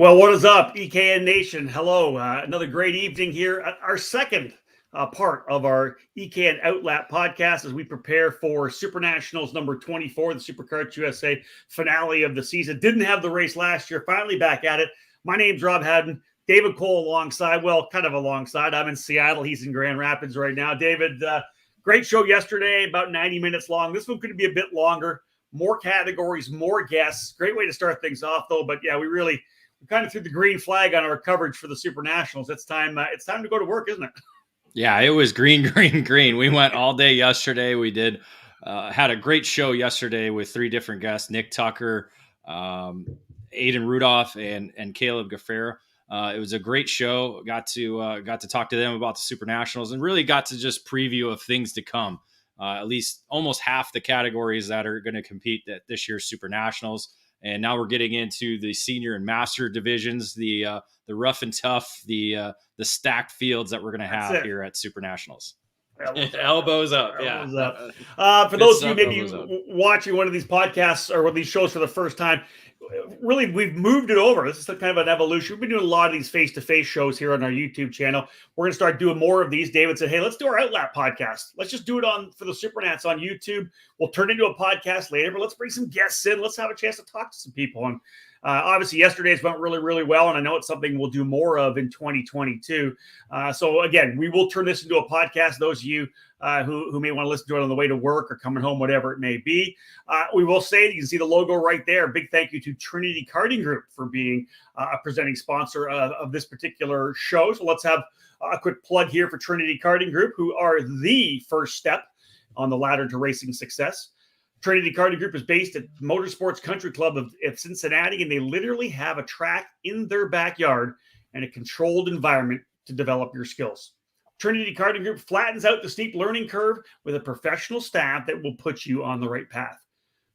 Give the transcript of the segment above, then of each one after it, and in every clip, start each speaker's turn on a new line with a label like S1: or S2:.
S1: Well, what is up, EKN Nation? Hello. Another great evening here. Our second part of our EKN OutLap podcast as we prepare for SuperNationals number 24, the Superkarts USA finale of the season. Didn't have the race last year. Finally back at it. My name's Rob Howden. David Cole alongside. Well, kind of alongside. I'm in Seattle. He's in Grand Rapids right now. David, great show yesterday, about 90 minutes long. This one could be a bit longer. More categories, more guests. Great way to start things off, though. But yeah, we kind of threw the green flag on our coverage for the SuperNationals. It's time to go to work, isn't it?
S2: Yeah, it was green. We went all day yesterday. We had a great show yesterday with three different guests: Nick Tucker, Aiden Rudolph, and Caleb Gaffera. It was a great show. Got to talk to them about the SuperNationals and really got to just preview of things to come. At least almost half the categories that are going to compete at this year's SuperNationals. And now we're getting into the senior and master divisions, the rough and tough, the stacked fields that we're going to have here at SuperNationals.
S3: Elbows up.
S1: Elbows up. For those of you maybe watching one of these podcasts or one of these shows for the first time, really, we've moved it over. This is kind of an evolution. We've been doing a lot of these face-to-face shows here on our YouTube channel. We're going to start doing more of these. David said, hey, let's do our OutLap podcast. Let's just do it for the SuperNats on YouTube. We'll turn it into a podcast later, but let's bring some guests in. Let's have a chance to talk to some people. And obviously, yesterday's went really, really well, and I know it's something we'll do more of in 2022. So, again, we will turn this into a podcast. Those of you who may want to listen to it on the way to work or coming home, whatever it may be. We will say, you can see the logo right there. Big thank you to Trinity Karting Group for being a presenting sponsor of this particular show. So let's have a quick plug here for Trinity Karting Group, who are the first step on the ladder to racing success. Trinity Karting Group is based at Motorsports Country Club of Cincinnati, and they literally have a track in their backyard and a controlled environment to develop your skills. Trinity Karting Group flattens out the steep learning curve with a professional staff that will put you on the right path.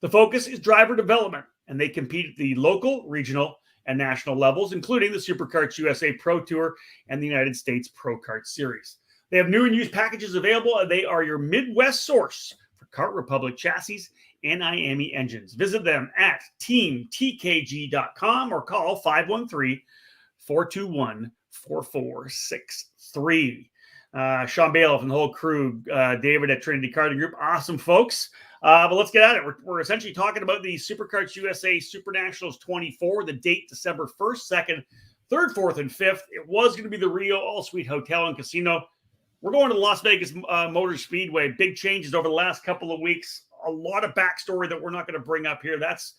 S1: The focus is driver development, and they compete at the local, regional, and national levels, including the Superkarts USA Pro Tour and the United States Pro Kart Series. They have new and used packages available, and they are your Midwest source for Kart Republic chassis and IAME engines. Visit them at teamtkg.com or call 513-421-4463. Sean Bailiff and the whole crew, David at Trinity Karting Group, awesome folks. But let's get at it. We're essentially talking about the Superkarts USA SuperNationals 24, the date December 1st, 2nd, 3rd, 4th, and 5th. It was going to be the Rio All-Suite Hotel and Casino. We're going to the Las Vegas Motor Speedway. Big changes over the last couple of weeks. A lot of backstory that we're not going to bring up here. That's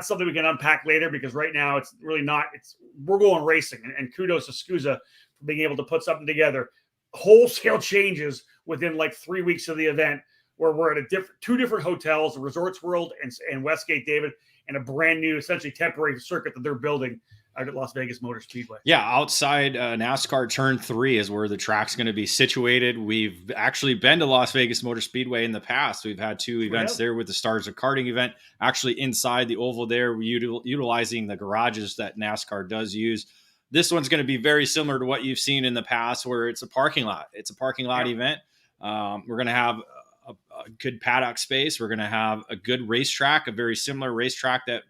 S1: something we can unpack later because right now it's really not. We're going racing, and kudos to SKUSA for being able to put something together. Wholesale changes within like 3 weeks of the event where we're at two different hotels, the Resorts World and Westgate, David, and a brand new, essentially temporary circuit that they're building out at Las Vegas Motor Speedway.
S2: Yeah, outside NASCAR Turn 3 is where the track's going to be situated. We've actually been to Las Vegas Motor Speedway in the past. We've had two events there with the Stars of Karting event, actually inside the oval there, utilizing the garages that NASCAR does use. This one's going to be very similar to what you've seen in the past where it's a parking lot. It's a parking lot event. We're going to have a good paddock space. We're going to have a good racetrack, a very similar racetrack that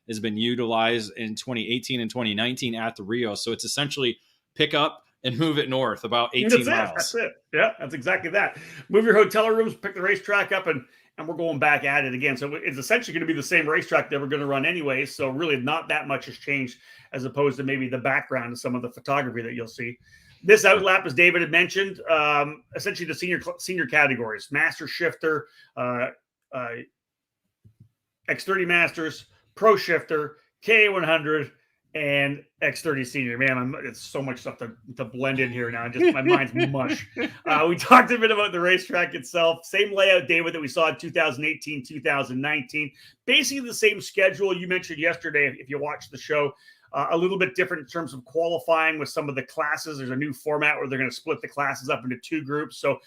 S2: has been utilized in 2018 and 2019 at the Rio. So it's essentially pick up and move it north about 18 miles.
S1: That's it. Yeah, that's exactly that. Move your hotel rooms, pick the racetrack up, and we're going back at it again. So it's essentially going to be the same racetrack that we're going to run anyway. So really not that much has changed as opposed to maybe the background of some of the photography that you'll see. This OutLap, as David had mentioned, essentially the senior categories: Master Shifter, X30 Masters, Pro Shifter, K100, and X30 Senior. Man, it's so much stuff to blend in here now. Just my mind's mush. We talked a bit about the racetrack itself. Same layout, David, that we saw in 2018, 2019. Basically the same schedule you mentioned yesterday if you watched the show. A little bit different in terms of qualifying with some of the classes. There's a new format where they're going to split the classes up into two groups. So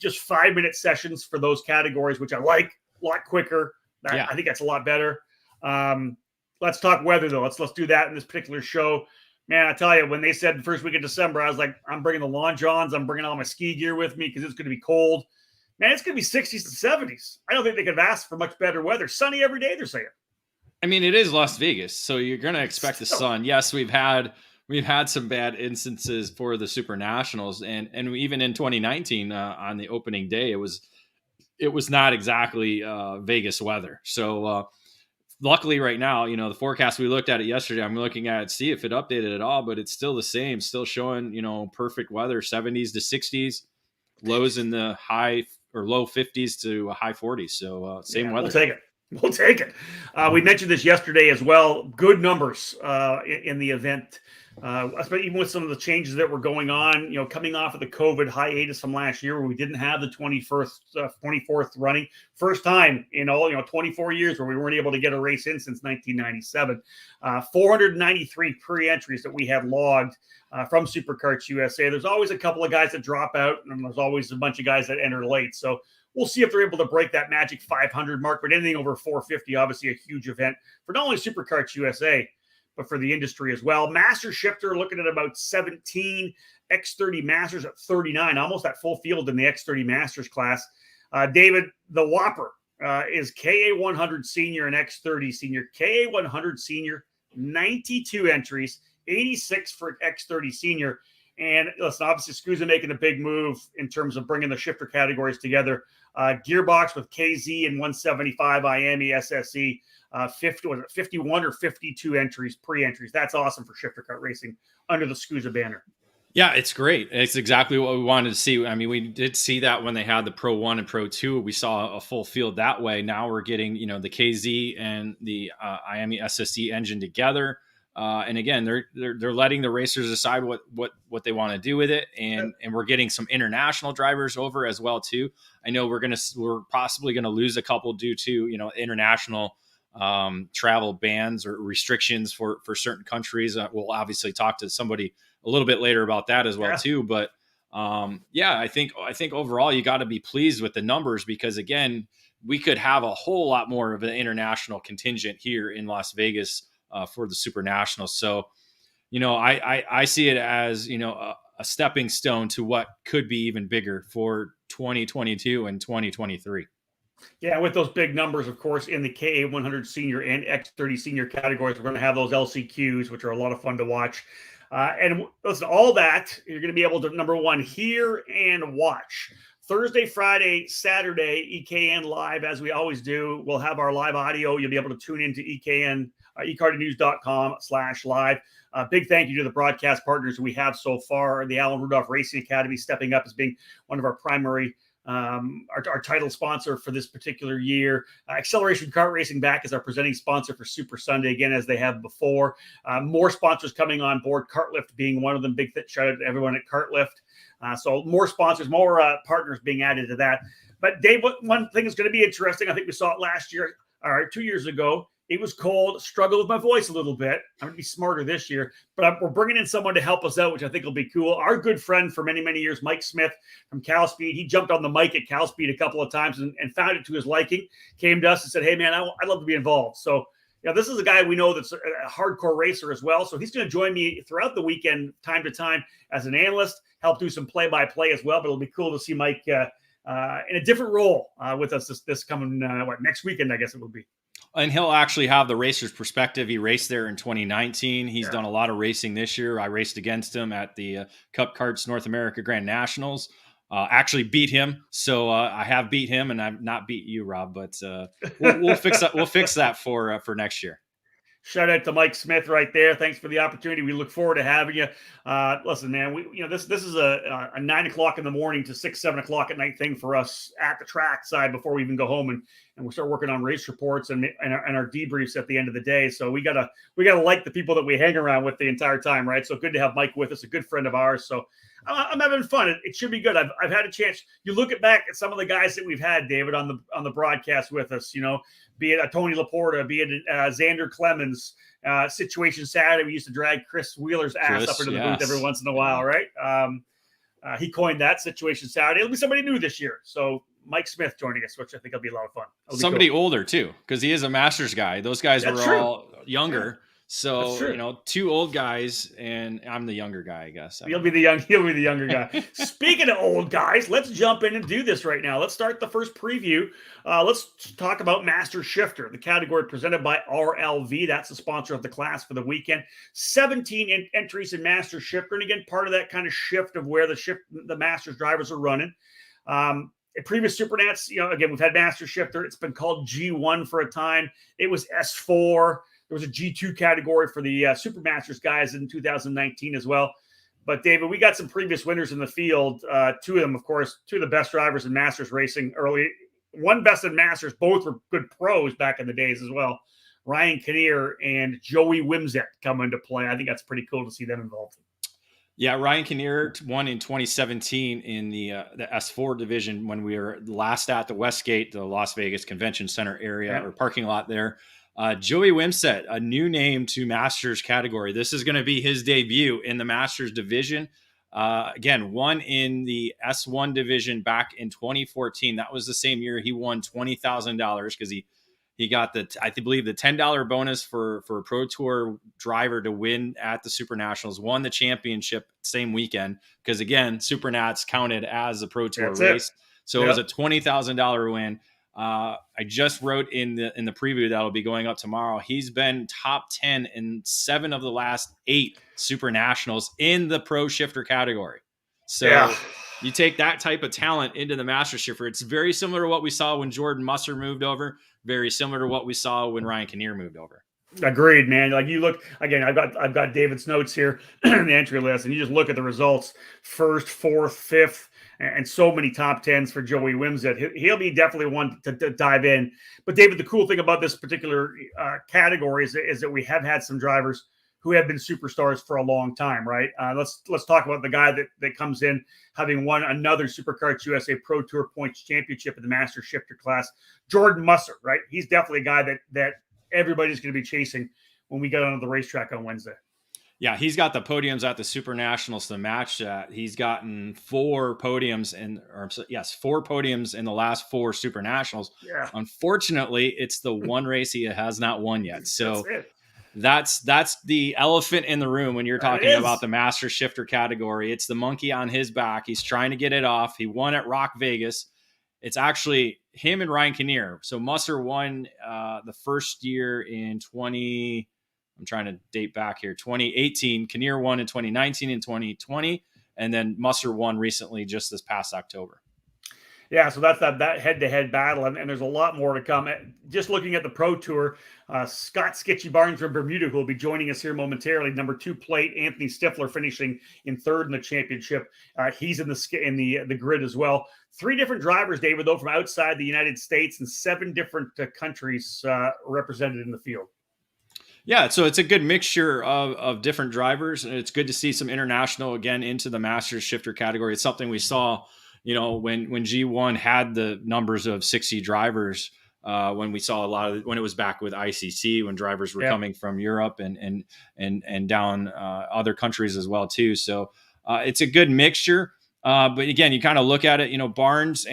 S1: just 5-minute sessions for those categories, which I like, a lot quicker. I think that's a lot better. Let's talk weather, though. Let's do that in this particular show. Man, I tell you, when they said the first week of December, I was like, I'm bringing the lawn johns. I'm bringing all my ski gear with me because it's going to be cold. Man, it's going to be 60s to 70s. I don't think they could have asked for much better weather. Sunny every day, they're saying.
S2: I mean, it is Las Vegas, so you're going to expect the sun. Yes, we've had some bad instances for the SuperNationals, and even in 2019 on the opening day, it was not exactly Vegas weather. So luckily, right now, the forecast, we looked at it yesterday. I'm looking at it, see if it updated at all, but it's still the same, still showing perfect weather, 70s to 60s, lows in the high or low 50s to high 40s. So same weather.
S1: We'll take it. We mentioned this yesterday as well. Good numbers in the event, especially even with some of the changes that were going on. Coming off of the COVID hiatus from last year, where we didn't have the 24th running, first time in all 24 years where we weren't able to get a race in since 1997. 493 pre-entries that we had logged from Superkarts USA. There's always a couple of guys that drop out, and there's always a bunch of guys that enter late. So we'll see if they're able to break that magic 500 mark, but anything over 450, obviously a huge event for not only Superkarts USA, but for the industry as well. Master Shifter looking at about 17, X30 Masters at 39, almost that full field in the X30 Masters class. David, the Whopper is KA100 Senior and X30 Senior. KA100 Senior, 92 entries, 86 for X30 Senior. And listen, obviously, SKUSA making a big move in terms of bringing the shifter categories together. Gearbox with KZ and 175 IAME SSE, 51 or 52 entries, pre-entries. That's awesome for shifter kart racing under the SKUSA banner.
S2: Yeah, it's great. It's exactly what we wanted to see. I mean, we did see that when they had the Pro 1 and Pro 2. We saw a full field that way. Now we're getting, the KZ and the IAME SSE engine together. And again, they're letting the racers decide what they want to do with it, and we're getting some international drivers over as well too. I know we're possibly gonna lose a couple due to international travel bans or restrictions for certain countries. We'll obviously talk to somebody a little bit later about that as well too. But I think overall you got to be pleased with the numbers, because again, we could have a whole lot more of an international contingent here in Las Vegas for the SuperNationals. So, I see it as, a stepping stone to what could be even bigger for 2022 and 2023.
S1: Yeah, with those big numbers, of course, in the KA100 Senior and X30 Senior categories, we're going to have those LCQs, which are a lot of fun to watch. And listen, all that, you're going to be able to, number one, hear and watch. Thursday, Friday, Saturday, EKN Live, as we always do. We'll have our live audio. You'll be able to tune into EKN, ekartingnews.com/live. Big thank you to the broadcast partners we have so far. The Alan Rudolph Racing Academy stepping up as being one of our primary, our title sponsor for this particular year. Acceleration Kart Racing back as our presenting sponsor for Super Sunday, again, as they have before. More sponsors coming on board, Kartlift being one of them. Big shout out to everyone at Kartlift. So more sponsors, more partners being added to that. But Dave, one thing is going to be interesting. I think we saw it last year, or 2 years ago. It was cold, struggled with my voice a little bit. I'm going to be smarter this year, but we're bringing in someone to help us out, which I think will be cool. Our good friend for many, many years, Mike Smith from CalSpeed. He jumped on the mic at CalSpeed a couple of times and found it to his liking, came to us and said, hey, man, I'd love to be involved. So, this is a guy we know that's a hardcore racer as well. So he's going to join me throughout the weekend, time to time, as an analyst, help do some play-by-play as well. But it'll be cool to see Mike in a different role with us this coming, next weekend, I guess it will be.
S2: And he'll actually have the racer's perspective. He raced there in 2019. He's done a lot of racing this year. I raced against him at the Cup Karts North America Grand Nationals. Actually beat him. So I have beat him, and I've not beat you, Rob. But we'll fix that. We'll fix that for next year.
S1: Shout out to Mike Smith right there. Thanks for the opportunity. We look forward to having you. Listen, man, this is a 9 o'clock in the morning to 6, 7 o'clock at night thing for us at the track side before we even go home and we start working on race reports and our debriefs at the end of the day. So we gotta like the people that we hang around with the entire time, right? So good to have Mike with us, a good friend of ours. So I'm having fun. It should be good. I've had a chance. You look back at some of the guys that we've had, David, on the broadcast with us. Be it Tony Laporta, be it Xander Clemens. Situation Saturday, we used to drag Chris Wheeler's ass up into the booth every once in a while, right? He coined that Situation Saturday. It'll be somebody new this year. So Mike Smith joining us, which I think will be a lot of fun.
S2: Somebody older too, because he is a Masters guy. Those guys were all younger. So, two old guys, and I'm the younger guy, I guess.
S1: He'll be the younger guy. Speaking of old guys, let's jump in and do this right now. Let's start the first preview. Let's talk about Master Shifter, the category presented by RLV. That's the sponsor of the class for the weekend. 17 entries in Master Shifter, and again, part of that kind of shift of where the Masters drivers are running. In previous Supernats, again, we've had Master Shifter. It's been called G1 for a time. It was S4. There was a G2 category for the Supermasters guys in 2019 as well. But, David, we got some previous winners in the field. Two of them, of course, two of the best drivers in Masters racing early. One best in Masters. Both were good pros back in the days as well. Ryan Kinnear and Joey Wimsett come into play. I think that's pretty cool to see them involved.
S2: Yeah, Ryan Kinnear won in 2017 in the S4 division when we were last at the Westgate, the Las Vegas Convention Center area or parking lot there. Joey Wimsett, a new name to Masters category. This is going to be his debut in the Masters division. Again, won in the S1 division back in 2014. That was the same year he won $20,000 because he got I believe the $10 bonus for a Pro Tour driver to win at the SuperNationals, won the championship same weekend because, again, Supernats counted as a Pro Tour race. So it was a $20,000 win. I just wrote in the preview that'll be going up tomorrow. He's been top 10 in 7 of the last 8 SuperNationals in the Pro Shifter category. So you take that type of talent into the Master Shifter. It's very similar to what we saw when Jordan Musser moved over. Very similar to what we saw when Ryan Kinnear moved over.
S1: Agreed, man. Like you look again, I've got David's notes here in the entry list, and you just look at the results: 1st, 4th, 5th. And so many top 10s for Joey Wimsett. He'll be definitely one to dive in. But, David, the cool thing about this particular category is that we have had some drivers who have been superstars for a long time, right? Let's talk about the guy that comes in having won another Superkarts USA Pro Tour Points Championship in the Master Shifter class. Jordan Musser, right? He's definitely a guy that everybody's going to be chasing when we get onto the racetrack on Wednesday.
S2: Yeah, he's got the podiums at the SuperNationals to match that. He's gotten 4 podiums in the last 4 SuperNationals.
S1: Yeah.
S2: Unfortunately, it's the one race he has not won yet. So that's the elephant in the room when you're talking about the Master Shifter category. It's the monkey on his back. He's trying to get it off. He won at Rock Vegas. It's actually him and Ryan Kinnear. So Musser won the first year in I'm trying to date back here. 2018, Kinnear won in 2019 and 2020, and then Musser won recently just this past October.
S1: Yeah, so that's that head-to-head battle, and there's a lot more to come. Just looking at the Pro Tour, Scott Skitchy Barnes from Bermuda, who will be joining us here momentarily. Number 2 plate, Anthony Stifler finishing in 3rd in the championship. He's in the grid as well. 3 different drivers, David, though, from outside the United States, and 7 different countries represented in the field.
S2: Yeah, so it's a good mixture of different drivers, and it's good to see some international again into the Masters Shifter category. It's something we saw, when G1 had the numbers of 60 drivers. When we saw when it was back with ICC, when drivers were coming from Europe and down other countries as well too. So it's a good mixture. But again, you kind of look at it. Barnes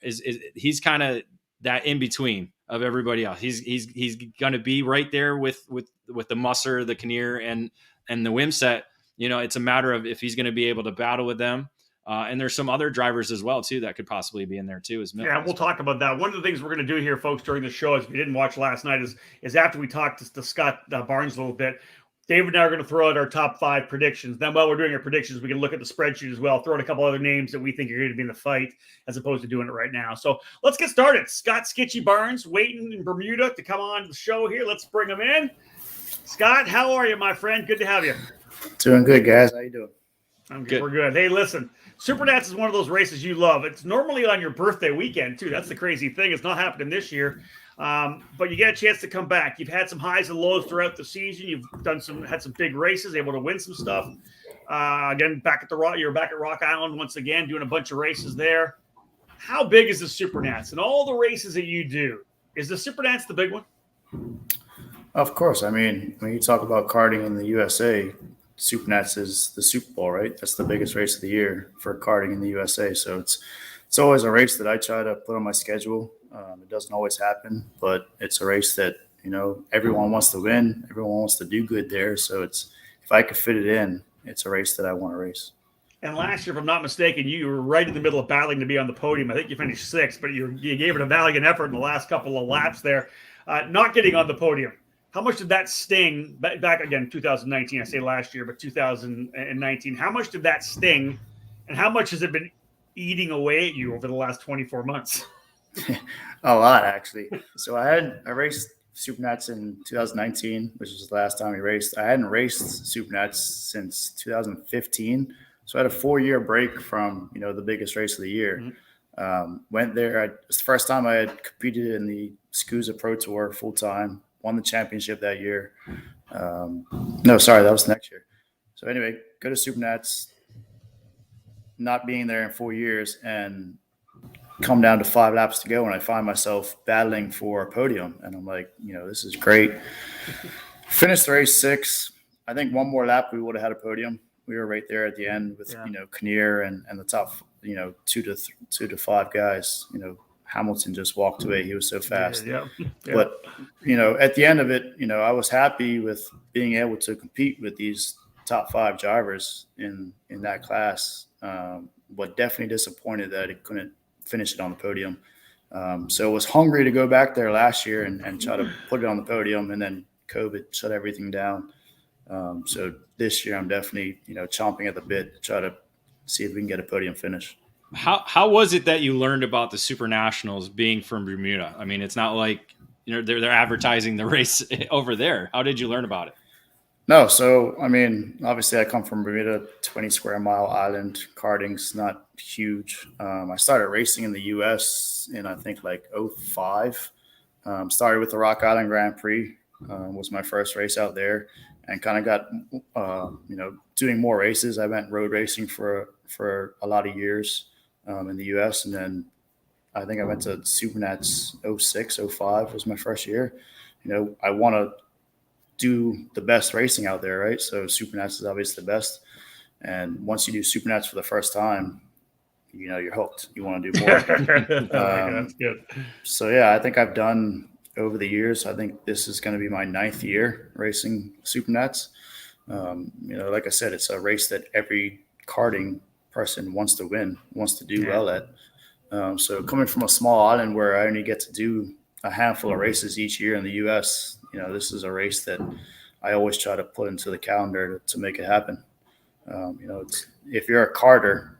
S2: he's kind of that in between of everybody else. He's going to be right there with the Musser, the Kinnear, and the Wimsett. It's a matter of if he's going to be able to battle with them. And there's some other drivers as well too that could possibly be in there too.
S1: We'll talk about that. One of the things we're going to do here, folks, during the show, if you didn't watch last night, is after we talked to Scott Barnes a little bit, David and I are going to throw out our top 5 predictions. Then while we're doing our predictions, we can look at the spreadsheet as well, throw in a couple other names that we think are going to be in the fight as opposed to doing it right now. So let's get started. Scott Skitchy Barnes waiting in Bermuda to come on the show here. Let's bring him in. Scott, how are you, my friend? Good to have you.
S4: Doing good, guys. How you doing?
S1: I'm good. We're good. Hey, listen, Supernats is one of those races you love. It's normally on your birthday weekend, too. That's the crazy thing. It's not happening this year. But you get a chance to come back. You've had some highs and lows throughout the season. You've had some big races, able to win some stuff. Again, you're back at Rock Island once again, doing a bunch of races there. How big is the Supernats? And all the races that you do, is the Supernats the big one?
S4: Of course. I mean, when you talk about karting in the USA, Supernats is the Super Bowl, right? That's the biggest race of the year for karting in the USA. So it's always a race that I try to put on my schedule. It doesn't always happen, but it's a race that everyone wants to win. Everyone wants to do good there. So if I could fit it in, it's a race that I want to race.
S1: And last year, if I'm not mistaken, you were right in the middle of battling to be on the podium. I think you finished 6th, but you gave it a valiant effort in the last couple of laps there. Not getting on the podium. How much did that sting back again, 2019? I say last year, but 2019. How much did that sting, and how much has it been eating away at you over the last 24 months?
S4: A lot, actually. So I raced SuperNats in 2019, which was the last time we raced. I hadn't raced SuperNats since 2015. So I had a 4-year break from, the biggest race of the year. Mm-hmm. Went there. It was the first time I had competed in the SKUSA Pro Tour full time. Won the championship that year. No, sorry, that was next year. So anyway, go to SuperNats, not being there in 4 years, and come down to 5 laps to go, and I find myself battling for a podium. And I'm like, this is great. Finished the race 6th. I think one more lap, we would have had a podium. We were right there at the end with, Kinnear and the top, 2 to 5 guys. Hamilton just walked away. He was so fast. Yeah. But, at the end of it, I was happy with being able to compete with these top 5 drivers in that class. But definitely disappointed that it couldn't finish it on the podium. So I was hungry to go back there last year and try to put it on the podium, and then COVID shut everything down. So this year I'm definitely, chomping at the bit to try to see if we can get a podium finish.
S2: How was it that you learned about the SuperNationals being from Bermuda? I mean, it's not like, they're advertising the race over there. How did you learn about it?
S4: No. So, I mean, obviously I come from Bermuda, 20 square mile island. Karting's not huge. I started racing in the US in, I think, like 05. Started with the Rock Island Grand Prix, was my first race out there, and kind of got, doing more races. I went road racing for a lot of years in the US. And then I think I went to SuperNats 06, 05 was my first year. I want to do the best racing out there, right? So SuperNats is obviously the best. And once you do SuperNats for the first time, you're hooked. You want to do more.
S1: That's good.
S4: So, yeah, I think I've done over the years. I think this is going to be my 9th year racing SuperNats. Like I said, it's a race that every karting person wants to win, wants to do well at. So coming from a small island where I only get to do a handful of races each year in the U.S., this is a race that I always try to put into the calendar to make it happen. If you're a karter,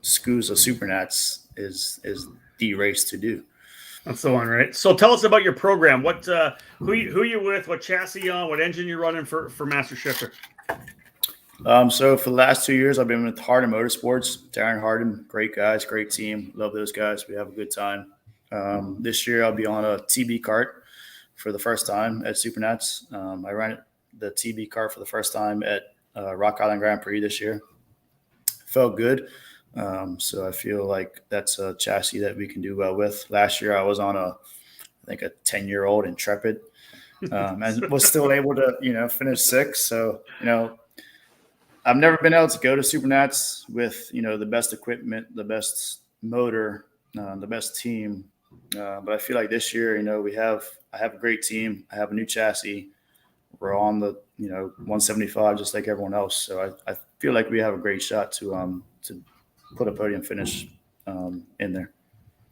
S4: SKUSA SuperNats is the race to do.
S1: That's the one, right? So tell us about your program. What who you with? What chassis you on? What engine you're running for Master Shifter?
S4: So for the last 2 years, I've been with Harden Motorsports. Darren Harden, great guys, great team. Love those guys. We have a good time. This year, I'll be on a TB kart for the first time at SuperNats. I ran the TB kart for the first time at Rock Island Grand Prix this year. Felt good. So I feel like that's a chassis that we can do well with. Last year, I was on a 10-year-old Intrepid and was still able to, finish 6th. So, I've never been able to go to SuperNats with, the best equipment, the best motor, the best team. But I feel like this year, I have a great team. I have a new chassis. We're on the, 175 just like everyone else. So I feel like we have a great shot to put a podium finish in there.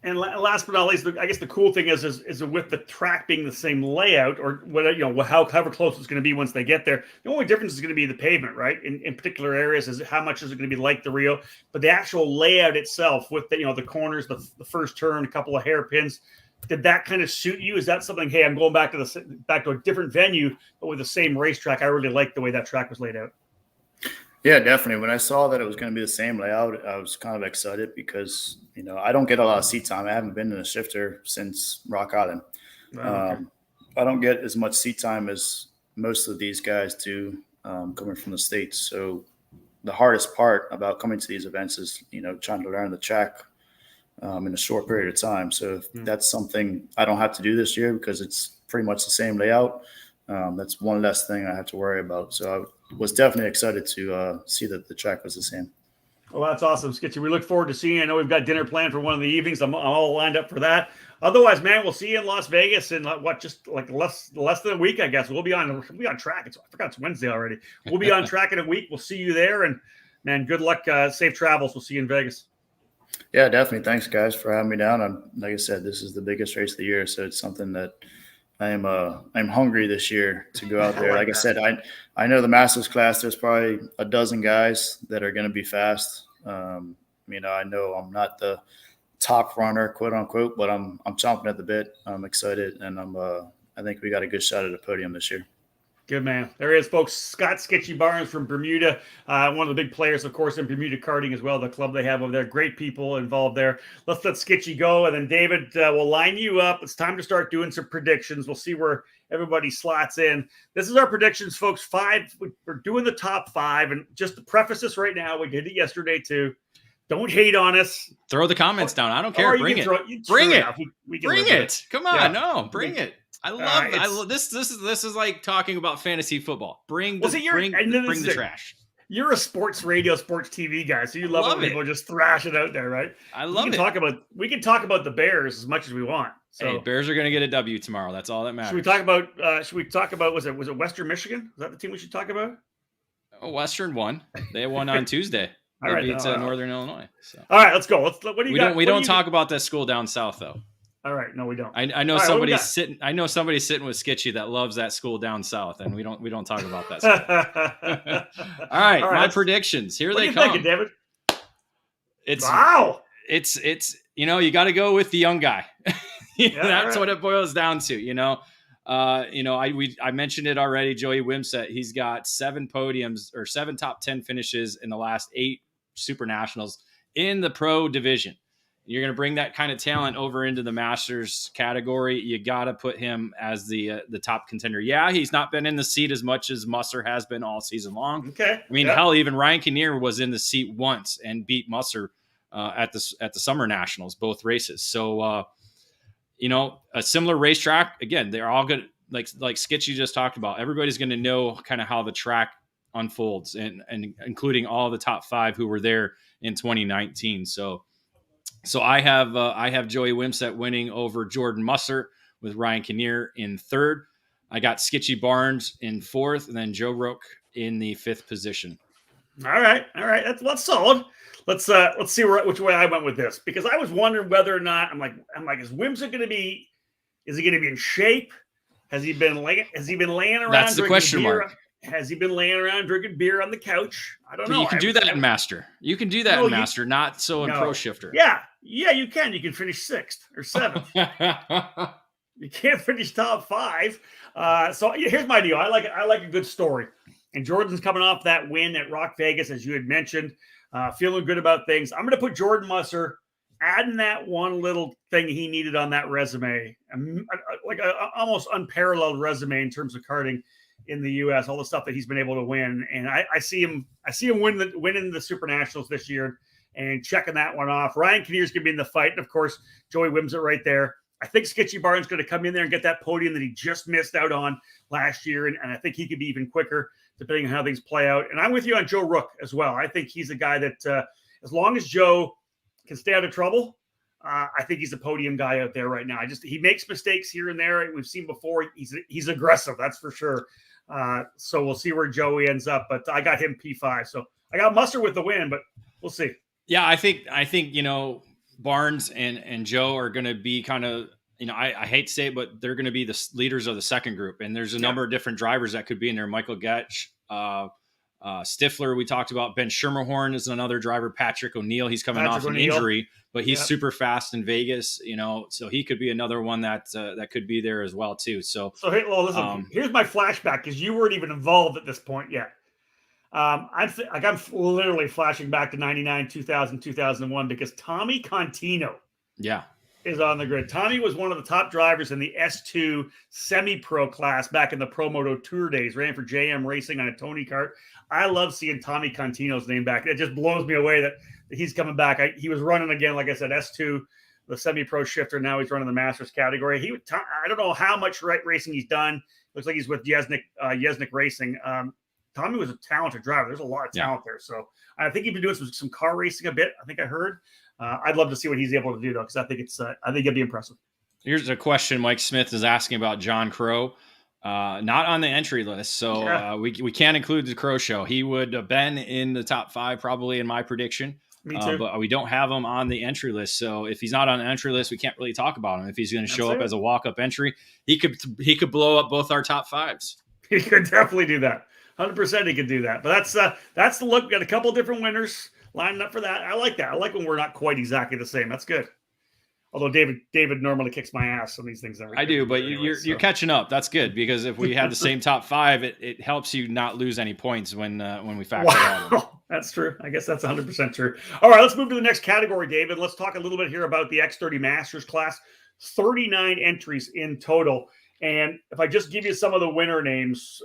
S1: And last but not least, I guess the cool thing is with the track being the same layout, or whatever, however close it's going to be once they get there. The only difference is going to be the pavement, right? In particular areas, is how much is it going to be like the Rio, but the actual layout itself with the the corners, the first turn, a couple of hairpins. Did that kind of suit you? Is that something? Hey, I'm going back to a different venue, but with the same racetrack. I really like the way that track was laid out.
S4: Yeah, definitely. When I saw that it was going to be the same layout, I was kind of excited because, I don't get a lot of seat time. I haven't been in a shifter since Rock Island. Okay. I don't get as much seat time as most of these guys do coming from the States. So the hardest part about coming to these events is, trying to learn the track in a short period of time. So if that's something I don't have to do this year because it's pretty much the same layout. That's one less thing I have to worry about. So I was definitely excited to see that the track was the same.
S1: Well, that's awesome, Skitchy. We look forward to seeing you. I know we've got dinner planned for one of the evenings. I'm all lined up for that. Otherwise, man, we'll see you in Las Vegas in just like less than a week, I guess. We'll be on track. I forgot it's Wednesday already. We'll be on track in a week. We'll see you there, and man, good luck, safe travels. We'll see you in Vegas.
S4: Yeah, definitely. Thanks, guys, for having me down. Like I said, this is the biggest race of the year, so it's something that I'm hungry this year to go out there. Like I said, I know the Masters class. There's probably a dozen guys that are going to be fast. I know I'm not the top runner, quote unquote, but I'm chomping at the bit. I'm excited, and I think we got a good shot at a podium this year.
S1: Good man. There he is, folks. Scott Skitchy Barnes from Bermuda, one of the big players, of course, in Bermuda karting as well. The club they have over there, great people involved there. Let's let Skitchy go, and then David will line you up. It's time to start doing some predictions. We'll see where everybody slots in. This is our predictions, folks. 5. We're doing the top 5, and just to preface this right now, we did it yesterday too. Don't hate on us.
S2: Throw the comments down. I don't care. Bring it. Bring it. Bring it. Come on. Yeah. No, bring it. I love this. This is like talking about fantasy football. Bring the trash.
S1: You're a sports radio, sports TV guy, so you love when people just thrash it out there, right?
S2: I love it.
S1: We can talk about the Bears as much as we want. So
S2: hey, Bears are going to get a W tomorrow. That's all that matters.
S1: Should we talk about? Was it Western Michigan? Is that the team we should talk about?
S2: Oh, Western won. They won on Tuesday. They beat Northern Illinois. So.
S1: All right, let's go. What do you got?
S2: We don't talk about that school down south though.
S1: All right, no, we don't.
S2: I know somebody's sitting. I know somebody's sitting with Skitchy that loves that school down south, and we don't talk about that school. All right, my predictions. Here they come.
S1: Thinking, David?
S2: Wow. It's you got to go with the young guy. That's what it boils down to. I mentioned it already. Joey Wimsett. He's got 7 podiums or 7 top 10 finishes in the last 8 SuperNationals in the pro division. You're going to bring that kind of talent over into the Masters category. You got to put him as the top contender. Yeah, he's not been in the seat as much as Musser has been all season long.
S1: Okay.
S2: I mean, hell, even Ryan Kinnear was in the seat once and beat Musser at the Summer Nationals, both races. So, a similar racetrack. Again, they're all good. Like Skitchy just talked about, everybody's going to know kind of how the track unfolds, and including all the top 5 who were there in 2019. So I have Joey Wimsett winning over Jordan Musser with Ryan Kinnear in 3rd. I got Skitchy Barnes in 4th, and then Joe Rook in the 5th position.
S1: All right. That's solid. Let's see which way I went with this, because I was wondering whether or not I'm like, is Wimsett going to be? Is he going to be in shape? Has he been laying around?
S2: That's the question mark.
S1: Has he been laying around drinking beer on the couch? I don't know.
S2: You can do that in Master. You can do that in Master, not so in Pro Shifter.
S1: Yeah, you can. You can finish 6th or 7th. You can't finish top 5. So here's my deal. I like a good story. And Jordan's coming off that win at Rock Vegas, as you had mentioned, feeling good about things. I'm going to put Jordan Musser, adding that one little thing he needed on that resume, like a almost unparalleled resume in terms of karting in the U.S., all the stuff that he's been able to win. And I see him winning the SuperNationals this year and checking that one off. Ryan Kinnear's going to be in the fight. And, of course, Joey Wimsett right there. I think Skitchy Barnes is going to come in there and get that podium that he just missed out on last year. And I think he could be even quicker depending on how things play out. And I'm with you on Joe Rook as well. I think he's a guy that as long as Joe can stay out of trouble, I think he's a podium guy out there right now. He makes mistakes here and there. We've seen before. He's aggressive, that's for sure. So we'll see where Joey ends up, but I got him P5. So I got Musser with the win, but we'll see.
S2: Yeah, I think Barnes and Joe are going to be kind of, I hate to say it, but they're going to be the leaders of the second group. And there's a number of different drivers that could be in there. Michael Getch, Stifler, we talked about. Ben Schermerhorn is another driver. Patrick O'Neill, he's coming off an injury, but he's super fast in Vegas, so he could be another one that could be there as well too. So
S1: hey, well, listen, here's my flashback, because you weren't even involved at this point yet. I'm literally flashing back to 99, 2000, 2001, because Tommy Contino is on the grid. Tommy was one of the top drivers in the S2 semi-pro class back in the Pro Moto Tour days, ran for JM Racing on a Tony Kart. I love seeing Tommy Contino's name back. It just blows me away that he's coming back. He was running again, like I said, S2, the semi-pro shifter. Now he's running the Masters category. I don't know how much racing he's done. Looks like he's with Yesnik Racing. Tommy was a talented driver. There's a lot of talent there. So I think he's been doing some car racing a bit. I think I heard. I'd love to see what he's able to do, though, because I think it'd be impressive.
S2: Here's a question Mike Smith is asking about John Crow. Not on the entry list, so we can't include the Crow show. He would have been in the top 5 probably in my prediction.
S1: Me too.
S2: But we don't have him on the entry list. So if he's not on the entry list, we can't really talk about him. If he's going to show up as a walk-up entry, he could blow up both our top 5s.
S1: He could definitely do that. 100% he could do that. But that's the look. We got a couple different winners lining up for that. I like that. I like when we're not quite exactly the same. That's good. Although David normally kicks my ass on these things.
S2: I do, but you're catching up. That's good, because if we had the same top 5, it helps you not lose any points when we factor that in.
S1: That's true. I guess that's 100% true. All right, let's move to the next category, David. Let's talk a little bit here about the X30 Masters class. 39 entries in total. And if I just give you some of the winner names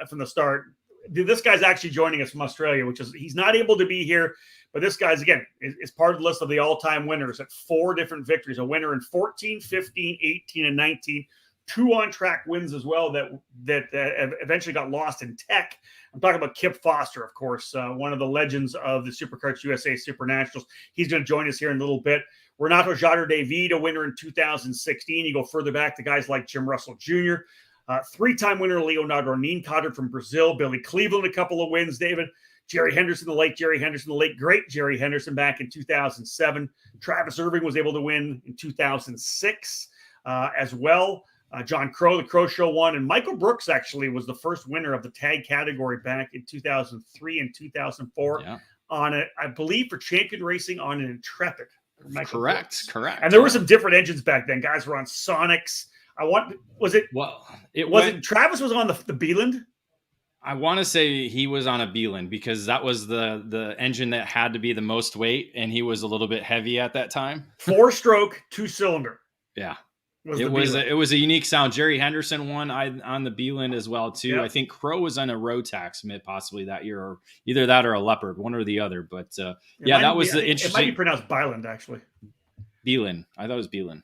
S1: from the start, this guy's actually joining us from Australia, which is, he's not able to be here. But this guy's, again, is part of the list of the all-time winners at 4 different victories. A winner in 14, 15, 18, and 19. 2 on-track wins as well that eventually got lost in tech. I'm talking about Kip Foster, of course, one of the legends of the Superkarts USA SuperNationals. He's going to join us here in a little bit. Renato Jader David, a winner in 2016. You go further back to guys like Jim Russell Jr., 3-time winner Leonardo Nienkotter from Brazil. Billy Cleveland, a couple of wins, David. Jerry Henderson, the late great Jerry Henderson back in 2007. Travis Irving was able to win in 2006 as well. John Crow, the Crow Show won. And Michael Brooks actually was the first winner of the tag category back in 2003 and 2004 on it, I believe, for Champion Racing on an Intrepid.
S2: Correct.
S1: And there were some different engines back then. Guys were on Sonics. Travis was on the Beeland?
S2: I want to say he was on a Beeland, because that was the engine that had to be the most weight, and he was a little bit heavy at that time.
S1: 4-stroke, 2-cylinder.
S2: Yeah. It was a unique sound. Jerry Henderson won on the Beeland as well too. Yep. I think Crow was on a Rotax possibly that year, or either that or a Leopard, one or the other. But that was the interesting.
S1: It might be pronounced Byland, actually.
S2: Beeland. I thought it was Beeland.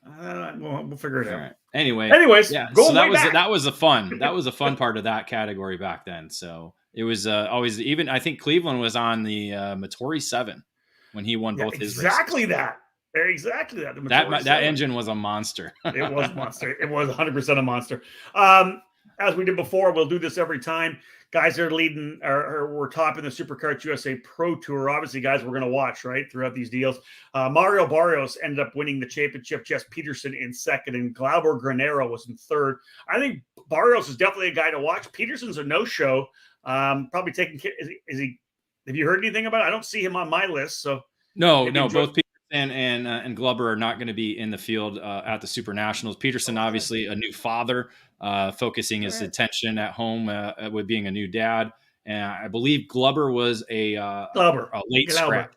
S1: We'll figure it out.
S2: Right. Anyways,
S1: so
S2: that was a fun part of that category back then. So it was always, even I think Cleveland was on the Motori 7 when he won both his races.
S1: Exactly that.
S2: That engine was a monster.
S1: It was a monster. It was 100% a monster. As we did before, we'll do this every time. Guys that are leading or we're topping the Superkarts USA Pro Tour. Obviously, guys we're going to watch, right, throughout these deals. Mario Barrios ended up winning the championship. Jess Peterson in second, and Glauber Granero was in third. I think Barrios is definitely a guy to watch. Peterson's a no-show. Probably taking care. Is he? Have you heard anything about it? I don't see him on my list. So
S2: no. Both Peterson and Glauber are not going to be in the field at the SuperNationals. Peterson, obviously a new father, focusing his attention at home with being a new dad. And I believe Glauber was a late scratch.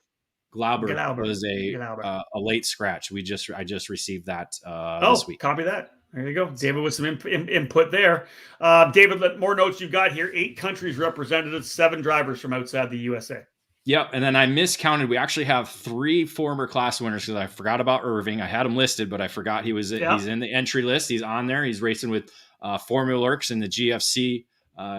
S2: Glauber was a late scratch. I just received that this week.
S1: Copy that. There you go. David with some input there. David, more notes you've got here. 8 countries represented, 7 drivers from outside the USA.
S2: Yep, and then I miscounted. We actually have 3 former class winners, because I forgot about Irving. I had him listed, but I forgot he's in the entry list. He's on there. He's racing with Formula Works in the GFC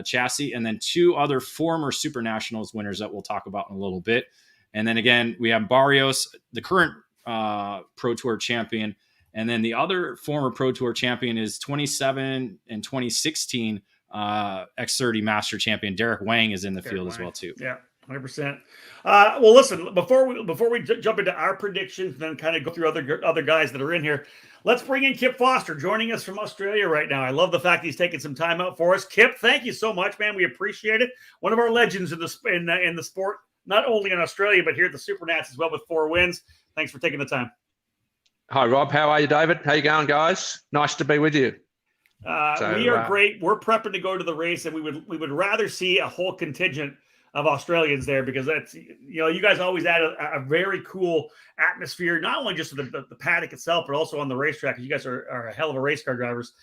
S2: chassis, and then 2 other former SuperNationals winners that we'll talk about in a little bit. And then again, we have Barrios, the current Pro Tour champion, and then the other former Pro Tour champion is 27 and 2016 X30 Master champion Derek Wang is in the field as well too.
S1: Yeah. 100%. Well, listen, before we jump into our predictions and then kind of go through other guys that are in here, let's bring in Kip Foster, joining us from Australia right now. I love the fact he's taking some time out for us. Kip, thank you so much, man. We appreciate it. One of our legends in the sport, not only in Australia, but here at the SuperNats as well with 4 wins. Thanks for taking the time.
S5: Hi, Rob. How are you, David? How you going, guys? Nice to be with you.
S1: We are great. We're prepping to go to the race, and we would rather see a whole contingent of Australians there, because that's, you guys always add a very cool atmosphere, not only just the paddock itself, but also on the racetrack. You guys are a hell of a race car drivers.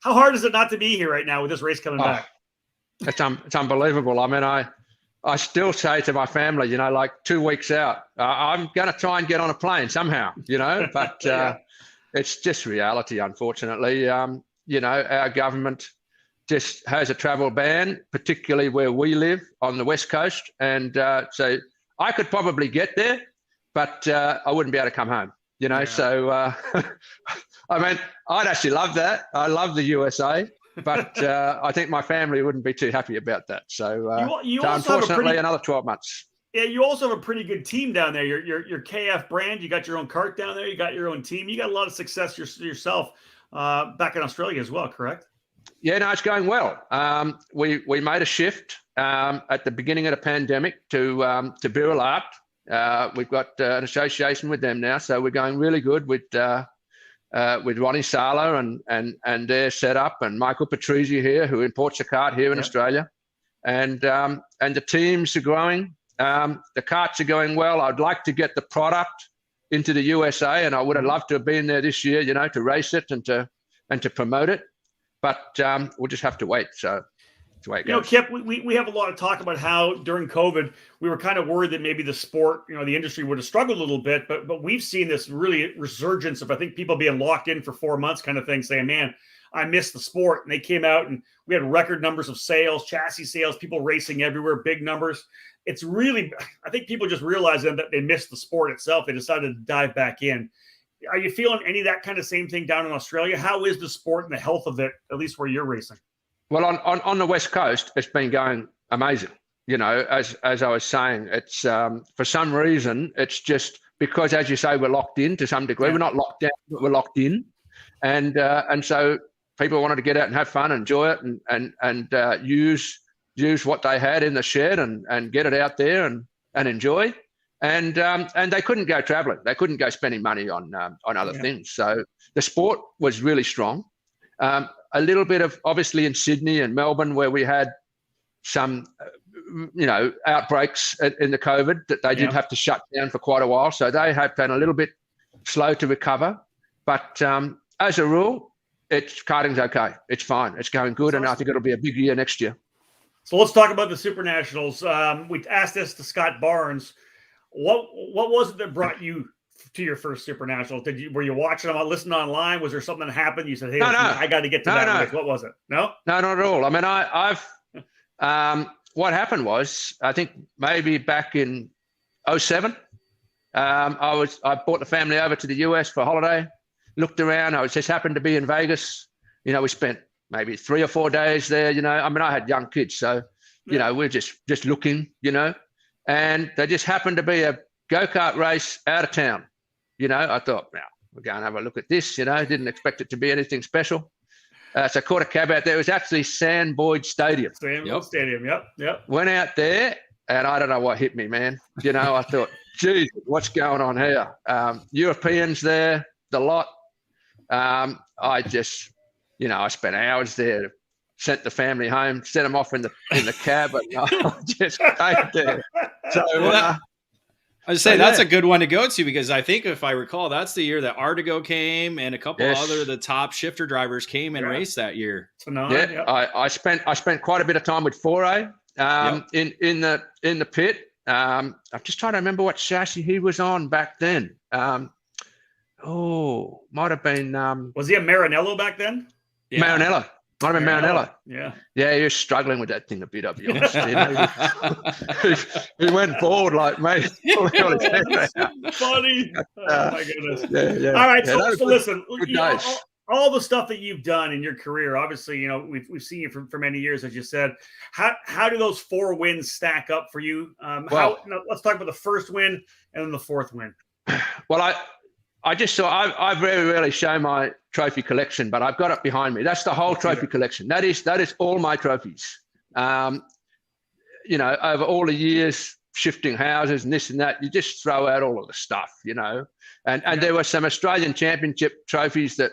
S1: How hard is it not to be here right now with this race coming back?
S5: It's unbelievable. I mean, I still say to my family, like 2 weeks out, I'm going to try and get on a plane somehow, but it's just reality, unfortunately. Our government just has a travel ban, particularly where we live on the West Coast. And so I could probably get there, but I wouldn't be able to come home. you know.
S1: Yeah.
S5: So, I mean, I'd actually love that. I love the USA, but I think my family wouldn't be too happy about that. So,
S1: you
S5: so
S1: also have
S5: unfortunately, another 12 months.
S1: Yeah, you also have a pretty good team down there. Your KF brand. You got your own kart down there. You got your own team. You got a lot of success yourself back in Australia as well, correct?
S5: Yeah, no, it's going well. We made a shift at the beginning of the pandemic to Birolart. We've got an association with them now, so we're going really good with Ronnie Sala and their setup, and Michael Patrizzi here, who imports a kart here in Australia, and the teams are growing. The karts are going well. I'd like to get the product into the USA, and I would have loved to have been there this year, you know, to race it and to promote it. But we'll just have to wait. So that's the way it goes.
S1: Kip, we have a lot of talk about how during COVID we were kind of worried that maybe the sport, the industry would have struggled a little bit. But we've seen this really resurgence of, I think, people being locked in for 4 months kind of thing, saying, man, I miss the sport. And they came out and we had record numbers of sales, chassis sales, people racing everywhere, big numbers. It's really, I think people just realized that they missed the sport itself. They decided to dive back in. Are you feeling any of that kind of same thing down in Australia? How is the sport and the health of it, at least where you're racing?
S5: Well, on the West Coast, it's been going amazing. You know, as I was saying, it's for some reason, it's just because, as you say, we're locked in to some degree. Yeah. We're not locked down, but we're locked in. And so people wanted to get out and have fun, enjoy it, and use what they had in the shed and get it out there and enjoy. And they couldn't go traveling. They couldn't go spending money on other things. So the sport was really strong. A little bit of, obviously, in Sydney and Melbourne, where we had some, outbreaks in the COVID that they did have to shut down for quite a while. So they have been a little bit slow to recover. But as a rule, karting's okay. It's fine. It's going good. And I think it'll be a big year next year.
S1: So let's talk about the SuperNationals. We asked this to Scott Barnes. What was it that brought you to your first SuperNationals? Were you watching them, listening online? Was there something that happened? You said, "Hey, I got to get to that race." What was it? No,
S5: not at all. I mean, I've what happened was, I think maybe back in 2007, I brought the family over to the US for a holiday. Looked around. I just happened to be in Vegas. You know, we spent maybe 3 or 4 days there. You know, I mean, I had young kids, so we're just looking. You know. And there just happened to be a go-kart race out of town. You know, I thought, now we're going to have a look at this. You know, didn't expect it to be anything special. So I caught a cab out there. It was actually San Boyd Stadium.
S1: Stadium, yep.
S5: Went out there, and I don't know what hit me, man. You know, I thought, geez, what's going on here? Europeans there, the lot. I just, I spent hours there. Sent the family home, sent them off in the cab, and I just stayed there. So
S2: I was saying that's a good one to go to, because I think, if I recall, that's the year that Artigo came and a couple other the top shifter drivers came and raced that year.
S5: I spent quite a bit of time with Foray in the pit. I'm just trying to remember what chassis he was on back then. Might have been. Was
S1: he a Maranello back then?
S5: Yeah. Maranello. Might have been Maranello.
S1: Yeah,
S5: he was struggling with that thing a bit, I'll be honest. He went forward like me.
S1: Funny. Oh, my goodness. Yeah. All right, so listen, all the stuff that you've done in your career, obviously, we've seen you for many years, as you said. How do those 4 wins stack up for you? Let's talk about the first win and then the 4th win.
S5: Well, I just saw, I very rarely show my trophy collection, but I've got it behind me. That's the whole trophy collection. That is all my trophies. Over all the years, shifting houses and this and that, you just throw out all of the stuff, and there were some Australian Championship trophies that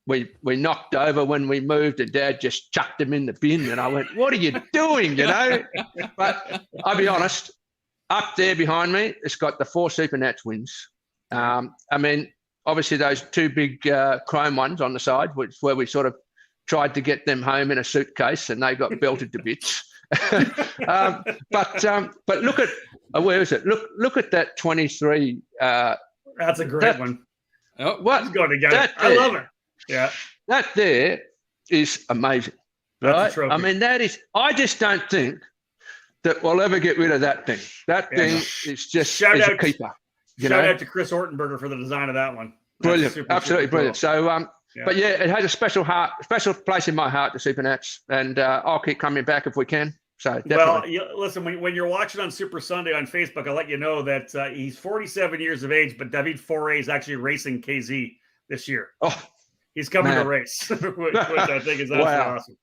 S5: we knocked over when we moved, and Dad just chucked them in the bin, and I went, what are you doing, But I'll be honest, up there behind me, it's got the 4 SuperNats wins. I mean, obviously those 2 big chrome ones on the side, where we sort of tried to get them home in a suitcase, and they got belted to bits. But look at where is it? Look at that 23.
S1: That's a great one.
S5: Oh, what's
S1: going together? I love it. Yeah,
S5: that there is amazing. Right? I mean, that is. I just don't think that we'll ever get rid of that thing. That thing is just a keeper.
S1: Shout out to Chris Ortenberger for the design of that one.
S5: Brilliant, absolutely brilliant.
S1: Cool.
S5: So, but yeah, it has a special place in my heart, the SuperNats, and I'll keep coming back if we can. So definitely.
S1: Well, listen, when you're watching on Super Sunday on Facebook, I'll let you know that he's 47 years of age, but David Foray is actually racing KZ this year.
S5: Oh,
S1: he's coming to race, which I think is absolutely awesome.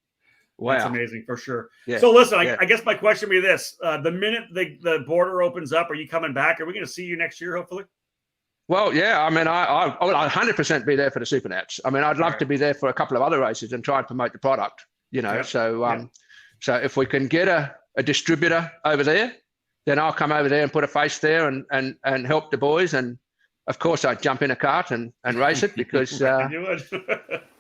S5: Wow.
S1: That's amazing for sure.
S5: Yeah.
S1: So listen, I guess my question would be this. The minute the border opens up, are you coming back? Are we going to see you next year, hopefully?
S5: Well, yeah. I mean, I'll 100% be there for the SuperNats. I mean, I'd love to be there for a couple of other races and try and promote the product, you know. So if we can get a distributor over there, then I'll come over there and put a face there and help the boys. And of course, I'd jump in a kart and race it because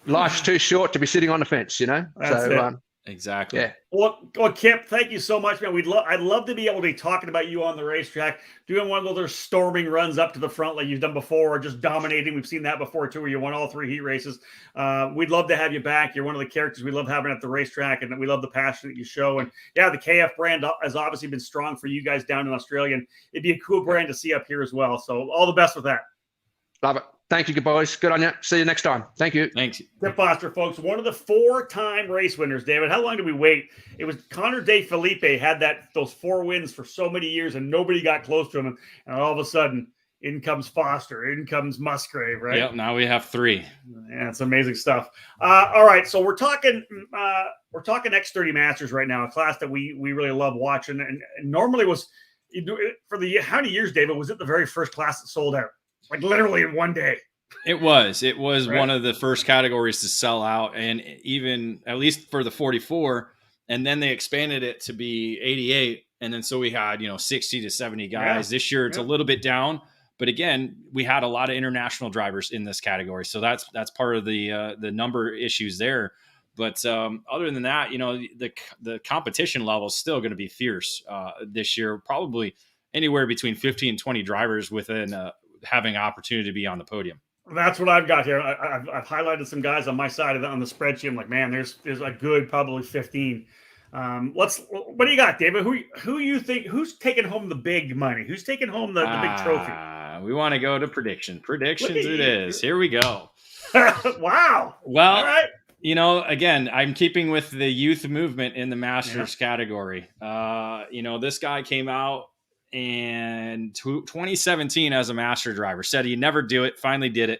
S5: life's too short to be sitting on the fence, you know.
S1: That's
S2: exactly.
S5: Yeah.
S1: Well, Kip, thank you so much, man. I'd love to be able to be talking about you on the racetrack, doing one of those storming runs up to the front like you've done before, or just dominating. We've seen that before too, where you won all 3 heat races. We'd love to have you back. You're one of the characters we love having at the racetrack, and we love the passion that you show. And yeah, the KF brand has obviously been strong for you guys down in Australia, and it'd be a cool brand to see up here as well. So all the best with that.
S5: Love it. Thank you, boys. Good on you. See you next time. Thank you.
S2: Thanks.
S1: Kip Foster, folks, one of the 4-time race winners, David. How long did we wait? It was Conor De Felipe had those 4 wins for so many years, and nobody got close to him. And all of a sudden, in comes Foster, in comes Musgrave, right?
S2: Yep, now we have 3.
S1: Yeah, it's amazing stuff. All right, so we're talking X30 Masters right now, a class that we really love watching. And normally was for how many years, David? Was it the very first class that sold out? Like literally in one day.
S2: It was right. One of the first categories to sell out, and even at least for the 44, and then they expanded it to be 88, and then so we had 60 to 70 guys. This year it's a little bit down, but again, we had a lot of international drivers in this category, so that's part of the number issues there. But other than that, the competition level is still going to be fierce this year. Probably anywhere between 50 and 20 drivers within having an opportunity to be on the podium.
S1: That's what I've got here. I've highlighted some guys on my side on the spreadsheet. I'm like, man, there's a good probably 15. What do you got, David? Who you think who's taking home the big money? Who's taking home the big trophy?
S2: We want to go to predictions. It is. Here we go.
S1: Wow.
S2: Well,
S1: all right.
S2: Again, I'm keeping with the youth movement in the Masters category. This guy came out in 2017 as a master driver, said he'd never do it, finally did it.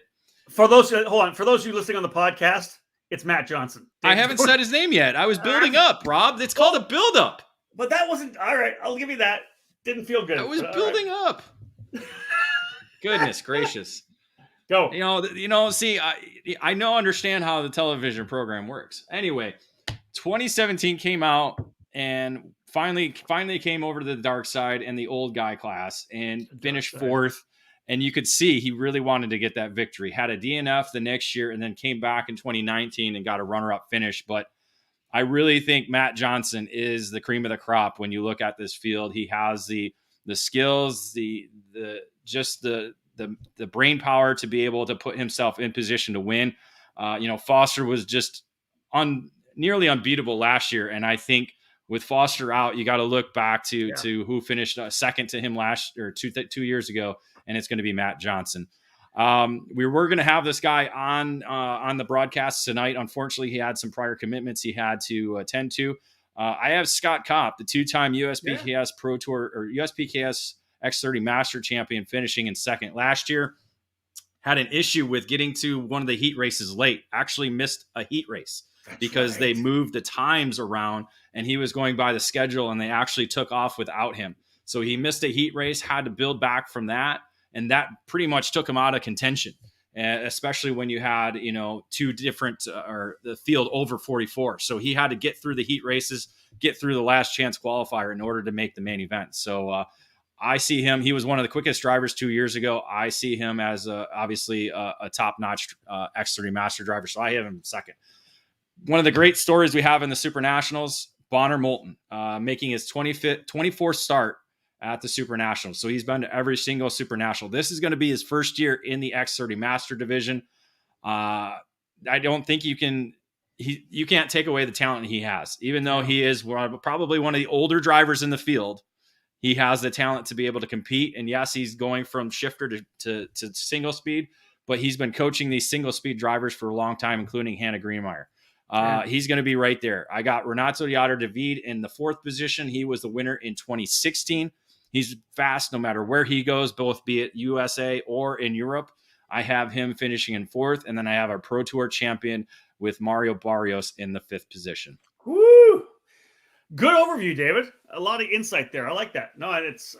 S1: For those of you listening on the podcast, it's Matt Johnson.
S2: I haven't said his name yet. I was building up, Rob. It's called a build up.
S1: But that wasn't all right. I'll give you that. Didn't feel good.
S2: I was building up. Goodness gracious.
S1: Go.
S2: See, I understand how the television program works. Anyway, 2017 came out and finally came over to the dark side and the old guy class and finished 4th. And you could see he really wanted to get that victory. Had a DNF the next year and then came back in 2019 and got a runner-up finish. But I really think Matt Johnson is the cream of the crop when you look at this field. He has the skills, the brain power to be able to put himself in position to win. Foster was just nearly unbeatable last year, and I think with Foster out, you got to look back to who finished second to him last or 2 years ago, and it's going to be Matt Johnson. We were going to have this guy on the broadcast tonight. Unfortunately, he had some prior commitments he had to attend to. I have Scott Kopp, the 2-time USPKS Pro Tour or USPKS X30 Master champion, finishing in 2nd last year. Had an issue with getting to one of the heat races late. Actually missed a heat race. Because they moved the times around and he was going by the schedule and they actually took off without him. So he missed a heat race, had to build back from that. And that pretty much took him out of contention, especially when you had, 2 different or the field over 44. So he had to get through the heat races, get through the last chance qualifier in order to make the main event. So I see him. He was one of the quickest drivers 2 years ago. I see him as obviously a top-notch X30 Master driver. So I have him 2nd. One of the great stories we have in the SuperNationals, Bonner Moulton, making his 24th start at the SuperNationals. So he's been to every single SuperNational. This is going to be his first year in the X30 Master division. I don't think you can't take away the talent he has, even though he is probably one of the older drivers in the field. He has the talent to be able to compete. And yes, he's going from shifter to single speed, but he's been coaching these single speed drivers for a long time, including Hannah Greenemeier. He's going to be right there. I got Renato Jader David in the 4th position. He was the winner in 2016. He's fast no matter where he goes, both be it USA or in Europe. I have him finishing in 4th. And then I have our Pro Tour champion with Mario Barrios in the 5th position.
S1: Woo! Good overview, David. A lot of insight there. I like that. No, it's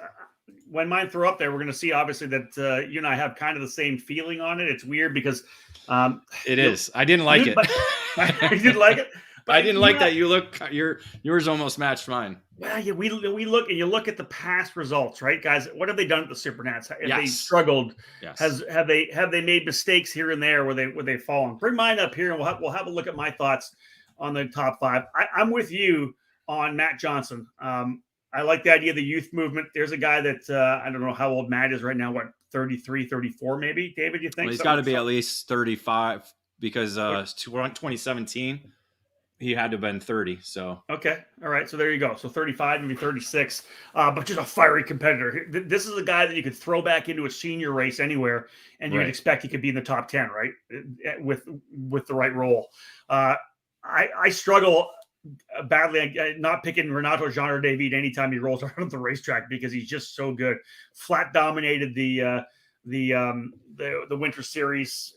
S1: when mine throw up there, we're going to see obviously that you and I have kind of the same feeling on it. It's weird because
S2: it is. I didn't like it.
S1: You didn't like it?
S2: I didn't like that. Yours almost matched mine.
S1: Well, yeah, we look and you look at the past results, right, guys? What have they done at the Supernats? Have they struggled?
S2: Yes.
S1: Have they made mistakes here and there where they've fallen? Bring mine up here, and we'll have a look at my thoughts on the top 5. I'm with you on Matt Johnson. I like the idea of the youth movement. There's a guy that I don't know how old Matt is right now. What, 33, 34 maybe? David, you think?
S2: Well, he's got to be at least 35 because 2017. He had to have been 30. So
S1: okay, all right. So there you go. So 35, maybe 36, but just a fiery competitor. This is a guy that you could throw back into a senior race anywhere, and you'd expect he could be in the top 10, right? With the right role. I struggle badly not picking Renato Jader David anytime he rolls around the racetrack because he's just so good. Flat dominated the Winter Series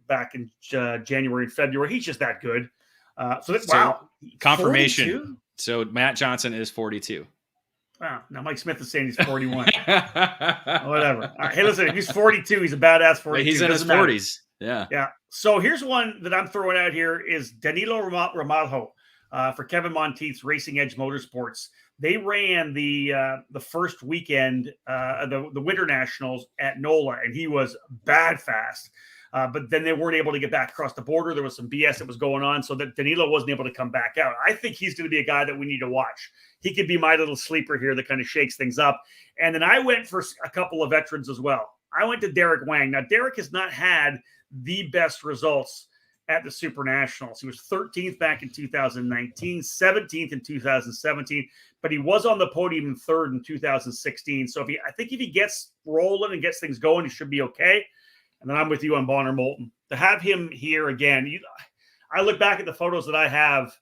S1: back in January and February. He's just that good. Wow.
S2: Confirmation.
S1: 42?
S2: So Matt Johnson is 42.
S1: Wow. Now Mike Smith is saying he's 41. Whatever. All right. Hey, listen, if he's 42, he's a badass 42.
S2: He's in his 40s. Yeah.
S1: Yeah. So here's one that I'm throwing out here is Danilo Ramalho for Kevin Monteith's Racing Edge Motorsports. They ran the first weekend, the Winter Nationals at NOLA, and he was bad fast. But then they weren't able to get back across the border. There was some BS that was going on, so that Danilo wasn't able to come back out. I think he's going to be a guy that we need to watch. He could be my little sleeper here that kind of shakes things up. And then I went for a couple of veterans as well. I went to Derek Wang. Now, Derek has not had the best results at the Super Nationals. He was 13th back in 2019, 17th in 2017, but he was on the podium in 3rd in 2016. So I think if he gets rolling and gets things going, he should be okay. And then I'm with you on Bonner Moulton. To have him here again, I look back at the photos that I have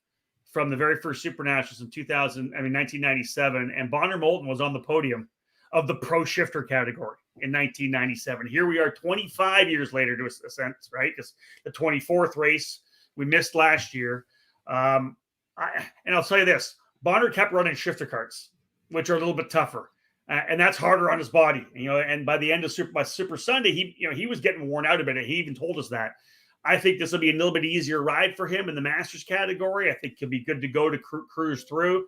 S1: from the very first Super Nationals in 1997, and Bonner Moulton was on the podium of the pro shifter category in 1997. Here we are 25 years later to a sense, right? Because the 24th race we missed last year. And I'll tell you this, Bonner kept running shifter karts, which are a little bit tougher. And that's harder on his body, and by the end of Super Sunday, he was getting worn out a bit. He even told us that. I think this will be a little bit easier ride for him in the Masters category. I think he'll be good to go to cruise through.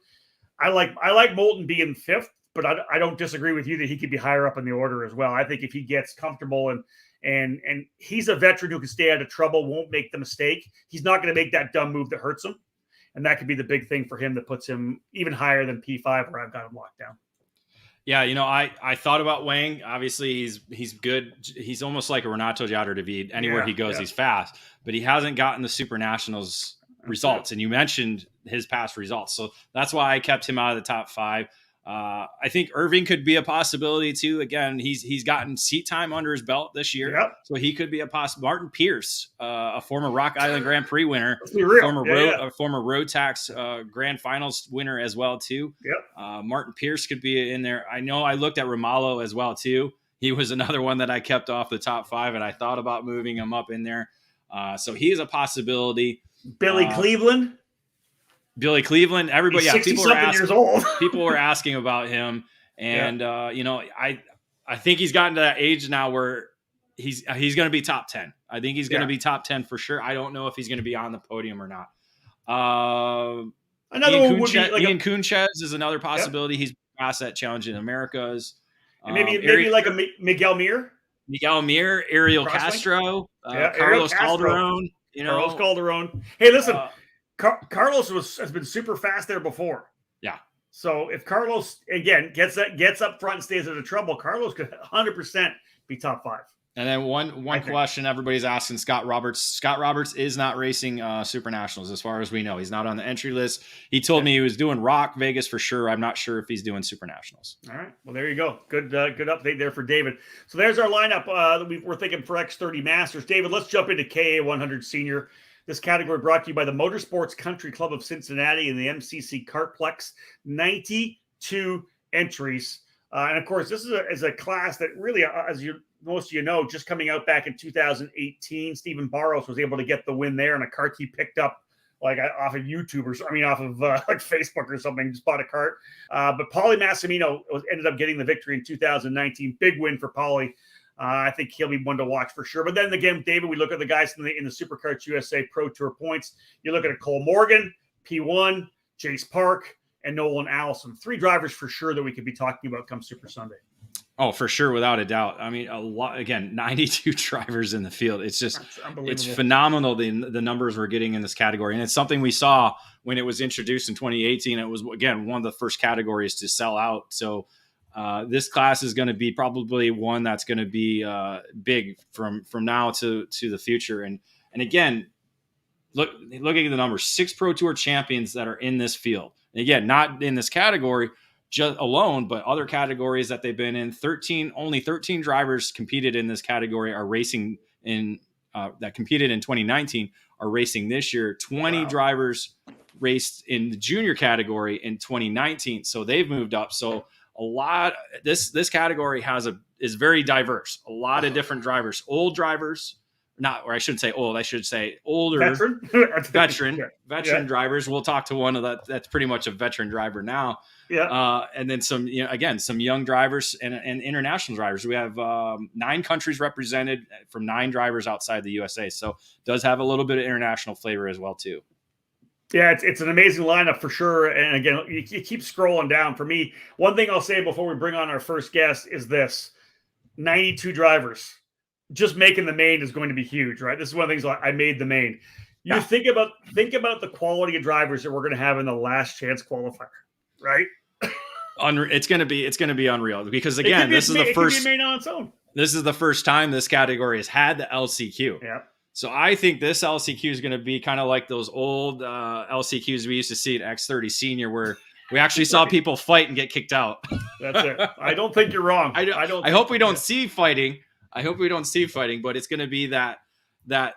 S1: I like Moulton being 5th, but I don't disagree with you that he could be higher up in the order as well. I think if he gets comfortable and he's a veteran who can stay out of trouble, won't make the mistake. He's not going to make that dumb move that hurts him, and that could be the big thing for him that puts him even higher than P5, where I've got him locked down.
S2: Yeah, I thought about Wang. Obviously, he's good. He's almost like a Renato Jader David. Anywhere he goes, he's fast. But he hasn't gotten the Super Nationals results. And you mentioned his past results. So that's why I kept him out of the top 5. I think Irving could be a possibility too. Again, he's gotten seat time under his belt this year, so he could be a possible. Martin Pierce, a former Rock Island Grand Prix winner, former Road Tax Grand Finals winner as well too. Martin Pierce could be in there. I know I looked at Ramalho as well too. He was another one that I kept off the top 5, and I thought about moving him up in there. So he is a possibility.
S1: Billy Cleveland.
S2: Billy Cleveland, everybody,
S1: people were asking, years old.
S2: People were asking about him, and I think he's gotten to that age now where he's going to be top 10. I think he's going to be top 10 for sure. I don't know if he's going to be on the podium or not.
S1: Another one would be
S2: Ian Kunchez is another possibility. He's past that Challenge in Americas.
S1: And maybe like a Miguel Mir,
S2: Ariel Castro, Carlos Calderon.
S1: Carlos Calderon. Hey, listen. Carlos has been super fast there before.
S2: Yeah.
S1: So if Carlos again gets up front and stays out of trouble, Carlos could 100% be top 5.
S2: And then one question everybody's asking, Scott Roberts. Scott Roberts is not racing SuperNationals as far as we know. He's not on the entry list. He told me he was doing Rock Vegas for sure. I'm not sure if he's doing SuperNationals.
S1: All right. Well, there you go. Good update there for David. So there's our lineup that we're thinking for X30 Masters. David, let's jump into KA 100 Senior. This category brought to you by the Motorsports Country Club of Cincinnati and the MCC Kartplex. 92 entries. And of course, this is a class that really, as most of you know, just coming out back in 2018, Stephen Barros was able to get the win there in a cart he picked up like off of YouTube off of like Facebook or something, just bought a cart. But Pauly Massimino ended up getting the victory in 2019. Big win for Pauly. I think he'll be one to watch for sure. But then again, David, we look at the guys in the Superkarts USA Pro Tour points. You look at a Cole Morgan, P1, Jace Park, and Nolan Allison. 3 drivers for sure that we could be talking about come Super Sunday.
S2: Oh, for sure, without a doubt. I mean, a lot. Again, 92 drivers in the field. It's just, it's phenomenal the numbers we're getting in this category, and it's something we saw when it was introduced in 2018. It was again one of the first categories to sell out. So this class is going to be probably one that's going to be big from now to the future. And again, looking at the numbers, 6 Pro Tour champions that are in this field. And again, not in this category just alone, but other categories that they've been in. Only 13 drivers competed in this category are racing in that competed in 2019 are racing this year. 20 drivers raced in the junior category in 2019, so they've moved up. So a lot. This category is very diverse. A lot of different drivers, old drivers. Or I shouldn't say old. I should say older veteran drivers. We'll talk to one of that's pretty much a veteran driver now. Yeah. And then some young drivers and international drivers. We have 9 countries represented from 9 drivers outside the USA. So it does have a little bit of international flavor as well too.
S1: Yeah, it's an amazing lineup for sure. And again, you keep scrolling down. For me, one thing I'll say before we bring on our first guest is this: 92 drivers. Just making the main is going to be huge, right? This is one of the things I made the main. You think about the quality of drivers that we're going to have in the last chance qualifier, right?
S2: It's going to be unreal because again, this is the first
S1: main on its own.
S2: This is the first time this category has had the LCQ.
S1: Yeah.
S2: So I think this LCQ is going to be kind of like those old LCQs we used to see at X30 Senior, where we actually saw people fight and get kicked out.
S1: That's it. I don't think you're wrong.
S2: I hope we don't see fighting. I hope we don't see fighting, but it's going to be that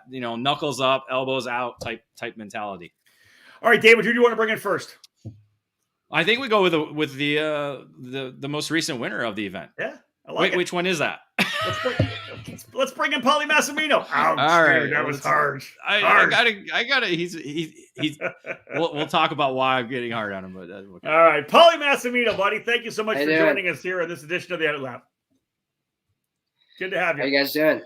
S2: knuckles up, elbows out type mentality.
S1: All right, David, who do you want to bring in first?
S2: I think we go with the most recent winner of the event.
S1: Yeah, I like it.
S2: Which one is that?
S1: Let's bring in Pauly Massimino. Ouch,
S2: all right,
S1: dude, that was hard.
S2: I gotta. He's. We'll talk about why I'm getting hard on him. But okay.
S1: All right, Pauly Massimino, buddy. Thank you so much for joining us here on this edition of the OutLap. Good to have you.
S6: How you guys doing?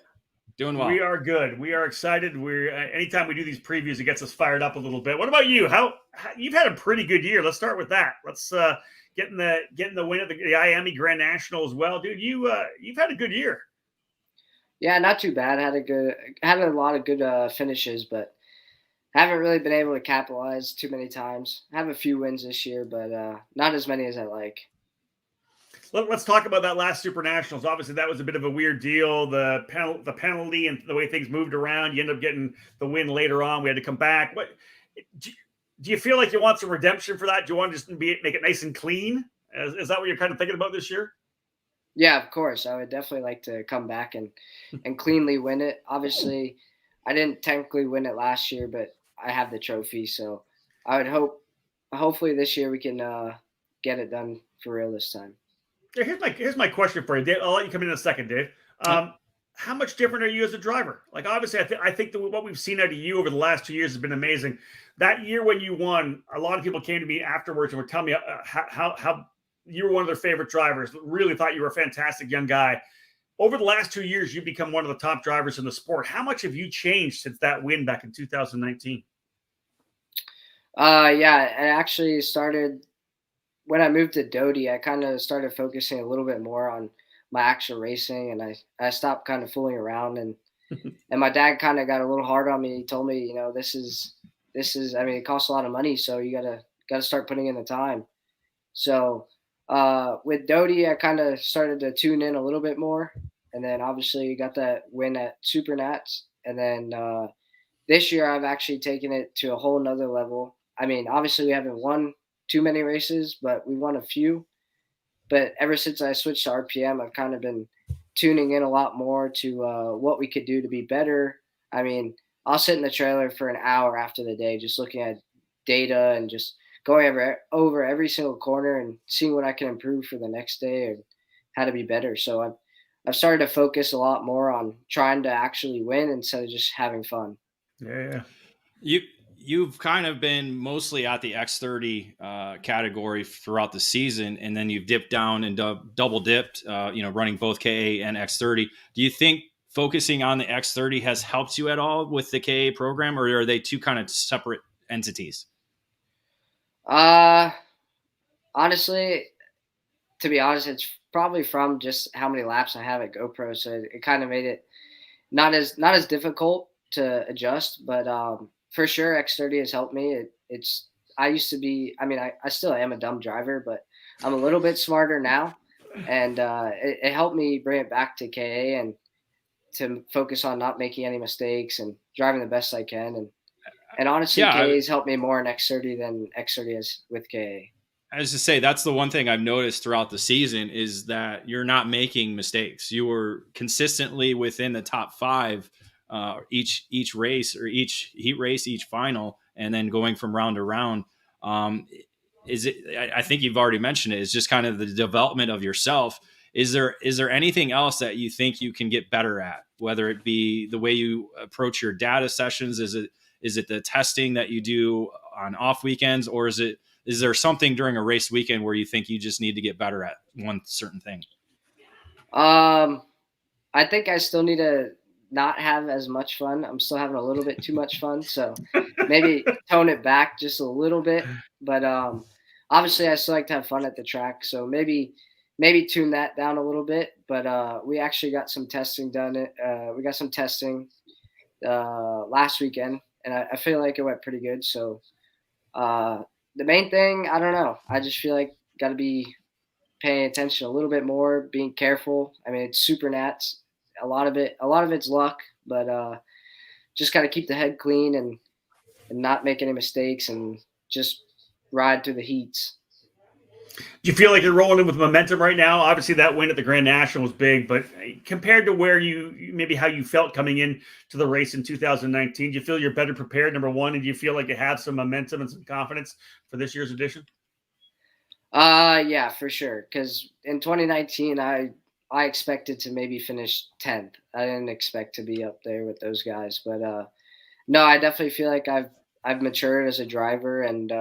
S2: Doing well.
S1: We are good. We are excited. Anytime we do these previews, it gets us fired up a little bit. What about you? How you've had a pretty good year. Let's start with that. Let's get in the win at the Miami Grand National as well, dude. You've had a good year.
S6: Yeah, not too bad. Had a lot of good finishes, but haven't really been able to capitalize too many times. I have a few wins this year, but not as many as I like.
S1: Let's talk about that last SuperNationals. Obviously, that was a bit of a weird deal. The penalty and the way things moved around, you end up getting the win later on. We had to come back. What do you feel like you want some redemption for that? Do you want to just make it nice and clean? Is that what you're kind of thinking about this year?
S6: Yeah, of course. I would definitely like to come back and cleanly win it. Obviously, I didn't technically win it last year, but I have the trophy. So I would hopefully this year we can get it done for real this time.
S1: Here's my question for you, Dave. I'll let you come in a second, Dave. How much different are you as a driver? Like, obviously, I think that what we've seen out of you over the last 2 years has been amazing. That year when you won, a lot of people came to me afterwards and were telling me how you were one of their favorite drivers. Really thought you were a fantastic young guy. Over the last 2 years, you've become one of the top drivers in the sport. How much have you changed since that win back in 2019?
S6: Yeah, it actually started when I moved to Doty. I kind of started focusing a little bit more on my actual racing, and I stopped kind of fooling around. And and my dad kind of got a little hard on me. He told me, this is. I mean, it costs a lot of money, so you gotta start putting in the time. So with Doty, I kind of started to tune in a little bit more, And then obviously got that win at SuperNats. And then this year I've actually taken it to a whole nother level. I mean, obviously we haven't won too many races, but we won a few. But ever since I switched to RPM, I've kind of been tuning in a lot more to what we could do to be better. I mean, I'll sit in the trailer for an hour after the day just looking at data and just going over every single corner and seeing what I can improve for the next day and how to be better. So I've started to focus a lot more on trying to actually win instead of just having fun.
S1: Yeah.
S2: You've kind of been mostly at the X30 category throughout the season, and then you've dipped down and double dipped, running both KA and X30. Do you think focusing on the X30 has helped you at all with the KA program, or are they two kind of separate entities?
S6: Honestly, to be honest, it's probably from just how many laps I have at GoPro. So it kind of made it not as difficult to adjust, but for sure X30 has helped me. I used to be, I mean, I still am a dumb driver, but I'm a little bit smarter now. And it helped me bring it back to KA and to focus on not making any mistakes and driving the best I can. And honestly, KA has helped me more in X30 than X30 has with KA.
S2: I was to say, that's the one thing I've noticed throughout the season is that you're not making mistakes. You were consistently within the top 5 each race or each heat race, each final, and then going from round to round. I think you've already mentioned it. It's just kind of the development of yourself. Is there anything else that you think you can get better at, whether it be the way you approach your data sessions? Is it the testing that you do on off weekends, or is there something during a race weekend where you think you just need to get better at one certain thing?
S6: I think I still need to not have as much fun. I'm still having a little bit too much fun. So maybe tone it back just a little bit. But obviously I still like to have fun at the track. So maybe tune that down a little bit. But we actually got some testing done. We got some testing last weekend, and I feel like it went pretty good. So the main thing, I don't know. I just feel like got to be paying attention a little bit more, being careful. I mean, it's super nats. A lot of it's luck, but just got to keep the head clean and not make any mistakes and just ride through the heats.
S1: Do you feel like you're rolling in with momentum right now? Obviously, that win at the Grand National was big, but compared to where maybe how you felt coming in to the race in 2019, do you feel you're better prepared, number one, and do you feel like you have some momentum and some confidence for this year's edition?
S6: Yeah, for sure. Because in 2019, I expected to maybe finish 10th. I didn't expect to be up there with those guys, but no, I definitely feel like I've matured as a driver, and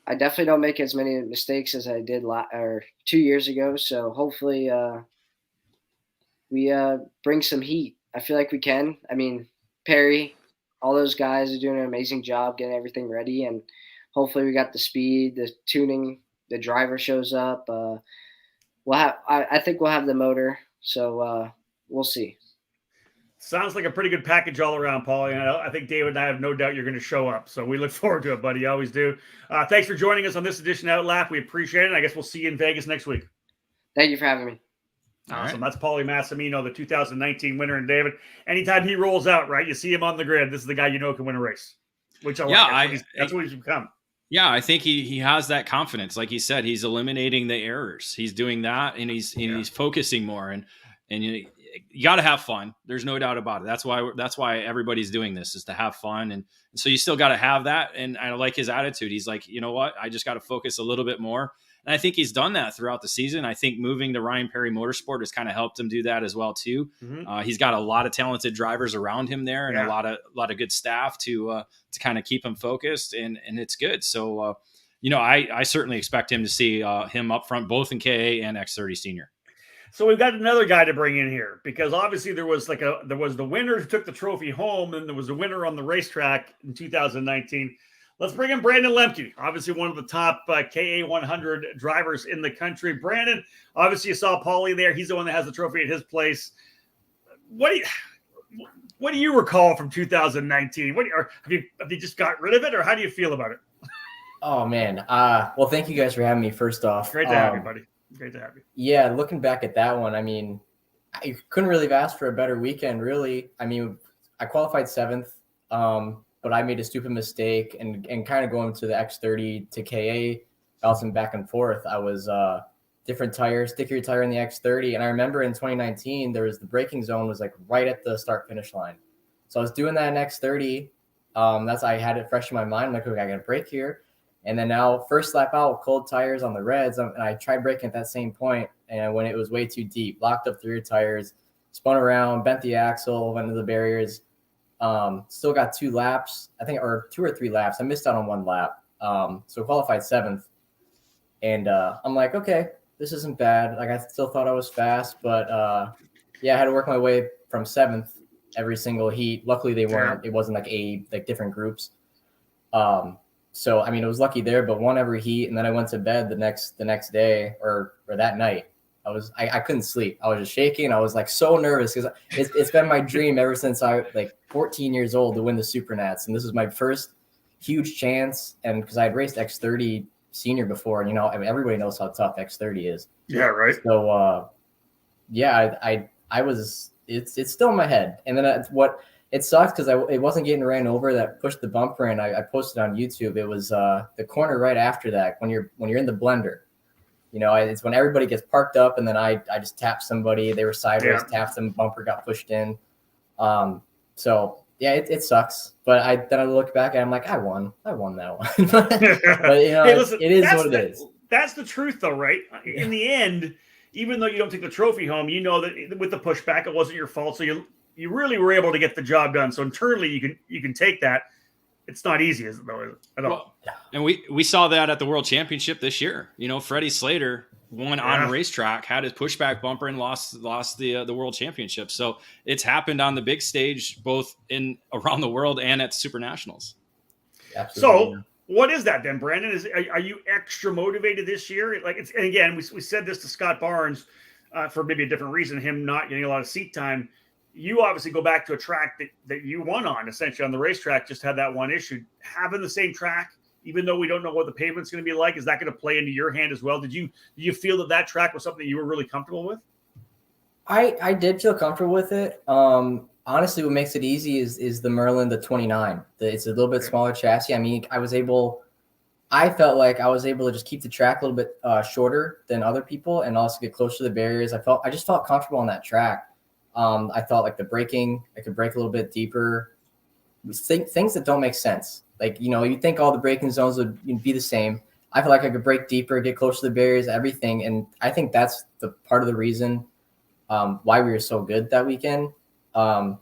S6: I definitely don't make as many mistakes as I did 2 years ago. So hopefully we bring some heat. I feel like we can. I mean, Perry, all those guys are doing an amazing job getting everything ready, and hopefully we got the speed, the tuning, the driver shows up. I think we'll have the motor, so we'll see.
S1: Sounds like a pretty good package all around, Pauly. And I think David and I have no doubt you're going to show up. So we look forward to it, buddy. You always do. Thanks for joining us on this edition of OutLap. We appreciate it. I guess we'll see you in Vegas next week.
S6: Thank you for having me.
S1: Awesome. Right. That's Pauly Massimino, the 2019 winner. And David, anytime he rolls out, right, you see him on the grid. This is the guy you know can win a race, which I like. That's what he's become.
S2: Yeah, I think he has that confidence. Like he said, he's eliminating the errors. He's doing that, and he's focusing more. And you got to have fun. There's no doubt about it. That's why everybody's doing this, is to have fun. And so you still got to have that. And I like his attitude. He's like, you know what? I just got to focus a little bit more. And I think he's done that throughout the season. I think moving to Ryan Perry Motorsport has kind of helped him do that as well too. Mm-hmm. He's got a lot of talented drivers around him there, and a lot of good staff to kind of keep him focused, and it's good. So I certainly expect him to see him up front, both in KA and X30 Senior.
S1: So we've got another guy to bring in here, because obviously there was the winner who took the trophy home, and there was a winner on the racetrack in 2019. Let's bring in Brandon Lemke, obviously one of the top KA 100 drivers in the country. Brandon, obviously you saw Pauly there. He's the one that has the trophy at his place. What do you recall from 2019? Have you just got rid of it, or how do you feel about it?
S7: Oh man. Well, thank you guys for having me. First off,
S1: great to have you, buddy. Great to have you.
S7: Yeah, looking back at that one, I mean, I couldn't really have asked for a better weekend, really. I mean, I qualified 7th, but I made a stupid mistake and kind of going to the X30 to KA, bouncing back and forth. I was different tires, stickier tire in the X30. And I remember in 2019, there was the braking zone was like right at the start finish line. So I was doing that in X30. I had it fresh in my mind. I'm like, okay, I got to brake here. And then now first lap out with cold tires on the reds. And I tried braking at that same point. And when it was way too deep, locked up the rear tires, spun around, bent the axle, went into the barriers. Still got 2 laps, I think, or 2 or 3 laps. I missed out on 1 lap. So qualified 7th. And I'm like, okay, this isn't bad. Like I still thought I was fast, but I had to work my way from 7th every single heat. Luckily they weren't, it wasn't like different groups. So, I mean, it was lucky there, but won every heat. And then I went to bed the next day or that night. I couldn't sleep. I was just shaking. I was like so nervous because it's been my dream ever since I like 14 years old to win the SuperNats. And this was my first huge chance. And because I had raced X30 senior before, and I mean, everybody knows how tough X30 is.
S1: Yeah, right.
S7: So, I was. It's still in my head. And then it sucks because it wasn't getting ran over. That pushed the bumper, and I posted on YouTube. It was the corner right after that when you're in the blender. It's when everybody gets parked up, and then I just tapped somebody. They were sideways, tapped them, bumper got pushed in. So yeah, it sucks. But then I look back and I'm like, I won that one. But hey, listen, it is what it is.
S1: That's the truth, though, right? In the end, even though you don't take the trophy home, you know that with the pushback, it wasn't your fault. So you really were able to get the job done. So internally, you can take that. It's not easy, is it, though, at all?
S2: Well, and we saw that at the World Championship this year. Freddie Slater won on a racetrack, had his pushback bumper, and lost the World Championship. So it's happened on the big stage, both around the world and at SuperNationals.
S1: Absolutely. So what is that then, Brandon? Are you extra motivated this year? And again, we said this to Scott Barnes for maybe a different reason, him not getting a lot of seat time. You obviously go back to a track that you won on, essentially on the racetrack, just had that one issue. Having the same track, even though we don't know what the pavement's going to be like, is that going to play into your hand as well? Did you feel that track was something you were really comfortable with? I did feel comfortable with it.
S7: Honestly, what makes it easy is the Merlin, the 29. It's a little bit smaller chassis. I mean, I felt like I was able to just keep the track a little bit shorter than other people and also get closer to the barriers. I just felt comfortable on that track. I thought like the braking, I could brake a little bit deeper. Things that don't make sense. Like, you think all the braking zones would be the same. I feel like I could brake deeper, get closer to the barriers, everything. And I think that's the part of the reason why we were so good that weekend. I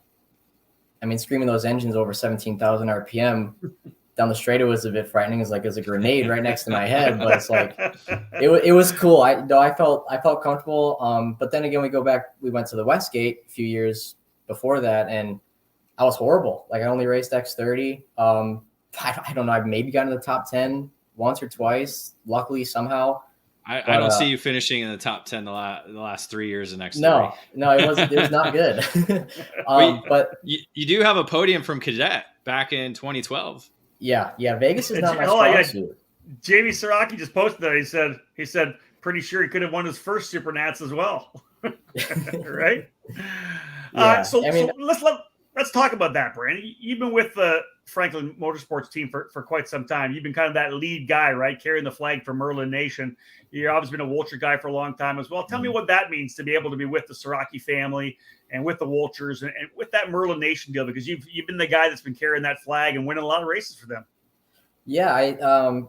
S7: mean, screaming those engines over 17,000 RPM down the straightaway was a bit frightening. It's like there's a grenade right next to my head, but it's like it was cool. I felt comfortable. But then again, we went to the Westgate a few years before that, and I was horrible. Like I only raced X30. I don't know. I've maybe gotten to the top 10 once or twice. Luckily, somehow.
S2: I don't see you finishing in the top 10 the last 3 years in X30.
S7: No, it was not good.
S2: But you do have a podium from Cadet back in 2012.
S7: Yeah. Vegas is not my strong suit.
S1: Jamie Siraki just posted that. He said, pretty sure he could have won his first SuperNats as well. Right?
S7: Yeah.
S1: So let's talk about that, Brandon. You've been with the Franklin Motorsports team for quite some time. You've been kind of that lead guy, right? Carrying the flag for Merlin Nation. You've obviously been a Vulture guy for a long time as well. Tell me what that means to be able to be with the Siraki family and with the Vultures and with that Merlin Nation deal, because you've been the guy that's been carrying that flag and winning a lot of races for them.
S7: Yeah,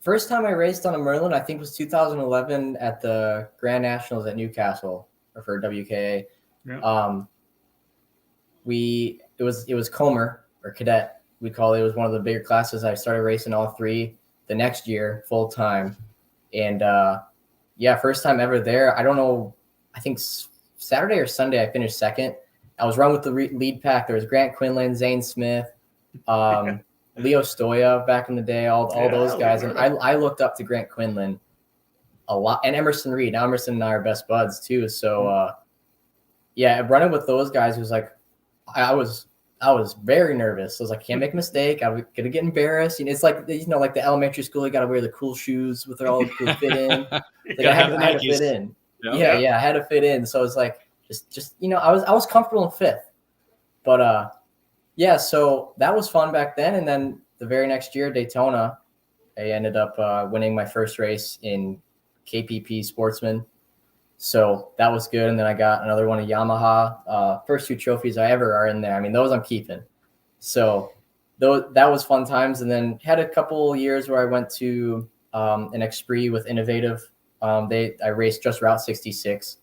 S7: first time I raced on a Merlin, I think was 2011 at the Grand Nationals at Newcastle or for WKA. Yeah. It was Comer or Cadet, we call it. It was one of the bigger classes. I started racing all three the next year full time, and first time ever there. I don't know. I think Saturday or Sunday I finished second. I was run with the lead pack. There was Grant Quinlan, Zane Smith, Leo Stoya back in the day, all those guys, and I looked up to Grant Quinlan a lot, and Emerson Reed. Now Emerson and I are best buds too. So running with those guys was like. I was very nervous. I was like, can't make a mistake. I'm gonna get embarrassed. It's like like the elementary school. You got to wear the cool shoes with all the fit in. Like I had to fit in. Yeah, I had to fit in. So it's like just I was comfortable in 5th, but yeah, so that was fun back then. And then the very next year, Daytona, I ended up winning my first race in KPP Sportsman. So that was good. And then I got another one at Yamaha. First 2 trophies I ever are in there. I mean, those I'm keeping. So that was fun times. And then had a couple years where I went to an Xpree with Innovative. I raced just Route 66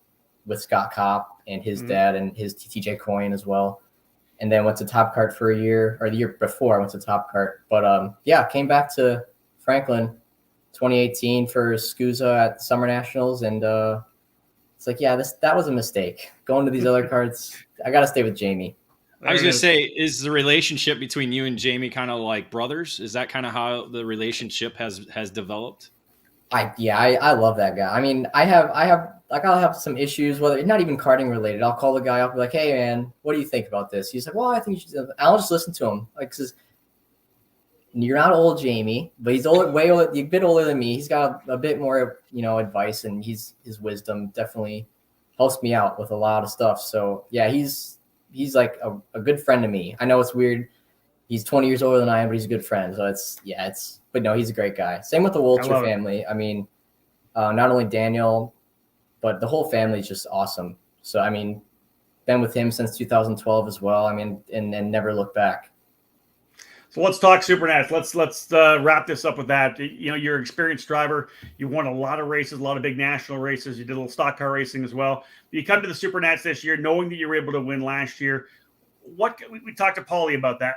S7: with Scott Kopp and his dad and his TJ Coyne as well. And then went to Top Kart for a year, or the year before I went to Top Kart. But yeah, came back to Franklin 2018 for SKUSA at SuperNationals. And it's like, yeah, that was a mistake. Going to these other karts, I got to stay with Jamie.
S2: I was going to say, is the relationship between you and Jamie kind of like brothers? Is that kind of how the relationship has developed?
S7: I love that guy. I mean, I'll have some issues, whether not even karting related. I'll call the guy up and be like, hey man, what do you think about this? He's like, well, I think you should. I'll just listen to him. Like, says, you're not old Jamie, but he's a bit older than me. He's got a bit more, advice, and his wisdom definitely helps me out with a lot of stuff. So yeah, he's like a good friend to me. I know it's weird. He's 20 years older than I am, but he's a good friend. So but no, he's a great guy. Same with the Wolter family. I mean, not only Daniel, but the whole family is just awesome. So, I mean, been with him since 2012 as well. I mean, and never look back.
S1: So let's talk Supernats. Let's wrap this up with that. You're an experienced driver. You won a lot of races, a lot of big national races. You did a little stock car racing as well. You come to the Supernats this year, knowing that you were able to win last year. We talked to Pauly about that.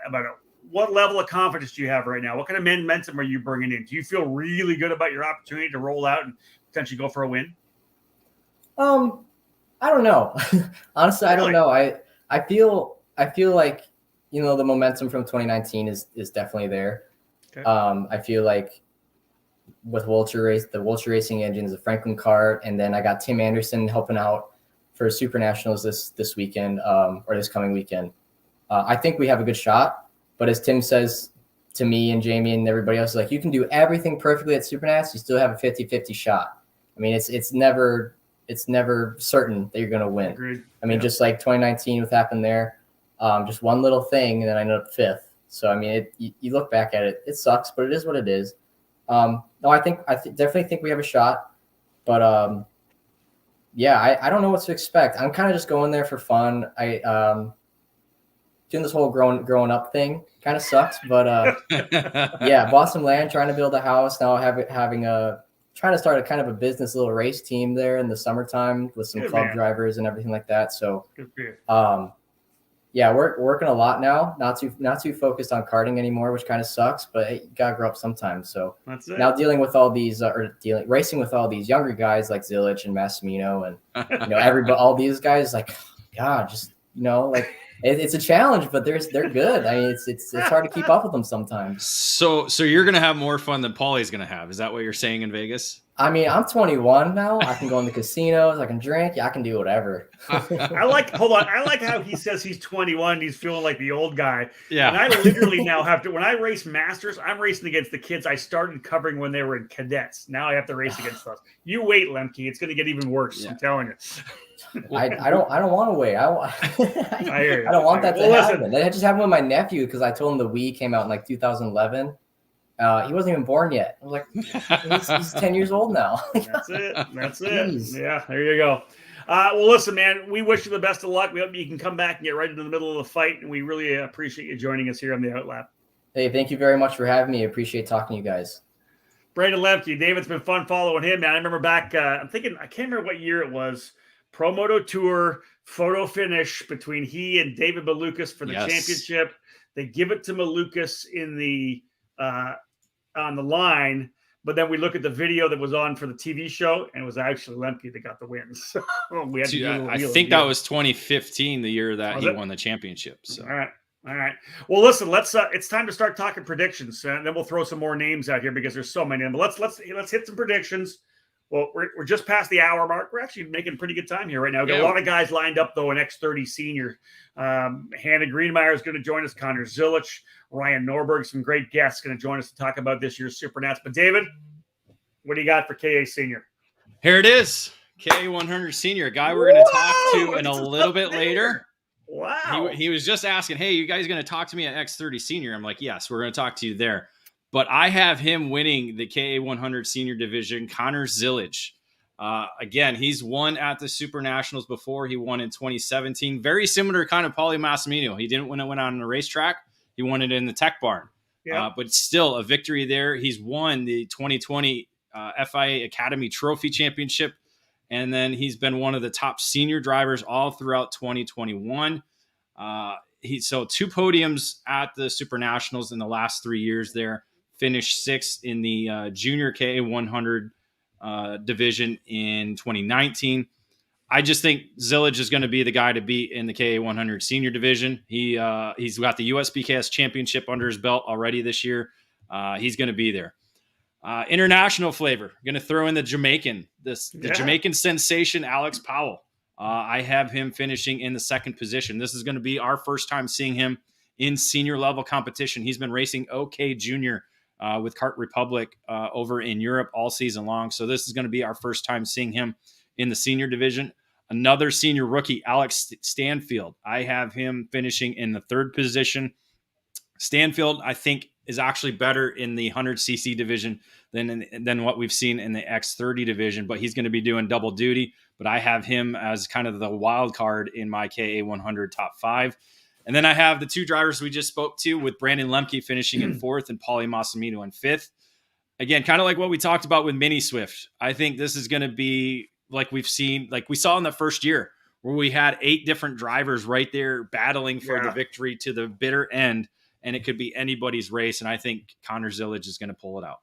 S1: What level of confidence do you have right now? What kind of momentum are you bringing in? Do you feel really good about your opportunity to roll out and potentially go for a win?
S7: I don't know. Honestly, I don't know. I feel like, the momentum from 2019 is definitely there. Okay. I feel like with the Wolter Racing engines, the Franklin Kart, and then I got Tim Anderson helping out for SuperNationals this weekend, or this coming weekend. I think we have a good shot. But as Tim says to me and Jamie and everybody else, like, you can do everything perfectly at Supernats, you still have a 50-50 shot. I mean, it's never certain that you're going to win.
S1: Agreed.
S7: I mean, just like 2019 what happened there, just one little thing, and then I ended up 5th. So, I mean, you look back at it, it sucks, but it is what it is. No, I definitely think we have a shot. But, yeah, I don't know what to expect. I'm kind of just going there for fun. Doing this whole growing up thing kind of sucks, but yeah, bought some land, trying to build a house now, trying to start a kind of a business little race team there in the summertime with some club drivers and everything like that. So yeah, we're working a lot now, not too focused on karting anymore, which kind of sucks, but you gotta grow up sometimes. So now dealing with all these racing with all these younger guys like Zilisch and Massimino and everybody, all these guys, like, God, just like, it's a challenge, but they're good. I mean, it's hard to keep up with them sometimes.
S2: So you're gonna have more fun than Pauly's gonna have. Is that what you're saying in Vegas?
S7: I mean, I'm 21 now. I can go in the casinos. I can drink. I can do whatever.
S1: I like how he says he's 21. He's feeling like the old guy.
S2: Yeah.
S1: And I literally now have to. When I race Masters, I'm racing against the kids I started covering when they were in cadets. Now I have to race against us. You wait, Lemke. It's going to get even worse. Yeah. I'm telling you.
S7: I don't want to wait. I don't want that to happen. That just happened with my nephew because I told him the Wii came out in like 2011. He wasn't even born yet. I was like, he's 10 years old now.
S1: That's it. Yeah, there you go. Well, listen, man, we wish you the best of luck. We hope you can come back and get right into the middle of the fight, and we really appreciate you joining us here on the OutLap.
S7: Hey, thank you very much for having me. I appreciate talking to you guys.
S1: Brandon Lemke, David, it's been fun following him, man. I remember back, I can't remember what year it was, Pro Moto Tour photo finish between he and David Malukas for the championship. They give it to Malukas in the on the line, but then we look at the video that was on for the TV show, and it was actually Lemke that got the win. So we had
S2: I think that was 2015, the year that he won the championship. So
S1: all right. Well, listen, let's it's time to start talking predictions, and then we'll throw some more names out here because there's so many. But let's hit some predictions. Well, we're just past the hour mark. We're actually making pretty good time here right now. We've got a lot of guys lined up, though, in X30 Senior. Hannah Greenemeier is going to join us. Conor Zillix, Ryan Norberg, some great guests going to join us to talk about this year's Supernats. But, David, what do you got for KA Senior?
S2: Here it is. K100 Senior, a guy we're going to talk to in a little bit later.
S1: Wow.
S2: He was just asking, hey, you guys going to talk to me at X30 Senior? I'm like, yes, we're going to talk to you there. But I have him winning the KA100 Senior Division, Conor Zillage. Again, he's won at the SuperNationals before. He won in 2017. Very similar to kind of Pauly Massimino. He didn't win it on the racetrack. He won it in the Tech Barn. Yeah. But still a victory there. He's won the 2020 FIA Academy Trophy Championship. And then he's been one of the top senior drivers all throughout 2021. So 2 podiums at the SuperNationals in the last 3 years there. Finished 6th in the junior KA100 division in 2019. I just think Zillage is going to be the guy to beat in the KA100 senior division. He's got the USBKS championship under his belt already this year. He's going to be there. International flavor. Going to throw in the Jamaican, Jamaican sensation, Alex Powell. I have him finishing in the 2nd position. This is going to be our first time seeing him in senior level competition. He's been racing OK Junior with Kart Republic over in Europe all season long. So this is going to be our first time seeing him in the senior division. Another senior rookie, Alex Stanfield. I have him finishing in the 3rd position. Stanfield, I think, is actually better in the 100cc division than what we've seen in the X30 division, but he's going to be doing double duty. But I have him as kind of the wild card in my KA100 top 5. And then I have the 2 drivers we just spoke to, with Brandon Lemke finishing in 4th and Pauly Massimino in 5th. Again, kind of like what we talked about with Mini Swift. I think this is going to be like we saw in the first year, where we had 8 different drivers right there battling for the victory to the bitter end. And it could be anybody's race. And I think Conor Zillage is going to pull it out.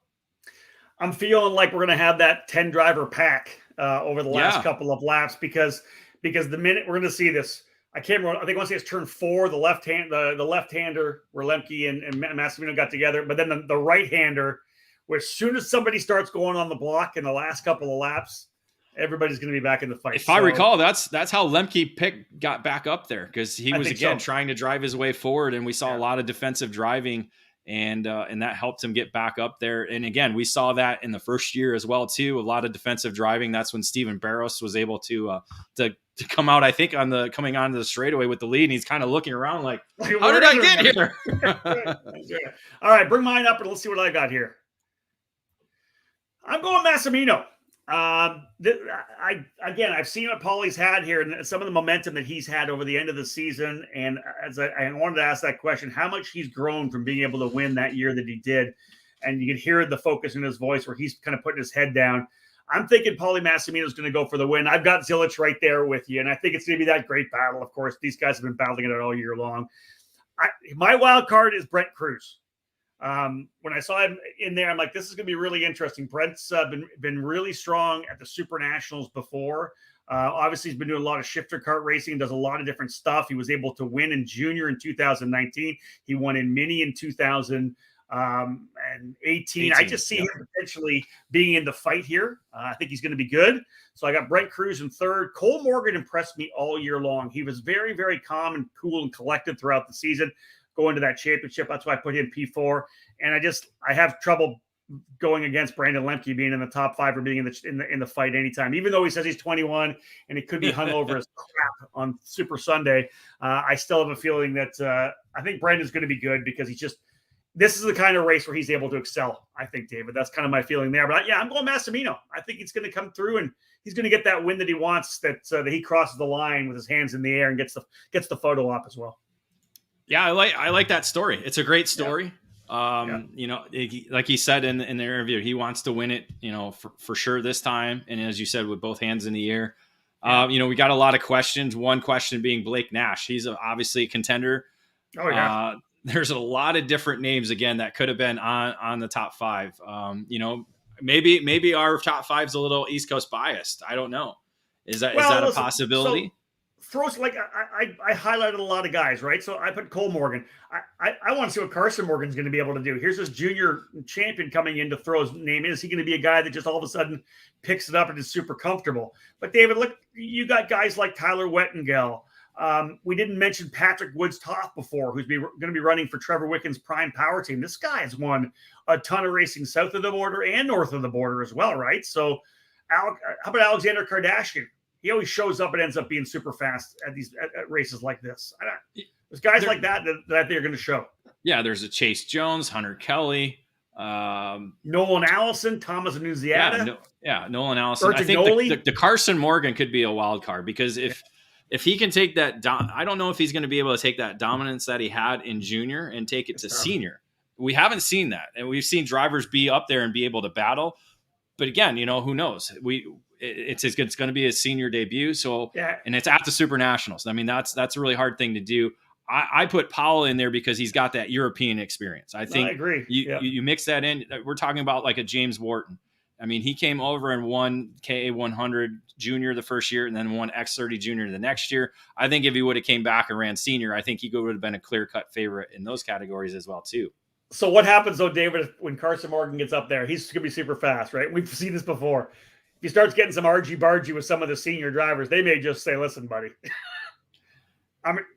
S1: I'm feeling like we're going to have that 10 driver pack over the last couple of laps because the minute we're going to see this, I can't remember. I think once it's turn 4, the left-hander where Lemke and Massimino got together, but then the right-hander, where as soon as somebody starts going on the block in the last couple of laps, everybody's going to be back in the fight.
S2: If I recall, that's how Lemke got back up there, because he was trying to drive his way forward, and we saw a lot of defensive driving, and that helped him get back up there. And again, we saw that in the first year as well too. A lot of defensive driving. That's when Steven Barros was able to come out, I think, coming onto the straightaway with the lead, and he's kind of looking around like, how did I get here?
S1: All right, bring mine up and let's see what I got here. I'm going Massimino. I've seen what Pauly's had here and some of the momentum that he's had over the end of the season. And as I wanted to ask that question, how much he's grown from being able to win that year that he did. And you can hear the focus in his voice where he's kind of putting his head down. I'm thinking Pauly Massimino is going to go for the win. I've got Zilisch right there with you. And I think it's going to be that great battle. Of course, these guys have been battling it all year long. My wild card is Brent Cruz. When I saw him in there, I'm like, this is going to be really interesting. Brent's been really strong at the SuperNationals before. Obviously, he's been doing a lot of shifter kart racing, does a lot of different stuff. He was able to win in junior in 2019. He won in mini in 2018. I just see him potentially being in the fight here. I think he's going to be good. So I got Brent Cruz in 3rd. Cole Morgan impressed me all year long. He was very, very calm and cool and collected throughout the season. Going to that championship. That's why I put him P4. And I have trouble going against Brandon Lemke being in the top 5 or being in the fight anytime. Even though he says he's 21 and it could be hung over as crap on Super Sunday, I still have a feeling that I think Brandon's going to be good because this is the kind of race where he's able to excel. I think, David, that's kind of my feeling there. But I'm going Massimino. I think he's going to come through and he's going to get that win that he wants. That he crosses the line with his hands in the air and gets the photo op as well.
S2: Yeah, I like that story. It's a great story. Like he said in the interview, he wants to win it, for sure this time. And as you said, with both hands in the air, we got a lot of questions. One question being Blake Nash. He's obviously a contender.
S1: Oh yeah.
S2: There's a lot of different names again that could have been on the top 5. Maybe our top 5 is a little East Coast biased. I don't know. Is that a possibility? I highlighted a lot of guys, right? So I put Cole Morgan. I want to see what Carson Morgan's going to be able to do. Here's this junior champion coming in to throw his name in. Is he going to be a guy that just all of a sudden picks it up and is super comfortable? But David, look, you got guys like Tyler Wettengel. We didn't mention Patrick Woods-Toth before, who's going to be running for Trevor Wicken's Prime Power Team. This guy has won a ton of racing south of the border and north of the border as well, right? So
S1: How about Alexander Kardashian? He always shows up and ends up being super fast at these at races like this. There's guys like that I think are going to show.
S2: Yeah, there's a Chase Jones, Hunter Kelly,
S1: Nolan Allison, Thomas Annunziata.
S2: Nolan Allison. I think the Carson Morgan could be a wild card because if he can take that, I don't know if he's going to be able to take that dominance that he had in junior and take it to senior. We haven't seen that, and we've seen drivers be up there and be able to battle. But again, who knows? It's going to be his senior debut, and it's at the SuperNationals. I mean, that's a really hard thing to do. I put Powell in there because he's got that European experience. I think
S1: I agree.
S2: You mix that in. We're talking about like a James Wharton. I mean, he came over and won KA 100 junior the first year and then won X30 junior the next year. I think if he would have came back and ran senior, I think he would have been a clear-cut favorite in those categories as well, too.
S1: So what happens, though, David, when Carson Morgan gets up there? He's going to be super fast, right? We've seen this before. If he starts getting some argy-bargy with some of the senior drivers, they may just say, listen, buddy,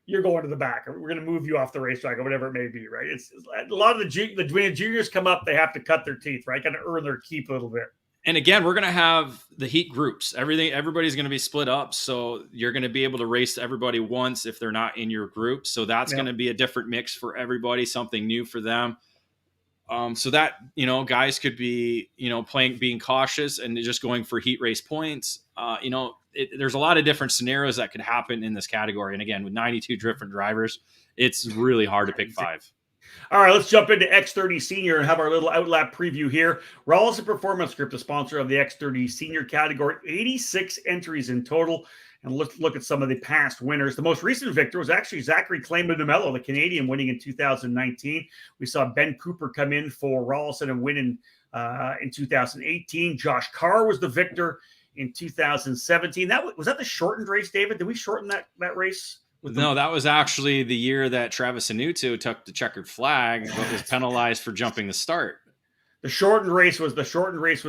S1: you're going to the back. We're going to move you off the racetrack or whatever it may be, right? It's a lot of the juniors come up, they have to cut their teeth, right? Got to earn their keep a little bit.
S2: And again, we're going to have the heat groups. Everybody's going to be split up. So you're going to be able to race everybody once if they're not in your group. So that's going to be a different mix for everybody, something new for them. So that, guys could be, being cautious and just going for heat race points. There's a lot of different scenarios that could happen in this category. And again, with 92 different drivers, it's really hard to pick 5.
S1: All right, let's jump into X30 Senior and have our little OutLap preview here. Rolison Performance Group, the sponsor of the X30 Senior category, 86 entries in total. And let's look at some of the past winners. The most recent victor was actually Zachary Claman-DeMello, the Canadian, winning in 2019. We saw Ben Cooper come in for Rolison and win in 2018. Josh Carr was the victor in 2017. Was that the shortened race, David? Did we shorten that race?
S2: No, that was actually the year that Travis Anuto took the checkered flag, but was penalized for jumping the start.
S1: The shortened race was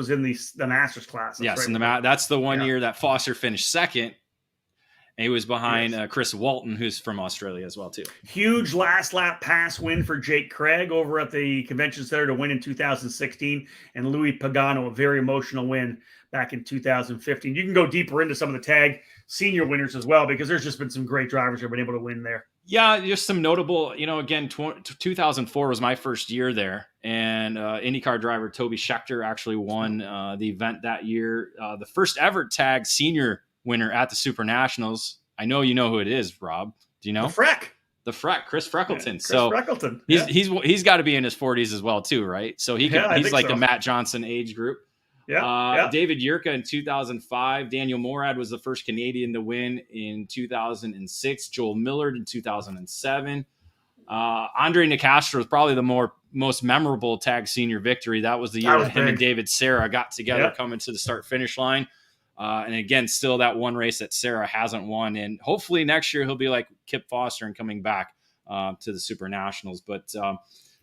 S1: in the Masters class.
S2: Yes,
S1: right.
S2: That's the one year that Foster finished second. And he was behind Chris Walton, who's from Australia as well, too.
S1: Huge last lap pass win for Jake Craig over at the Convention Center to win in 2016. And Louis Pagano, a very emotional win back in 2015. You can go deeper into some of the tag senior winners as well, because there's just been some great drivers who have been able to win there.
S2: Yeah, just some notable, again, 2004 was my first year there. And IndyCar driver Toby Schechter actually won the event that year. The first ever tag senior winner at the SuperNationals. I know you know who it is, Rob. Do you know? The Freck, Chris Freckleton.
S1: Freckleton.
S2: He's got to be in his 40s as well too, right? So he's like the Matt Johnson age group. David Yerka in 2005. Daniel Morad was the first Canadian to win in 2006. Joel Millard in 2007. Andre Nicastro was probably the most memorable tag senior victory. That was the year that him and David Serra got together coming to the start-finish line. And again, still that one race that Sarah hasn't won. And hopefully next year he'll be like Kip Foster and coming back to the SuperNationals. But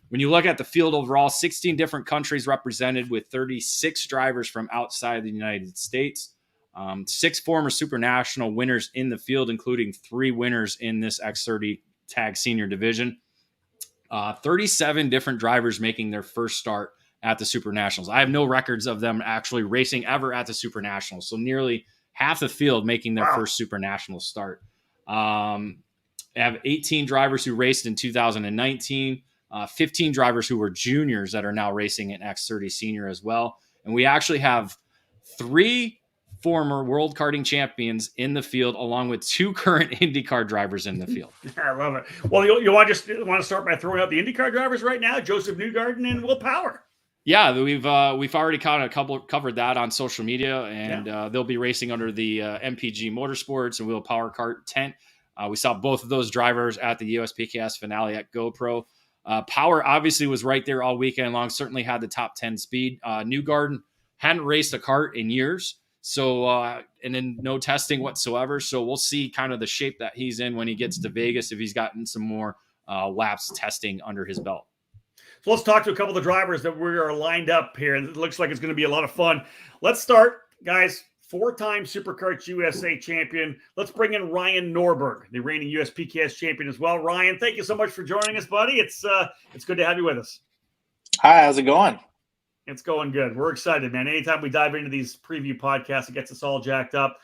S2: when you look at the field overall, 16 different countries represented with 36 drivers from outside the United States. 6 former SuperNational winners in the field, including 3 winners in this X30 tag senior division. 37 different drivers making their first start at the SuperNationals. I have no records of them actually racing ever at the SuperNationals. So nearly half the field making their first SuperNational start. I have 18 drivers who raced in 2019, 15 drivers who were juniors that are now racing in X30 Senior as well. And we actually have 3 former World Karting champions in the field, along with 2 current IndyCar drivers in the field.
S1: I love it. Well, you want to start by throwing out the IndyCar drivers right now? Joseph Newgarden and Willpower.
S2: Yeah, we've already covered that on social media, and they'll be racing under the MPG Motorsports and Willpower Kart tent. We saw both of those drivers at the USPKS finale at GoPro. Power obviously was right there all weekend long, certainly had the top 10 speed. Newgarden hadn't raced a kart in years, so and then no testing whatsoever. So we'll see kind of the shape that he's in when he gets to Vegas, if he's gotten some more laps testing under his belt.
S1: So let's talk to a couple of the drivers that we are lined up here. And it looks like it's going to be a lot of fun. Let's start, guys. 4-time Superkarts USA champion. Let's bring in Ryan Norberg, the reigning USPKS champion as well. Ryan, thank you so much for joining us, buddy. It's good to have you with us.
S8: Hi, how's it going?
S1: It's going good. We're excited, man. Anytime we dive into these preview podcasts, it gets us all jacked up.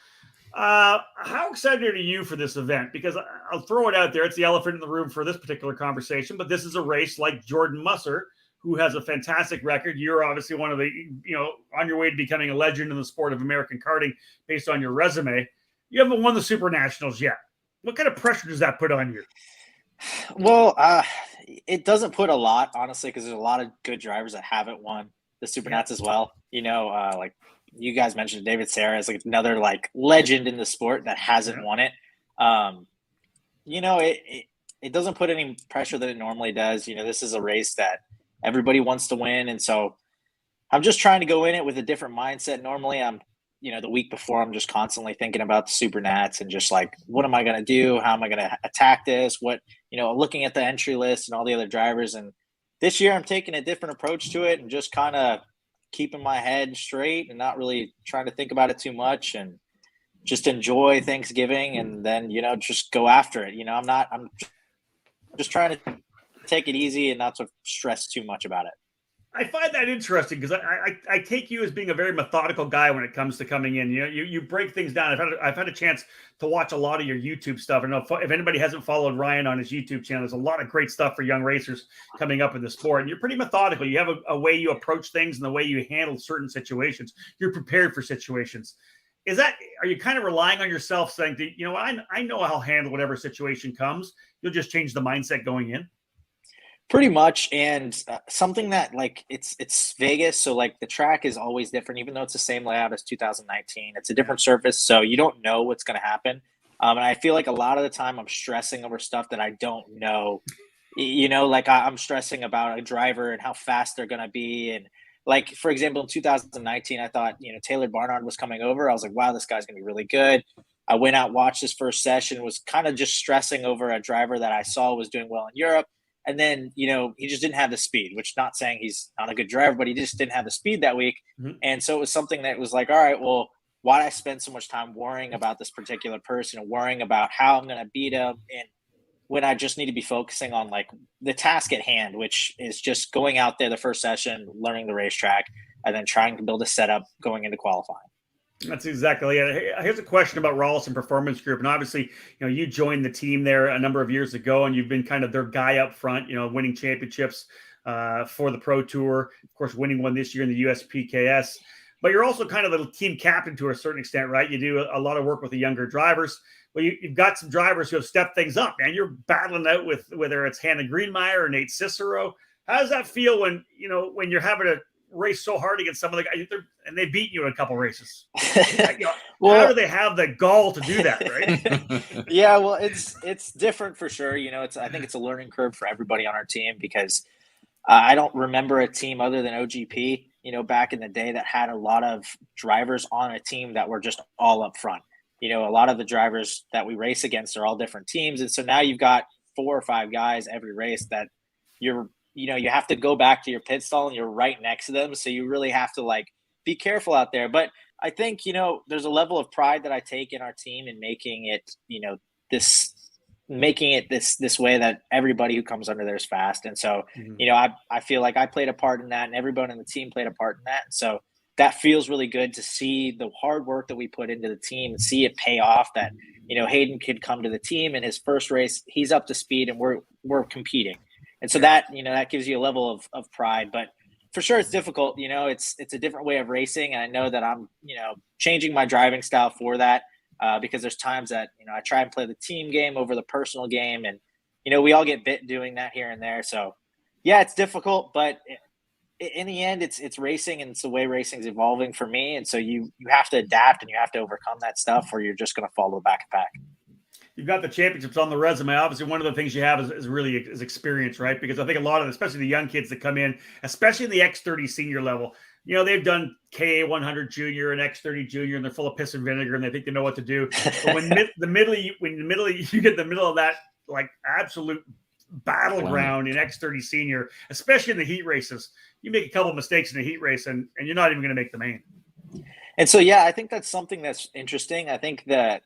S1: How excited are you for this event? Because I'll throw it out there. It's the elephant in the room for this particular conversation, but this is a race like Jordan Musser, who has a fantastic record. You're obviously one of the, on your way to becoming a legend in the sport of American karting based on your resume. You haven't won the SuperNationals yet. What kind of pressure does that put on you?
S8: Well, it doesn't put a lot, honestly, because there's a lot of good drivers that haven't won the SuperNats as well. Like you guys mentioned, David Serra is like another like legend in the sport that hasn't won it. It doesn't put any pressure that it normally does. This is a race that everybody wants to win. And so I'm just trying to go in it with a different mindset. Normally I'm, the week before, I'm just constantly thinking about the SuperNats and just like, what am I going to do? How am I going to attack this? Looking at the entry list and all the other drivers. And this year I'm taking a different approach to it and just kind of keeping my head straight and not really trying to think about it too much and just enjoy Thanksgiving and then, just go after it. I'm just trying to take it easy and not to stress too much about it.
S1: I find that interesting because I take you as being a very methodical guy when it comes to coming in. You break things down. I've had a chance to watch a lot of your YouTube stuff. And if anybody hasn't followed Ryan on his YouTube channel, there's a lot of great stuff for young racers coming up in the sport. And you're pretty methodical. You have a way you approach things and the way you handle certain situations. You're prepared for situations. Are you kind of relying on yourself saying, I know I'll handle whatever situation comes. You'll just change the mindset going in?
S8: Pretty much. And something that like it's Vegas. So like the track is always different, even though it's the same layout as 2019, it's a different surface. So you don't know what's going to happen. And I feel like a lot of the time I'm stressing over stuff that I don't know, like I'm stressing about a driver and how fast they're going to be. And like, for example, in 2019, I thought, Taylor Barnard was coming over. I was like, wow, this guy's going to be really good. I went out, watched his first session, was kind of just stressing over a driver that I saw was doing well in Europe. And then, he just didn't have the speed, which not saying he's not a good driver, but he just didn't have the speed that week. Mm-hmm. And so it was something that was like, all right, well, why did I spend so much time worrying about this particular person and worrying about how I'm going to beat him? And when I just need to be focusing on like the task at hand, which is just going out there the first session, learning the racetrack, and then trying to build a setup going into qualifying.
S1: That's exactly it. Here's a question about Rolison Performance Group. And obviously, you joined the team there a number of years ago, and you've been kind of their guy up front, winning championships for the Pro Tour, of course, winning one this year in the USPKS. But you're also kind of the team captain to a certain extent, right? You do a lot of work with the younger drivers. Well, you've got some drivers who have stepped things up, man. You're battling out with whether it's Hannah Greenemeier or Nate Cicero. How does that feel when you're having to race so hard against some of the guys and they beat you in a couple races? Well, how do they have the gall to do that, right?
S8: Yeah, well, it's different for sure. I think it's a learning curve for everybody on our team because I don't remember a team other than OGP, back in the day that had a lot of drivers on a team that were just all up front. A lot of the drivers that we race against are all different teams. And so now you've got 4 or 5 guys every race that you have to go back to your pit stall and you're right next to them. So you really have to like be careful out there. But I think, there's a level of pride that I take in our team and making it, this way that everybody who comes under there is fast. And so, I feel like I played a part in that and everyone in the team played a part in that. And so that feels really good to see the hard work that we put into the team and see it pay off that, Hayden could come to the team in his first race, he's up to speed and we're competing. And so that, that gives you a level of pride, but for sure it's difficult. It's a different way of racing. And I know that I'm, changing my driving style for that because there's times that, I try and play the team game over the personal game. And, we all get bit doing that here and there. So yeah, it's difficult, but in the end, it's racing and it's the way racing's evolving for me. And so you have to adapt and you have to overcome that stuff or you're just going to fall to the back of the pack.
S1: You've got the championships on the resume. Obviously, one of the things you have is really experience, right? Because I think a lot of, especially the young kids that come in, especially in the X30 senior level, they've done KA 100 junior and X30 junior, and they're full of piss and vinegar, and they think they know what to do. But when you get in the middle of that, like absolute battleground in X30 senior, especially in the heat races, you make a couple mistakes in a heat race, and you're not even going to make the main.
S8: And so, yeah, I think that's something that's interesting. I think that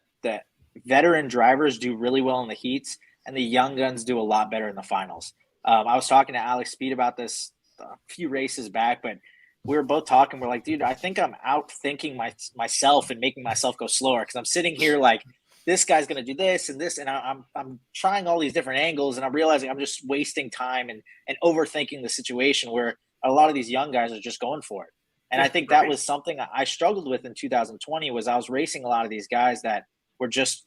S8: veteran drivers do really well in the heats and the young guns do a lot better in the finals. I was talking to Alex Speed about this a few races back, but we were both talking. We're like, dude, I think I'm outthinking myself and making myself go slower because I'm sitting here like, this guy's going to do this and this, and I'm trying all these different angles, and I'm realizing I'm just wasting time and overthinking the situation where a lot of these young guys are just going for it. And I think that was something I struggled with in 2020 was I was racing a lot of these guys that were just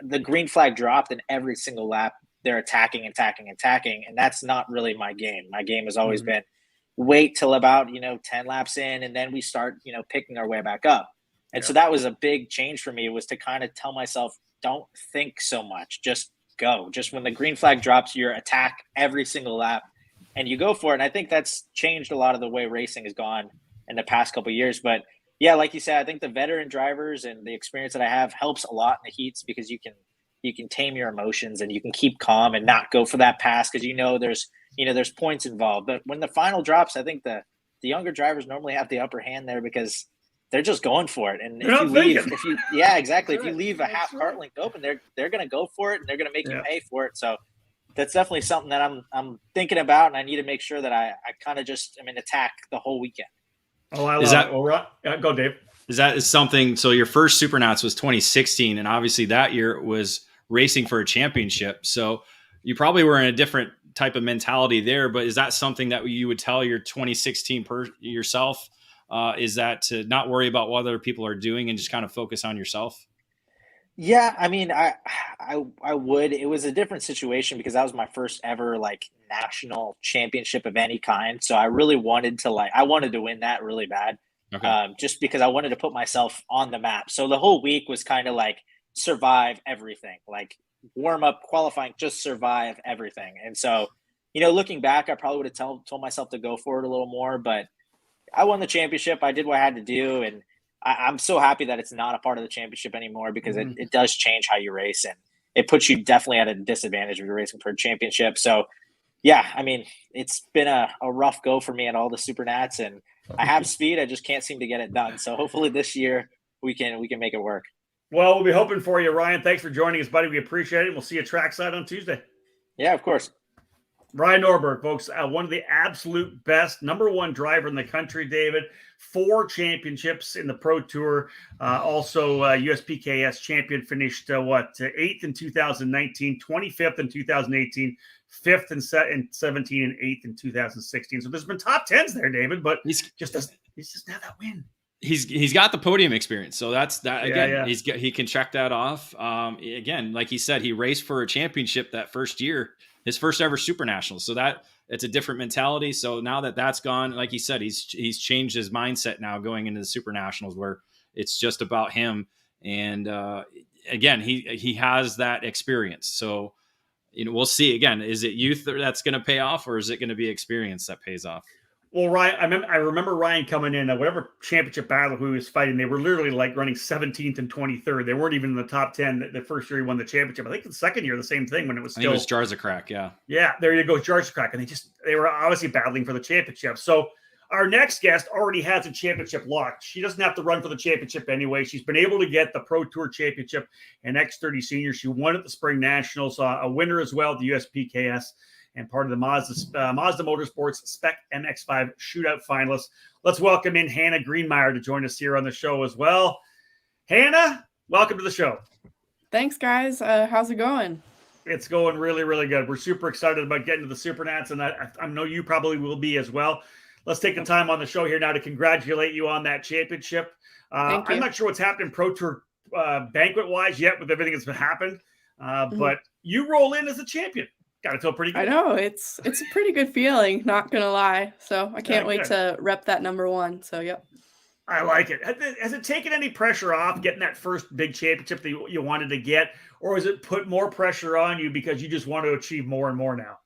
S8: the green flag dropped, and every single lap they're attacking. And that's not really my game. My game has always been wait till about, 10 laps in, and then we start, picking our way back up. And so that was a big change for me, was to kind of tell myself, don't think so much, just go. Just when the green flag drops, you attack every single lap and you go for it. And I think that's changed a lot of the way racing has gone in the past couple of years. But yeah, like you said, I think the veteran drivers and the experience that I have helps a lot in the heats, because you can tame your emotions and you can keep calm and not go for that pass, because there's points involved. But when the final drops, I think the younger drivers normally have the upper hand there, because they're just going for it. And if you leave a half cart length open, they're going to go for it, and they're going to make you pay for it. So that's definitely something that I'm thinking about, and I need to make sure that I kind of just am in attack the whole weekend.
S1: Oh, I love it. All right. Go, Dave.
S2: Is something? So your first SuperNats was 2016, and obviously that year was racing for a championship. So you probably were in a different type of mentality there. But is that something that you would tell your 2016 yourself? Is that to not worry about what other people are doing and just kind of focus on yourself?
S8: Yeah, I mean, I would. It was a different situation because that was my first ever national championship of any kind. So I really wanted to win that really bad. Okay. Just because I wanted to put myself on the map. So the whole week was kind of survive everything, warm up, qualifying, just survive everything. And so, looking back, I probably would have told myself to go for it a little more, but I won the championship. I did what I had to do. And I'm so happy that it's not a part of the championship anymore, because it does change how you race, and it puts you definitely at a disadvantage if you're racing for a championship. So yeah, I mean, it's been a rough go for me at all the SuperNats, and I have speed. I just can't seem to get it done. So hopefully this year we can make it work.
S1: Well, we'll be hoping for you, Ryan. Thanks for joining us, buddy. We appreciate it. We'll see you trackside on Tuesday.
S8: Yeah, of course.
S1: Ryan Norberg, folks, one of the absolute best, number one driver in the country, David. 4 championships in the Pro Tour. Also, USPKS champion, finished 8th in 2019, 25th in 2018, 5th in 17, and 8th in 2016. So there's been top 10s there, David, but he's just not that win.
S2: He's got the podium experience, so that's that again. Yeah. He can check that off. Again, like he said, he raced for a championship that first year, his first ever SuperNationals. So that it's a different mentality. So now that that's gone, like he said, he's changed his mindset now going into the SuperNationals, where it's just about him. And again, he has that experience. So we'll see. Again, is it youth that's going to pay off, or is it going to be experience that pays off?
S1: Well, Ryan, I remember Ryan coming in, whatever championship battle who he was fighting, they were literally running 17th and 23rd. They weren't even in the top 10 the first year he won the championship. I think the second year, the same thing when it was still.
S2: I think it was Jarzakrak, yeah.
S1: Yeah, there you go, Jarzakrak. And they were obviously battling for the championship. So our next guest already has a championship locked. She doesn't have to run for the championship anyway. She's been able to get the Pro Tour Championship in X30 Senior. She won at the Spring Nationals, a winner as well at the USPKS, and part of the Mazda Motorsports Spec MX-5 shootout finalists. Let's welcome in Hannah Greenemeier to join us here on the show as well. Hannah, welcome to the show.
S9: Thanks, guys. How's it going?
S1: It's going really, really good. We're super excited about getting to the SuperNats, and I know you probably will be as well. Let's take the time on the show here now to congratulate you on that championship.
S9: Thank you.
S1: I'm not sure what's happened Pro Tour banquet-wise yet with everything that's happened, but you roll in as a champion. Got to feel pretty good.
S9: I know. It's a pretty good feeling, not going to lie. So I can't wait to rep that number 1. So, yep.
S1: I like it. Has it taken any pressure off getting that first big championship that you wanted to get, or has it put more pressure on you because you just want to achieve more and more now?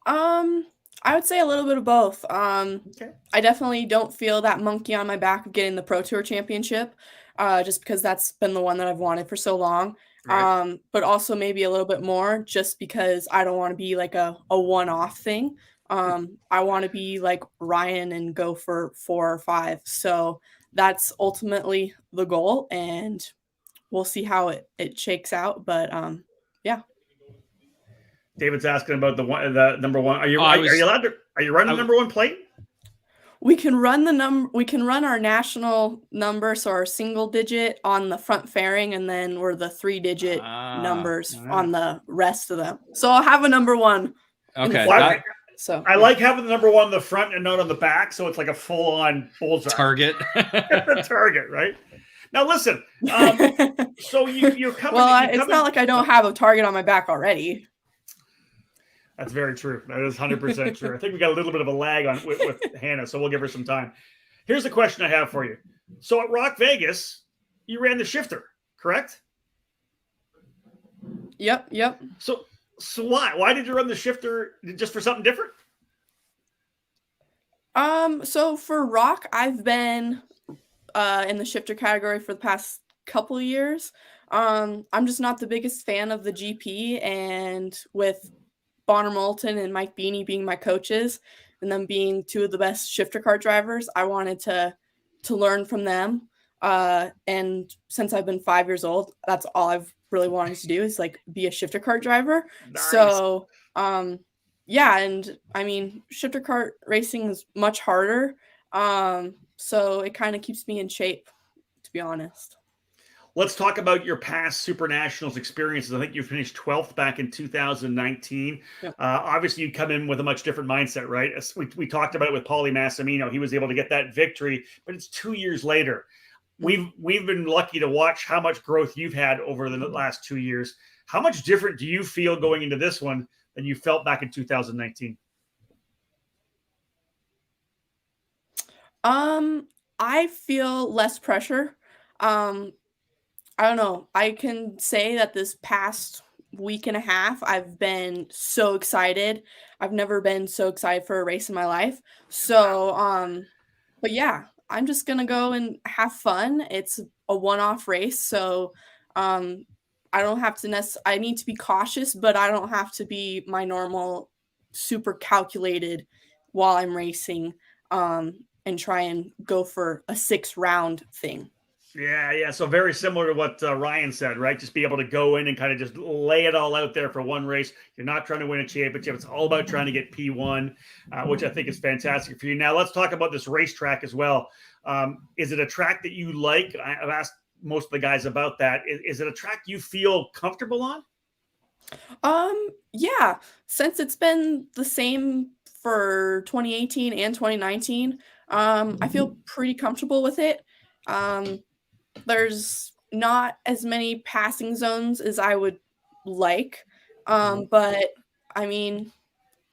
S9: I would say a little bit of both.
S1: Okay.
S9: I definitely don't feel that monkey on my back of getting the Pro Tour Championship, just because that's been the one that I've wanted for so long. Right. But also maybe a little bit more just because I don't want to be like a one-off thing. I want to be like Ryan and go for 4 or 5. So that's ultimately the goal, and we'll see how it shakes out. But yeah.
S1: David's asking about the number one. Are you allowed to? Are you running the number one plate?
S9: We can run We can run our national number, so our single digit on the front fairing, and then we're the 3-digit numbers on the rest of them. So I'll have a number one.
S2: Okay.
S9: So
S1: I like having the number one on the front and not on the back, so it's like a full-on bullseye
S2: target.
S1: The target, right? Now listen. So you're coming.
S9: Well, it's not like I don't have a target on my back already.
S1: That's very true. That is 100% true. I think we got a little bit of a lag on with Hannah, so we'll give her some time. Here's a question I have for you. So at Rock Vegas, you ran the shifter, correct?
S9: Yep.
S1: So why? Why did you run the shifter? Just for something different?
S9: So for Rock, I've been in the shifter category for the past couple of years. I'm just not the biggest fan of the GP, and with Bonner Moulton and Mike Beanie being my coaches and them being two of the best shifter kart drivers, I wanted to learn from them. And since I've been 5 years old, that's all I've really wanted to do is like be a shifter kart driver. Nice. So, yeah. And I mean, shifter kart racing is much harder. So it kind of keeps me in shape, to be honest.
S1: Let's talk about your past SuperNationals experiences. I think you finished 12th back in 2019. Yep. Obviously, you come in with a much different mindset, right? We talked about it with Pauly Massimino. He was able to get that victory, but it's 2 years later. We've been lucky to watch how much growth you've had over the last 2 years. How much different do you feel going into this one than you felt back in 2019?
S9: I feel less pressure. I don't know. I can say that this past week and a half, I've been so excited. I've never been so excited for a race in my life. So, but yeah, I'm just going to go and have fun. It's a one-off race. So, I don't have to I need to be cautious, but I don't have to be my normal super calculated while I'm racing, and try and go for a 6-round thing.
S1: Yeah. So very similar to what Ryan said, right? Just be able to go in and kind of just lay it all out there for one race. You're not trying to win a championship. It's all about trying to get P1, which I think is fantastic for you. Now, let's talk about this racetrack as well. Is it a track that you like? I've asked most of the guys about that. Is it a track you feel comfortable on?
S9: Yeah. Since it's been the same for 2018 and 2019, I feel pretty comfortable with it. There's not as many passing zones as I would like. But I mean,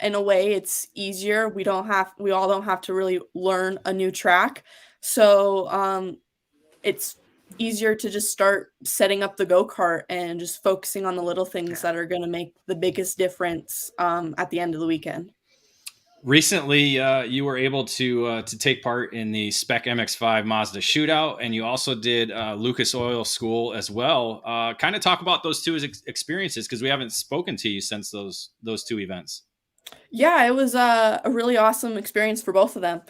S9: in a way it's easier. We all don't have to really learn a new track. So, it's easier to just start setting up the go-kart and just focusing on the little things that are going to make the biggest difference, at the end of the weekend.
S2: Recently, you were able to take part in the Spec MX-5 Mazda shootout, and you also did Lucas Oil School as well. Kind of talk about those two experiences, because we haven't spoken to you since those two events.
S9: Yeah, it was a really awesome experience for both of them.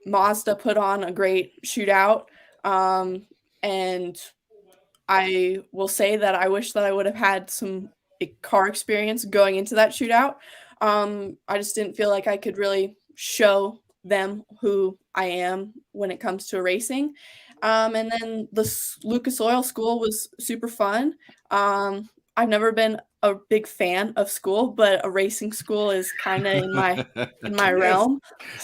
S9: Mazda put on a great shootout, and I will say that I wish that I would have had some car experience going into that shootout. I just didn't feel like I could really show them who I am when it comes to racing. And then the Lucas Oil School was super fun. I've never been a big fan of school, but a racing school is kind of in my realm.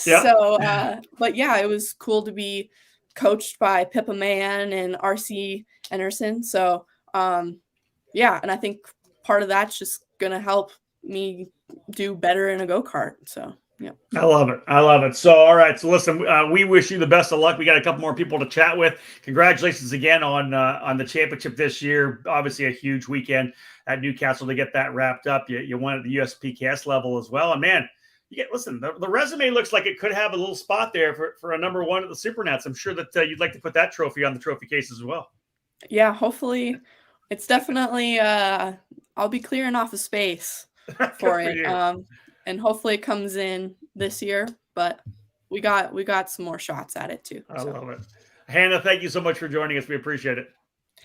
S9: Yeah. So, but yeah, it was cool to be coached by Pippa Mann and RC Anderson. So, yeah, and I think part of that's just going to help me do better in a go-kart. So yeah,
S1: I love it. So all right, so listen, we wish you the best of luck. We got a couple more people to chat with. Congratulations again on the championship this year. Obviously a huge weekend at Newcastle to get that wrapped up. You won at the USPKS level as well, and man, the resume looks like it could have a little spot there for a number one at the SuperNats. I'm sure that you'd like to put that trophy on the trophy case as well.
S9: Yeah, hopefully. It's definitely I'll be clearing off a space for it, and hopefully it comes in this year, but we got some more shots at it too.
S1: I love it. Hannah, thank you so much for joining us. We appreciate it.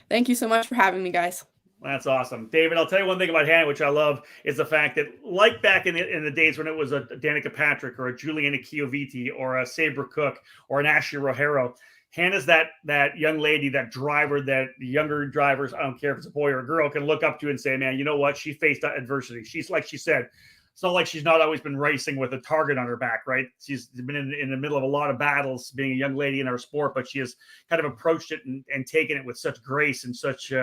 S9: Thank you so much for having me, guys.
S1: That's awesome. David, I'll tell you one thing about Hannah, which I love, is the fact that, like back in the days when it was a Danica Patrick or a Juliana Chioviti or a Sabra Cook or an Ashley Rogero, Hannah's that young lady, that driver that the younger drivers, I don't care if it's a boy or a girl, can look up to and say, man, you know what? She faced adversity. She's, like she said, it's not like she's not always been racing with a target on her back, right? She's been in the middle of a lot of battles being a young lady in our sport, but she has kind of approached it and taken it with such grace and such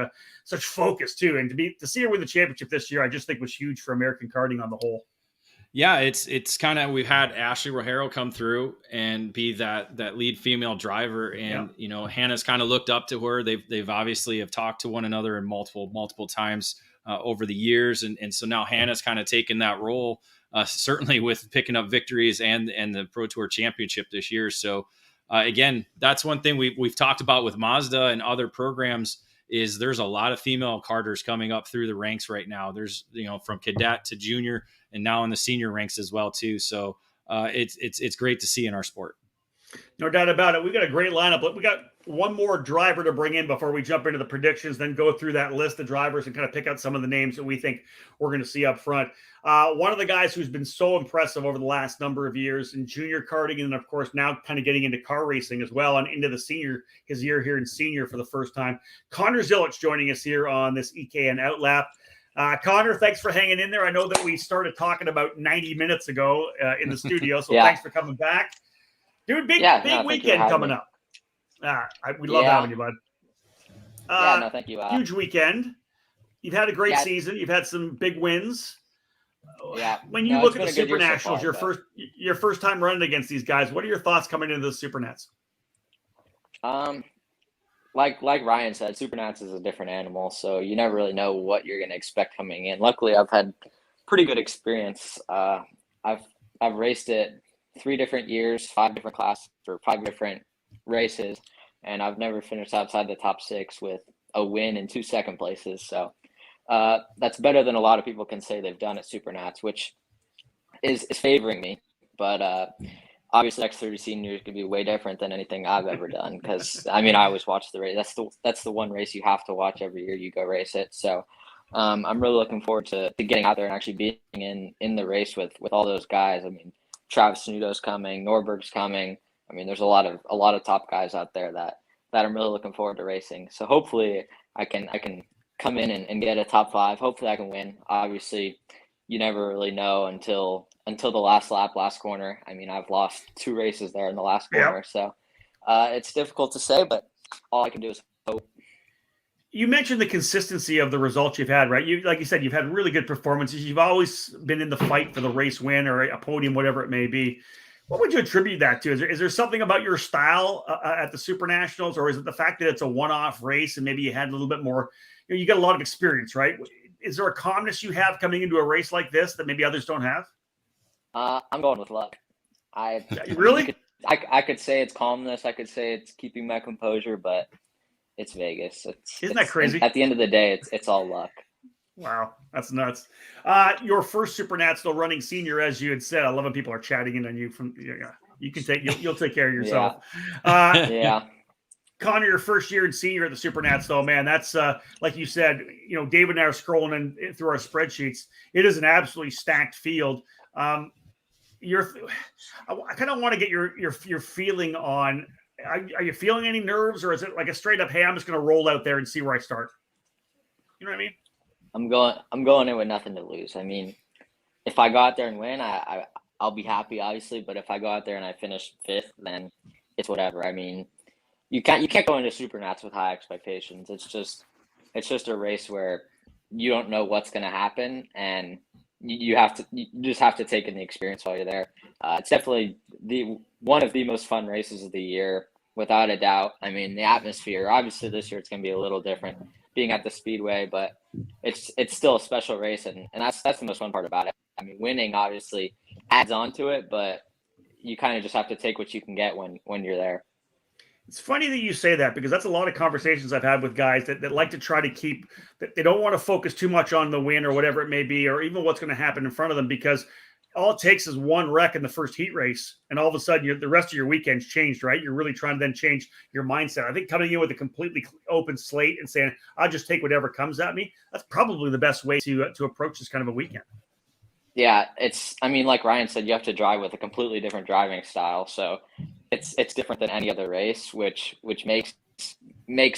S1: focus too. And to see her win the championship this year, I just think was huge for American karting on the whole.
S2: Yeah, it's kind of, we've had Ashley Rogero come through and be that lead female driver, and you know, Hannah's kind of looked up to her. They've obviously have talked to one another in multiple times over the years, and so now Hannah's kind of taken that role, certainly with picking up victories and the Pro Tour Championship this year. So again, that's one thing we've talked about with Mazda and other programs, is there's a lot of female karters coming up through the ranks right now. There's, you know, from cadet to junior and now in the senior ranks as well too. So it's great to see in our sport.
S1: No doubt about it. We've got a great lineup. We got one more driver to bring in before we jump into the predictions, then go through that list of drivers and kind of pick out some of the names that we think we're going to see up front. One of the guys who's been so impressive over the last number of years in junior karting, and of course now kind of getting into car racing as well, and into his year here in senior for the first time, Conor Zillix joining us here on this EKN OutLap. Conor, thanks for hanging in there. I know that we started talking about 90 minutes ago in the studio, so thanks for coming back. Dude, big weekend coming up. We love having you, bud.
S10: Thank you.
S1: Huge weekend. You've had a great season. You've had some big wins.
S10: Yeah.
S1: When you look at the SuperNationals, your first time running against these guys, what are your thoughts coming into the SuperNats?
S10: Like Ryan said, SuperNats is a different animal, so you never really know what you're going to expect coming in. Luckily, I've had pretty good experience. I've raced it 3 different years, 5 different classes, or 5 different races, and I've never finished outside the top 6 with a win and 2 second places. So that's better than a lot of people can say they've done at SuperNats, which is favoring me. But obviously, X30 Senior is going to be way different than anything I've ever done, because I always watch the race. That's the one race you have to watch every year you go race it. So I'm really looking forward to getting out there and actually being in the race with all those guys. Travis Nudo's coming, Norberg's coming. There's a lot of top guys out there that I'm really looking forward to racing. So hopefully I can come in and get a top 5. Hopefully I can win. Obviously, you never really know until the last lap, last corner. I've lost 2 races there in the last corner. So it's difficult to say, but all I can do is hope.
S1: You mentioned the consistency of the results you've had, right? Like you said, you've had really good performances. You've always been in the fight for the race win or a podium, whatever it may be. What would you attribute that to? Is there something about your style at the SuperNationals, or is it the fact that it's a one-off race and maybe you had a little bit more, you got a lot of experience, right? Is there a calmness you have coming into a race like this that maybe others don't have?
S10: I'm going with luck.
S1: Really?
S10: I could say it's calmness. I could say it's keeping my composure, but it's Vegas.
S1: Isn't that crazy?
S10: At the end of the day, it's all luck.
S1: Wow, that's nuts. Your first SuperNational running senior, as you had said. I love when people are chatting in on you. You can you'll take care of yourself. Conor, your first year in senior at the SuperNats, though, man, that's like you said. David and I are scrolling through our spreadsheets. It is an absolutely stacked field. I kind of want to get your feeling on. Are you feeling any nerves, or is it like a straight up, hey, I'm just going to roll out there and see where I start? You know what I mean?
S10: I'm going in with nothing to lose. If I go out there and win, I'll be happy, obviously. But if I go out there and I finish 5th, then it's whatever. You can't go into SuperNats with high expectations. It's just a race where you don't know what's going to happen, and you just have to take in the experience while you're there. It's definitely one of the most fun races of the year, without a doubt. The atmosphere, obviously this year it's going to be a little different being at the Speedway, but it's still a special race, and that's the most fun part about it. Winning obviously adds on to it, but you kind of just have to take what you can get when you're there.
S1: It's funny that you say that, because that's a lot of conversations I've had with guys that like to try to keep – that they don't want to focus too much on the win or whatever it may be, or even what's going to happen in front of them, because all it takes is one wreck in the first heat race, and all of a sudden the rest of your weekend's changed, right? You're really trying to then change your mindset. I think coming in with a completely open slate and saying, I'll just take whatever comes at me, that's probably the best way to approach this kind of a weekend.
S10: Yeah, like Ryan said, you have to drive with a completely different driving style. So it's different than any other race, which makes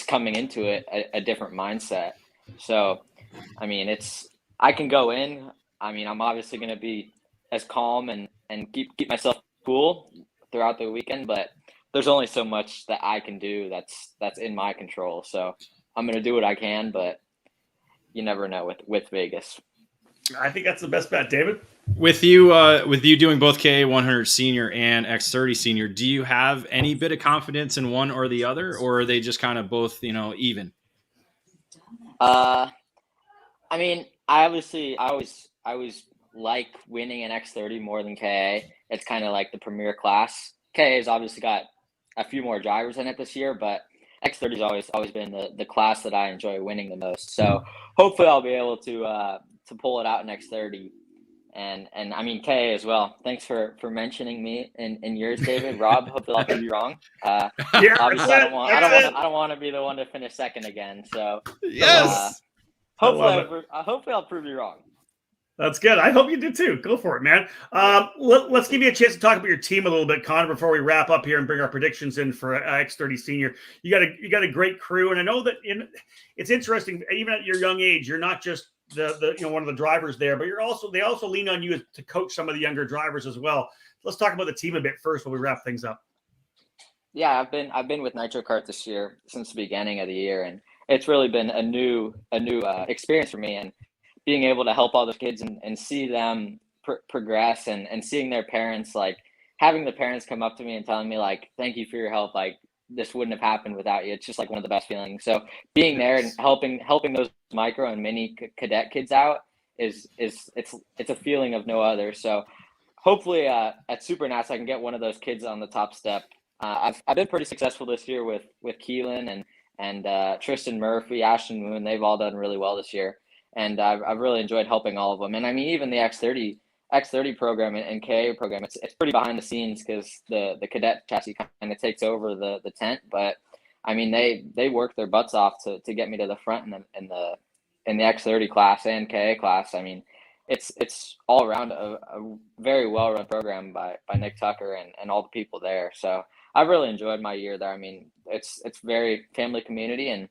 S10: coming into it a different mindset. So, I can go in. I'm obviously going to be as calm and keep myself cool throughout the weekend, but there's only so much that I can do that's in my control. So I'm going to do what I can, but you never know with Vegas.
S1: I think that's the best bet, David.
S2: With you doing both KA 100 Senior and X30 Senior, do you have any bit of confidence in one or the other, or are they just kind of both, even?
S10: I always like winning an X30 more than KA. It's kind of like the premier class. KA has obviously got a few more drivers in it this year, but X30 has always been the class that I enjoy winning the most. So hopefully I'll be able to pull it out in X30. And KA as well. Thanks for mentioning me in yours, David. Rob, hopefully I'll prove you wrong. Obviously I don't want to be the one to finish second again. So
S2: yes.
S10: Hopefully I'll prove you wrong.
S1: That's good. I hope you do too. Go for it, man. Let's give you a chance to talk about your team a little bit, Conor, before we wrap up here and bring our predictions in for X30 Senior. You got a great crew, and I know that it's interesting. Even at your young age, you're not just the one of the drivers there, but they also lean on you to coach some of the younger drivers as well. Let's talk about the team a bit first when we wrap things up.
S10: Yeah, I've been with Nitro Kart this year since the beginning of the year, and it's really been a new experience for me, and being able to help all those kids and see them progress and seeing their parents, like having the parents come up to me and telling me like, thank you for your help. Like this wouldn't have happened without you. It's just like one of the best feelings. So being there and helping those micro and mini cadet kids out it's a feeling of no other. So hopefully at SuperNats, I can get one of those kids on the top step. I've been pretty successful this year with Keelan and Tristan Murphy, Ashton Moon. They've all done really well this year. And I've really enjoyed helping all of them. And even the X30 program and KA program, it's pretty behind the scenes because the cadet chassis kind of takes over the tent. But they work their butts off to get me to the front in the X30 class and KA class. It's all around a very well run program by Nick Tucker and all the people there. So I've really enjoyed my year there. It's very family community, and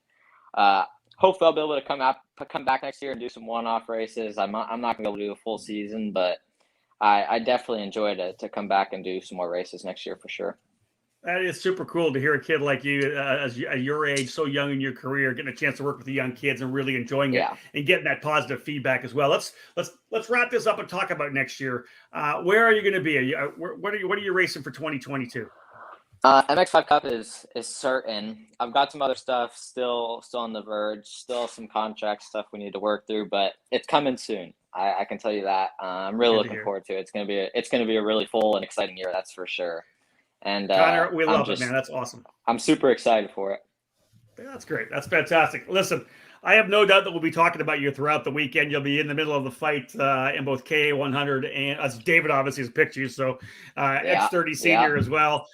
S10: hopefully I'll be able to come back next year and do some one-off races. I'm not going to be able to do a full season, but I definitely enjoyed it to come back and do some more races next year for sure.
S1: That is super cool to hear a kid like you at your age, so young in your career, getting a chance to work with the young kids and really enjoying it and getting that positive feedback as well. Let's wrap this up and talk about next year. Where are you going to be? What are you racing for 2022?
S10: MX5 Cup is certain. I've got some other stuff still on the verge, still some contract stuff we need to work through, but it's coming soon. I can tell you that. I'm really looking forward to it. It's gonna be a really full and exciting year, that's for sure. And
S1: Conor, we love it, man. That's awesome.
S10: I'm super excited for it.
S1: Yeah, that's great. That's fantastic. Listen, I have no doubt that we'll be talking about you throughout the weekend. You'll be in the middle of the fight in both KA 100 and as David obviously has picked you, so X30 Senior as well.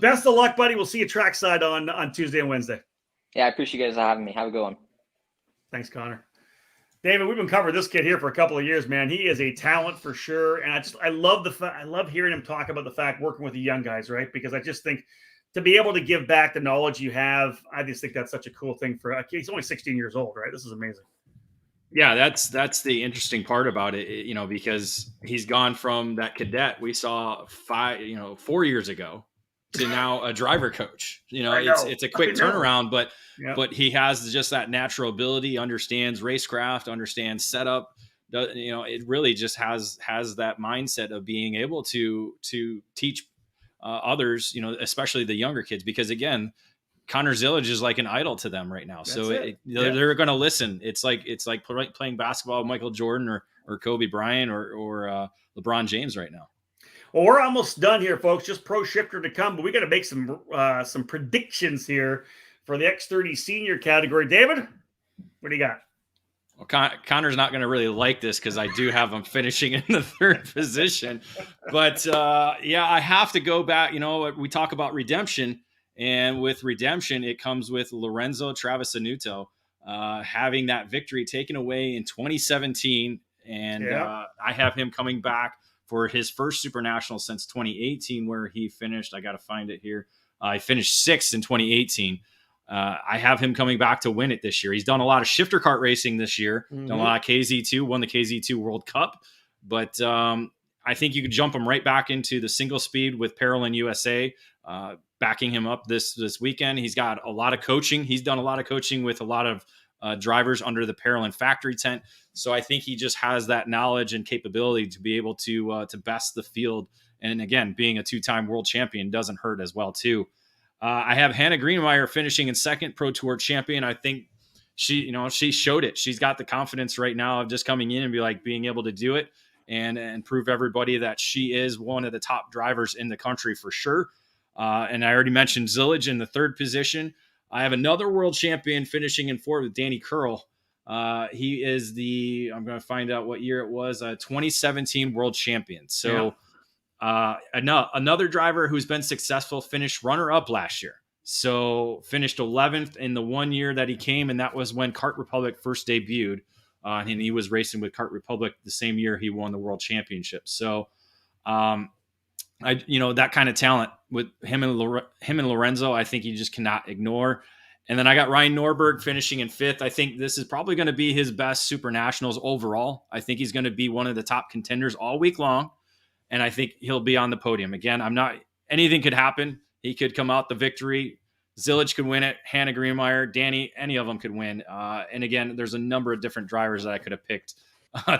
S1: Best of luck, buddy. We'll see you trackside on Tuesday and Wednesday.
S10: Yeah, I appreciate you guys having me. Have a good one.
S1: Thanks, Conor. David, we've been covering this kid here for a couple of years, man. He is a talent for sure, and I love hearing him talk about the fact working with the young guys, right? Because I just think to be able to give back the knowledge you have, I just think that's such a cool thing for a kid. He's only 16 years old, right? This is amazing.
S2: Yeah, that's the interesting part about it, because he's gone from that cadet we saw 4 years ago to now a driver coach. It's a quick turnaround, but he has just that natural ability, understands racecraft, understands setup. It really just has that mindset of being able to teach others, especially the younger kids, because again, Conor Zillage is like an idol to them right now. They're going to listen. It's like playing basketball with Michael Jordan or Kobe Bryant or LeBron James right now.
S1: Well, we're almost done here, folks. Just pro shifter to come, but we got to make some predictions here for the X30 Senior category. David, what do you got?
S2: Well, Connor's not going to really like this because I do have him finishing in the third position. But yeah, I have to go back. You know, we talk about redemption, and with redemption, it comes with Lorenzo Travisanuto having that victory taken away in 2017. And I have him coming back for his first SuperNational since 2018, where he finished. I got to find it here. I finished 6th in 2018. I have him coming back to win it this year. He's done a lot of shifter kart racing this year, done a lot of KZ2, won the KZ2 World Cup. But I think you could jump him right back into the single speed with Parolin USA, backing him up this weekend. He's got a lot of coaching. He's done a lot of coaching with a lot of drivers under the Parolin factory tent. So I think he just has that knowledge and capability to be able to best the field. And again, being a 2-time world champion doesn't hurt as well too. I have Hannah Greenemeier finishing in 2nd, Pro Tour champion. I think she showed it. She's got the confidence right now of just coming in and being able to do it and prove everybody that she is one of the top drivers in the country for sure. And I already mentioned Zillage in the 3rd position. I have another world champion finishing in 4th with Danny Curl. He is I'm going to find out what year it was, 2017 world champion. So another driver who's been successful finished runner-up last year. So finished 11th in the 1 year that he came, and that was when Kart Republic first debuted. And he was racing with Kart Republic the same year he won the world championship. So that kind of talent with him and Lorenzo, I think you just cannot ignore. And then I got Ryan Norberg finishing in 5th. I think this is probably going to be his best SuperNationals overall. I think he's going to be one of the top contenders all week long. And I think he'll be on the podium. Again, anything could happen. He could come out the victory. Zillage could win it. Hannah Greenemeier, Danny, any of them could win. And again, there's a number of different drivers that I could have picked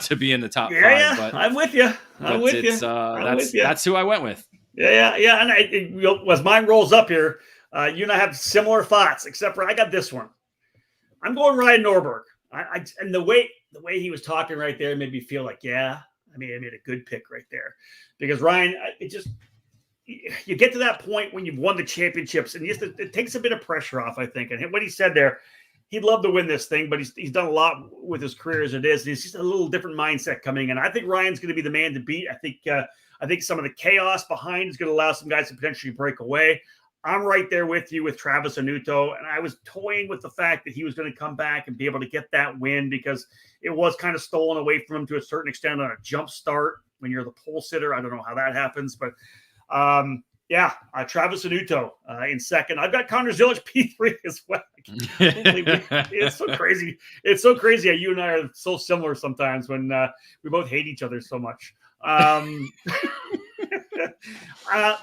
S2: to be in the top 5.
S1: Yeah,
S2: but,
S1: I'm with you.
S2: That's who I went with.
S1: Yeah. And as mine rolls up here, you and I have similar thoughts, except for I got this one. I'm going Ryan Norberg. And the way he was talking right there made me feel like, I made a good pick right there, because Ryan, you get to that point when you've won the championships, and it takes a bit of pressure off, I think. And what he said there, he'd love to win this thing, but he's done a lot with his career as it is. And he's just a little different mindset coming in. I think Ryan's going to be the man to beat. I think some of the chaos behind is going to allow some guys to potentially break away. I'm right there with you with Travisanuto, and I was toying with the fact that he was going to come back and be able to get that win, because it was kind of stolen away from him to a certain extent on a jump start when you're the pole sitter. I don't know how that happens, but Travisanuto in 2nd. I've got Conor Zillix P3 as well. It's so crazy. It's so crazy how you and I are so similar sometimes when we both hate each other so much.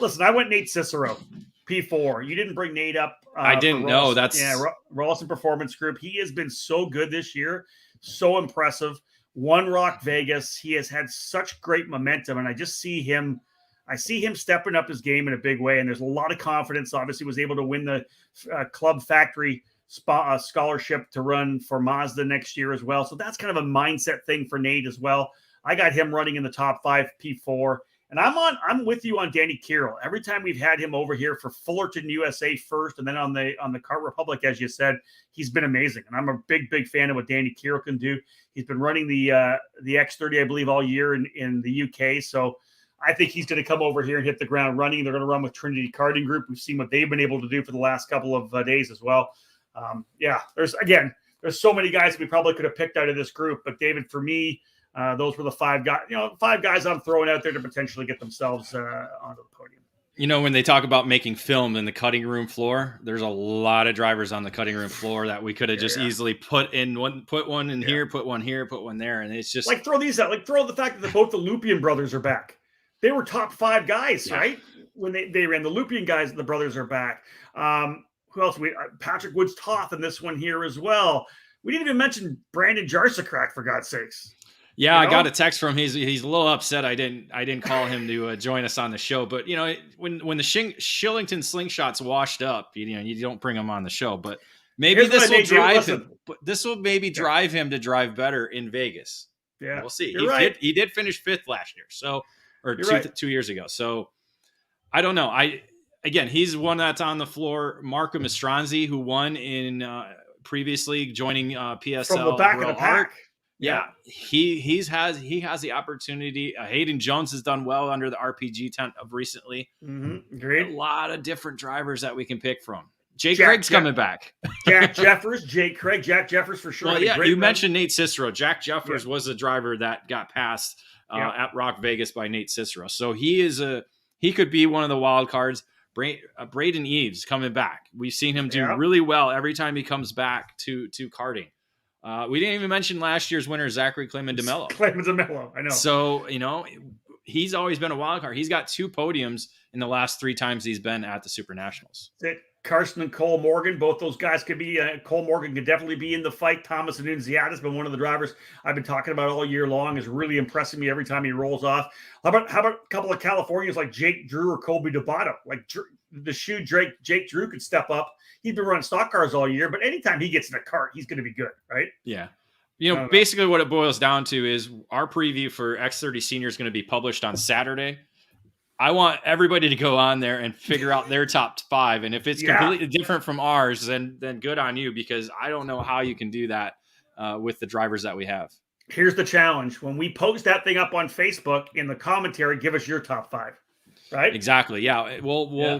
S1: Listen, I went Nate Cicero. P4. You didn't bring Nate up.
S2: I didn't know.
S1: Rolison Performance Group. He has been so good this year, so impressive. One Rock Vegas. He has had such great momentum, and I just see him. I see him stepping up his game in a big way, and there's a lot of confidence. Obviously, was able to win the Club Factory scholarship to run for Mazda next year as well. So that's kind of a mindset thing for Nate as well. I got him running in the top 5, P4. And I'm with you on Danny Kiril. Every time we've had him over here for Fullerton USA first, and then on the Kart Republic, as you said, he's been amazing. And I'm a big fan of what Danny Kiril can do. He's been running the X30, I believe, all year in the UK. So I think he's going to come over here and hit the ground running. They're going to run with Trinity Karting Group. We've seen what they've been able to do for the last couple of days as well. There's so many guys we probably could have picked out of this group, but David, for me, those were the 5 guys. 5 guys I'm throwing out there to potentially get themselves onto the podium.
S2: When they talk about making film in the cutting room floor, there's a lot of drivers on the cutting room floor that we could have easily put one in here, put one here, put one there, and it's just
S1: like throw these out. Like throw the fact that both the Lupian brothers are back. They were top 5 guys, right? When they ran. The Lupian guys, the brothers are back. Who else? Patrick Woods Toth in this one here as well. We didn't even mention Brandon Jarsakrak, for God's sakes.
S2: Yeah, I got a text from him. He's a little upset I didn't call him to join us on the show. But when the Shillington slingshots washed up, you don't bring him on the show. But maybe this will drive him. This will maybe drive him to drive better in Vegas.
S1: Yeah,
S2: we'll see. He did finish 5th last year, two years ago. So I don't know. He's one that's on the floor. Marco Mastranzi, who won in previously joining PSL
S1: from the back of the
S2: Art.
S1: pack.
S2: Yeah, he has the opportunity. Hayden Jones has done well under the RPG tent of recently.
S1: Great.
S2: A lot of different drivers that we can pick from. Jack Craig's coming back.
S1: Jack Jeffers, Jake Craig, Jack Jeffers for sure.
S2: Well, yeah, you mentioned Nate Cicero. Jack Jeffers was a driver that got passed at Rock Vegas by Nate Cicero. So he could be one of the wild cards. Braden Eves coming back. We've seen him do really well every time he comes back to karting. We didn't even mention last year's winner, Zachary Clayman DeMello.
S1: I know.
S2: So, he's always been a wild card. He's got 2 podiums in the last 3 times he's been at the SuperNationals.
S1: Carson and Cole Morgan, both those guys could be. Cole Morgan could definitely be in the fight. Thomas Annunziata has been one of the drivers I've been talking about all year long. Is really impressing me every time he rolls off. How about a couple of Californians like Jake Drew or Colby Debato? Like Jake Drew could step up. He's been running stock cars all year, but anytime he gets in a kart, he's going to be good, right?
S2: Yeah. Basically what it boils down to is our preview for X30 Senior is going to be published on Saturday. I want everybody to go on there and figure out their top 5. And if it's completely different from ours, then good on you, because I don't know how you can do that with the drivers that we have.
S1: Here's the challenge. When we post that thing up on Facebook, in the commentary, give us your top 5. Right?
S2: Exactly. Yeah. We'll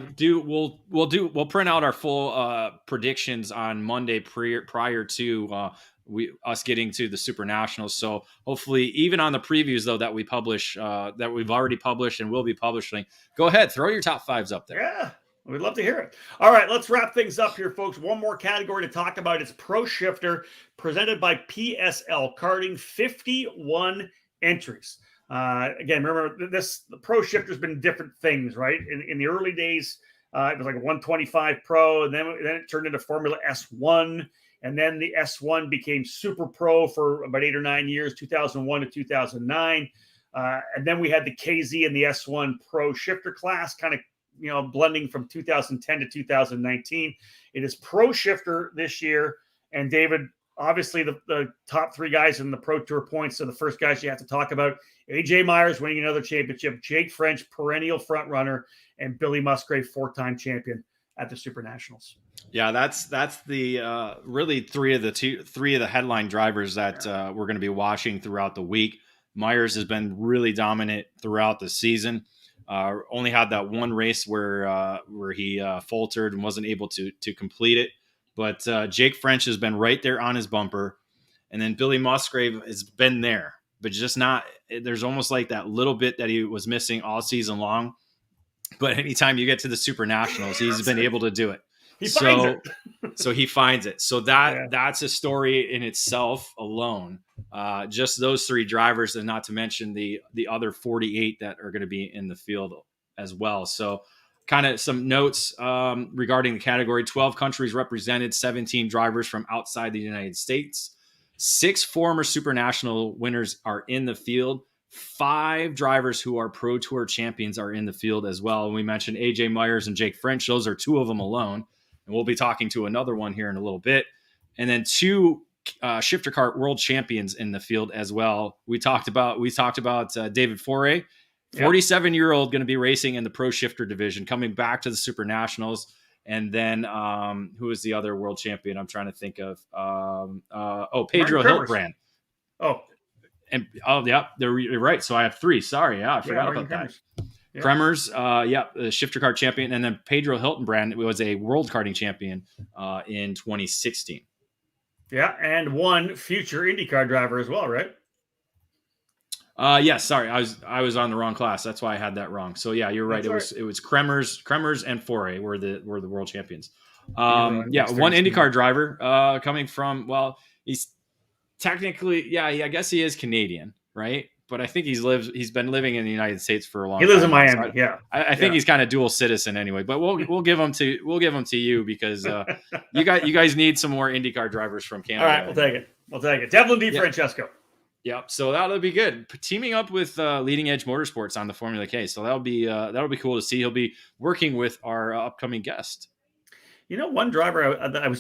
S2: print out our full predictions on Monday prior to us getting to the SuperNationals. So hopefully, even on the previews though that we publish, that we've already published and will be publishing, go ahead, throw your top 5s up there.
S1: Yeah, we'd love to hear it. All right, let's wrap things up here, folks. One more category to talk about. It's Pro Shifter, presented by PSL Karting. 51 entries. Again, remember the Pro Shifter's been different things, right? In the early days, it was like a 125 Pro, and then it turned into Formula S1. And then the S1 became Super Pro for about 8 or 9 years, 2001 to 2009. And then we had the KZ and the S1 Pro Shifter class, kind of, blending from 2010 to 2019. It is Pro Shifter this year. And David, obviously the top 3 guys in the Pro Tour points are the first guys you have to talk about. AJ Myers winning another championship, Jake French, perennial front runner, and Billy Musgrave, 4-time champion at the SuperNationals.
S2: Yeah, that's the really three of the headline drivers that we're going to be watching throughout the week. Myers has been really dominant throughout the season. Only had that one race where he faltered and wasn't able to complete it. But Jake French has been right there on his bumper, and then Billy Musgrave has been there, but just not. There's almost like that little bit that he was missing all season long. But anytime you get to the SuperNationals, he's been able to do it. So he finds it. So that's a story in itself alone. Just those 3 drivers, and not to mention the other 48 that are going to be in the field as well. So kind of some notes regarding the category. 12 countries represented, 17 drivers from outside the United States. 6 former SuperNational winners are in the field. 5 drivers who are Pro Tour champions are in the field as well. And we mentioned AJ Myers and Jake French. Those are 2 of them alone. And we'll be talking to another one here in a little bit. And then 2 shifter kart world champions in the field as well. We talked about David Foray, 47-year-old, going to be racing in the Pro Shifter division, coming back to the SuperNationals. And then who is the other world champion? I'm trying to think of. Pedro Hiltbrand. You're right. So I have 3. Sorry, I forgot about that. Kremers, the shifter kart champion, and then Pedro Hiltonbrand was a world karting champion in 2016.
S1: Yeah, and 1 future IndyCar driver as well, right?
S2: Yes. Sorry, I was on the wrong class. That's why I had that wrong. So yeah, you're right. It was Kremers and Foray were the world champions. One IndyCar driver coming from, he's technically, I guess he is Canadian, right? But I think he's been living in the United States for a long time.
S1: He lives in Miami. So
S2: I think he's kind of dual citizen anyway. But we'll give him to you because you guys need some more IndyCar drivers from Canada.
S1: All right, we'll take it. Devlin DiFrancesco.
S2: Yep. So that'll be good. Teaming up with Leading Edge Motorsports on the Formula K. So that'll be cool to see. He'll be working with our upcoming guest.
S1: You know, one driver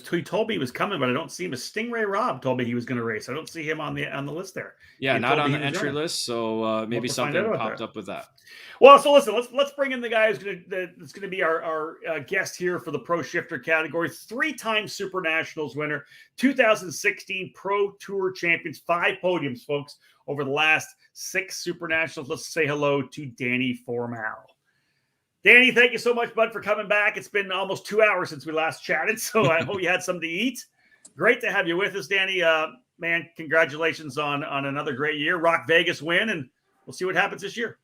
S1: he told me he was coming, but I don't see him. Stingray Rob told me he was going to race. I don't see him on the list there.
S2: Yeah,
S1: He
S2: not
S1: told
S2: on
S1: me
S2: the
S1: he was
S2: entry
S1: running.
S2: list. So maybe
S1: to find
S2: something
S1: out about
S2: popped
S1: that.
S2: up with that.
S1: Well, so listen, let's bring in the guy that's going to be our guest here for the Pro Shifter category. 3-time SuperNationals winner, 2016 Pro Tour champions, 5 podiums, folks, over the last 6 SuperNationals. Let's say hello to Danny Formal. Danny, thank you so much, bud, for coming back. It's been almost 2 hours since we last chatted, so I hope you had something to eat. Great to have you with us, Danny. Man, congratulations on another great year. Rock Vegas win, and we'll see what happens this year.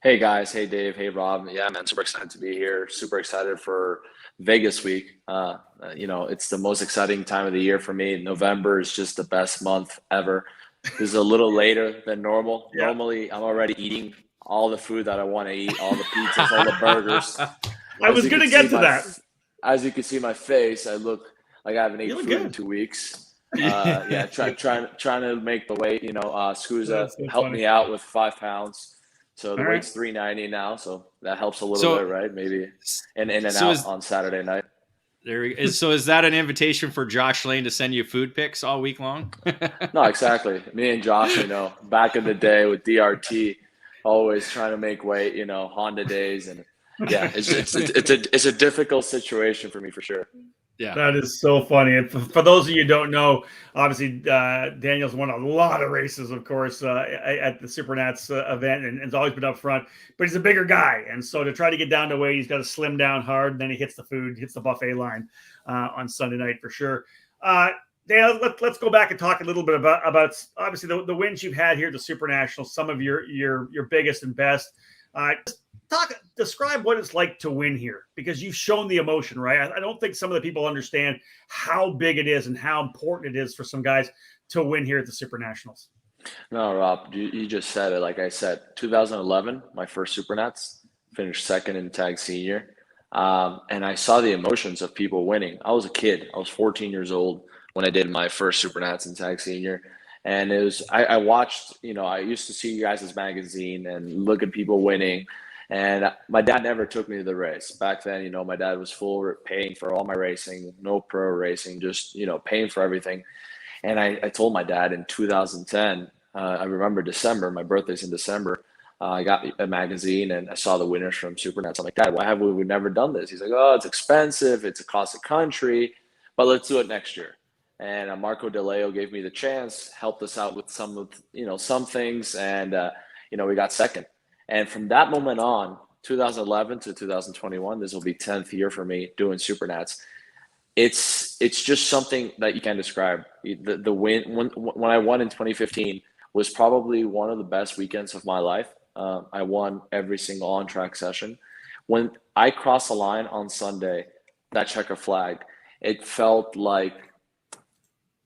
S11: Hey, guys. Hey, Dave. Hey, Rob. Yeah, man, super excited to be here. Super excited for Vegas week. It's the most exciting time of the year for me. November is just the best month ever. This is a little later than normal.
S1: Yeah.
S11: Normally, I'm already eating all the food that I want to eat, all the pizzas, all the burgers.
S1: I was going to get to that.
S11: As you can see my face, I look like I haven't eaten food in 2 weeks. Trying to make the weight. SKUSA helped me out with 5 pounds. So the weight's 390 now, so that helps a little bit, right? Maybe in and out on Saturday night.
S2: So is that an invitation for Josh Lane to send you food pics all week long?
S11: No, exactly. Me and Josh, back in the day with DRT, always trying to make weight, Honda days, and yeah, it's a difficult situation for me for sure.
S2: Yeah,
S1: that is so funny. And for those of you who don't know, obviously Daniel's won a lot of races, of course, at the SuperNats event, and has always been up front. But he's a bigger guy, and so to try to get down to weight, he's got to slim down hard. And then he hits the food, hits the buffet line on Sunday night for sure. Daniel, let's go back and talk a little bit about obviously the wins you've had here at the SuperNationals, some of your biggest and best. Describe what it's like to win here, because you've shown the emotion, right? I don't think some of the people understand how big it is and how important it is for some guys to win here at the SuperNationals.
S11: No, Rob, you just said it. Like I said, 2011, my first SuperNats, finished second in Tag Senior. And I saw the emotions of people winning. I was a kid. I was 14 years old when I did my first SuperNats in Tag Senior. And it was, I watched, I used to see you guys' magazine and look at people winning. And my dad never took me to the race. Back then, my dad was paying for all my racing, no pro racing, just, paying for everything. And I told my dad in 2010, I remember December, my birthday's in December, I got a magazine and I saw the winners from SuperNats. I'm like, Dad, why have we never done this? He's like, oh, it's expensive. It's across the country, but let's do it next year. And Marco DeLeo gave me the chance, helped us out with some things. And, we got second. And from that moment on, 2011 to 2021, this will be 10th year for me doing SuperNats. It's just something that you can't describe. The win when I won in 2015 was probably one of the best weekends of my life. I won every single on-track session. When I crossed the line on Sunday, that checker flag, it felt like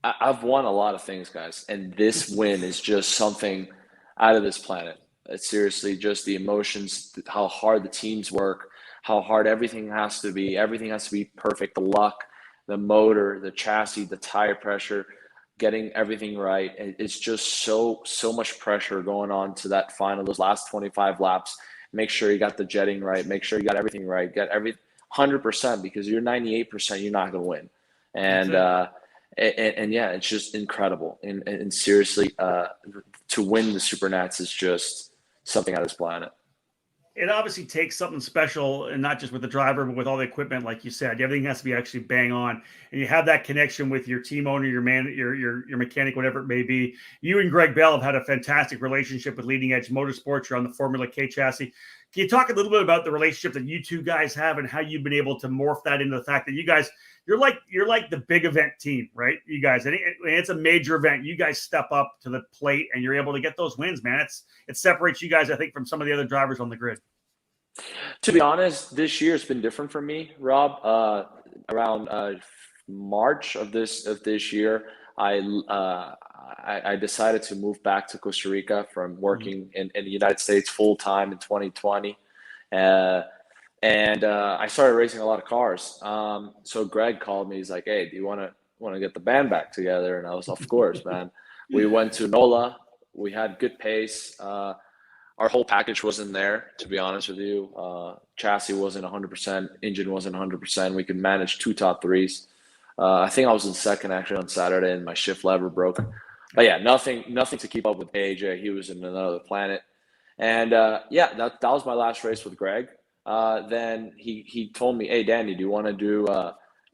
S11: I've won a lot of things, guys, and this win is just something out of this planet. It's seriously just the emotions, how hard the teams work, how hard everything has to be perfect. The luck, the motor, the chassis, the tire pressure, getting everything right. It's just so much pressure going on to that final, those last 25 laps. Make sure you got the jetting right. Make sure you got everything right. Get 100%, because you're 98%, you're not going to win. And yeah, it's just incredible. And seriously, to win the SuperNats is just something out of this planet.
S1: It obviously takes something special, and not just with the driver, but with all the equipment, like you said. Everything has to be actually bang on, and you have that connection with your team owner, your mechanic, whatever it may be. You and Greg Bell have had a fantastic relationship with Leading Edge Motorsports. You're on the Formula K chassis. Can you talk a little bit about the relationship that you two guys have and how you've been able to morph that into the fact that you guys, you're like the big event team, right? You guys, and it's a major event. You guys step up to the plate and you're able to get those wins, man. It separates you guys, I think, from some of the other drivers on the grid.
S11: To be honest, this year has been different for me, Rob. Around March of this year, I decided to move back to Costa Rica from working in the United States full time in 2020. And I started racing a lot of cars. So Greg called me. He's like, "Hey, do you want to get the band back together?" And I was, "Of course, man." We went to NOLA. We had good pace. our whole package wasn't there, to be honest with you. Chassis wasn't 100%, engine wasn't 100%. We could manage 2 top 3s. I think I was in second actually on Saturday, and my shift lever broke. But yeah, nothing to keep up with AJ. He was in another planet. And that was my last race with Greg. Then he told me, "Hey, Danny, do you want to do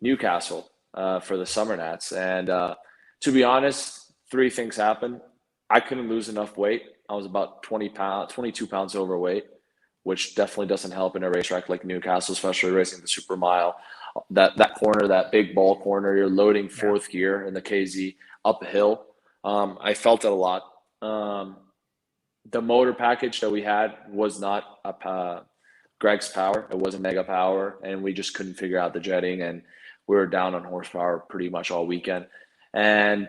S11: Newcastle for the Summer Nats?" And to be honest, 3 things happened. I couldn't lose enough weight. I was about 22 pounds overweight, which definitely doesn't help in a racetrack like Newcastle, especially racing the Super Mile. That corner, that big ball corner, you're loading 4th gear in the KZ up a hill. I felt it a lot. The motor package that we had was not Greg's power. It wasn't mega power, and we just couldn't figure out the jetting, and we were down on horsepower pretty much all weekend. And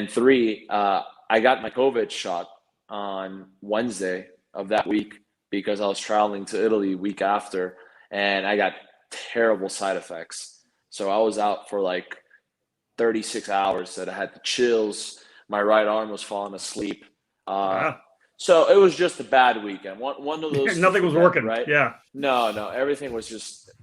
S11: 3, I got my COVID shot on Wednesday of that week because I was traveling to Italy week after, and I got terrible side effects. So I was out for like 36 hours. That I had the chills. My right arm was falling asleep. So it was just a bad weekend. One of those.
S1: Nothing was working,
S11: right?
S1: Yeah.
S11: No, everything was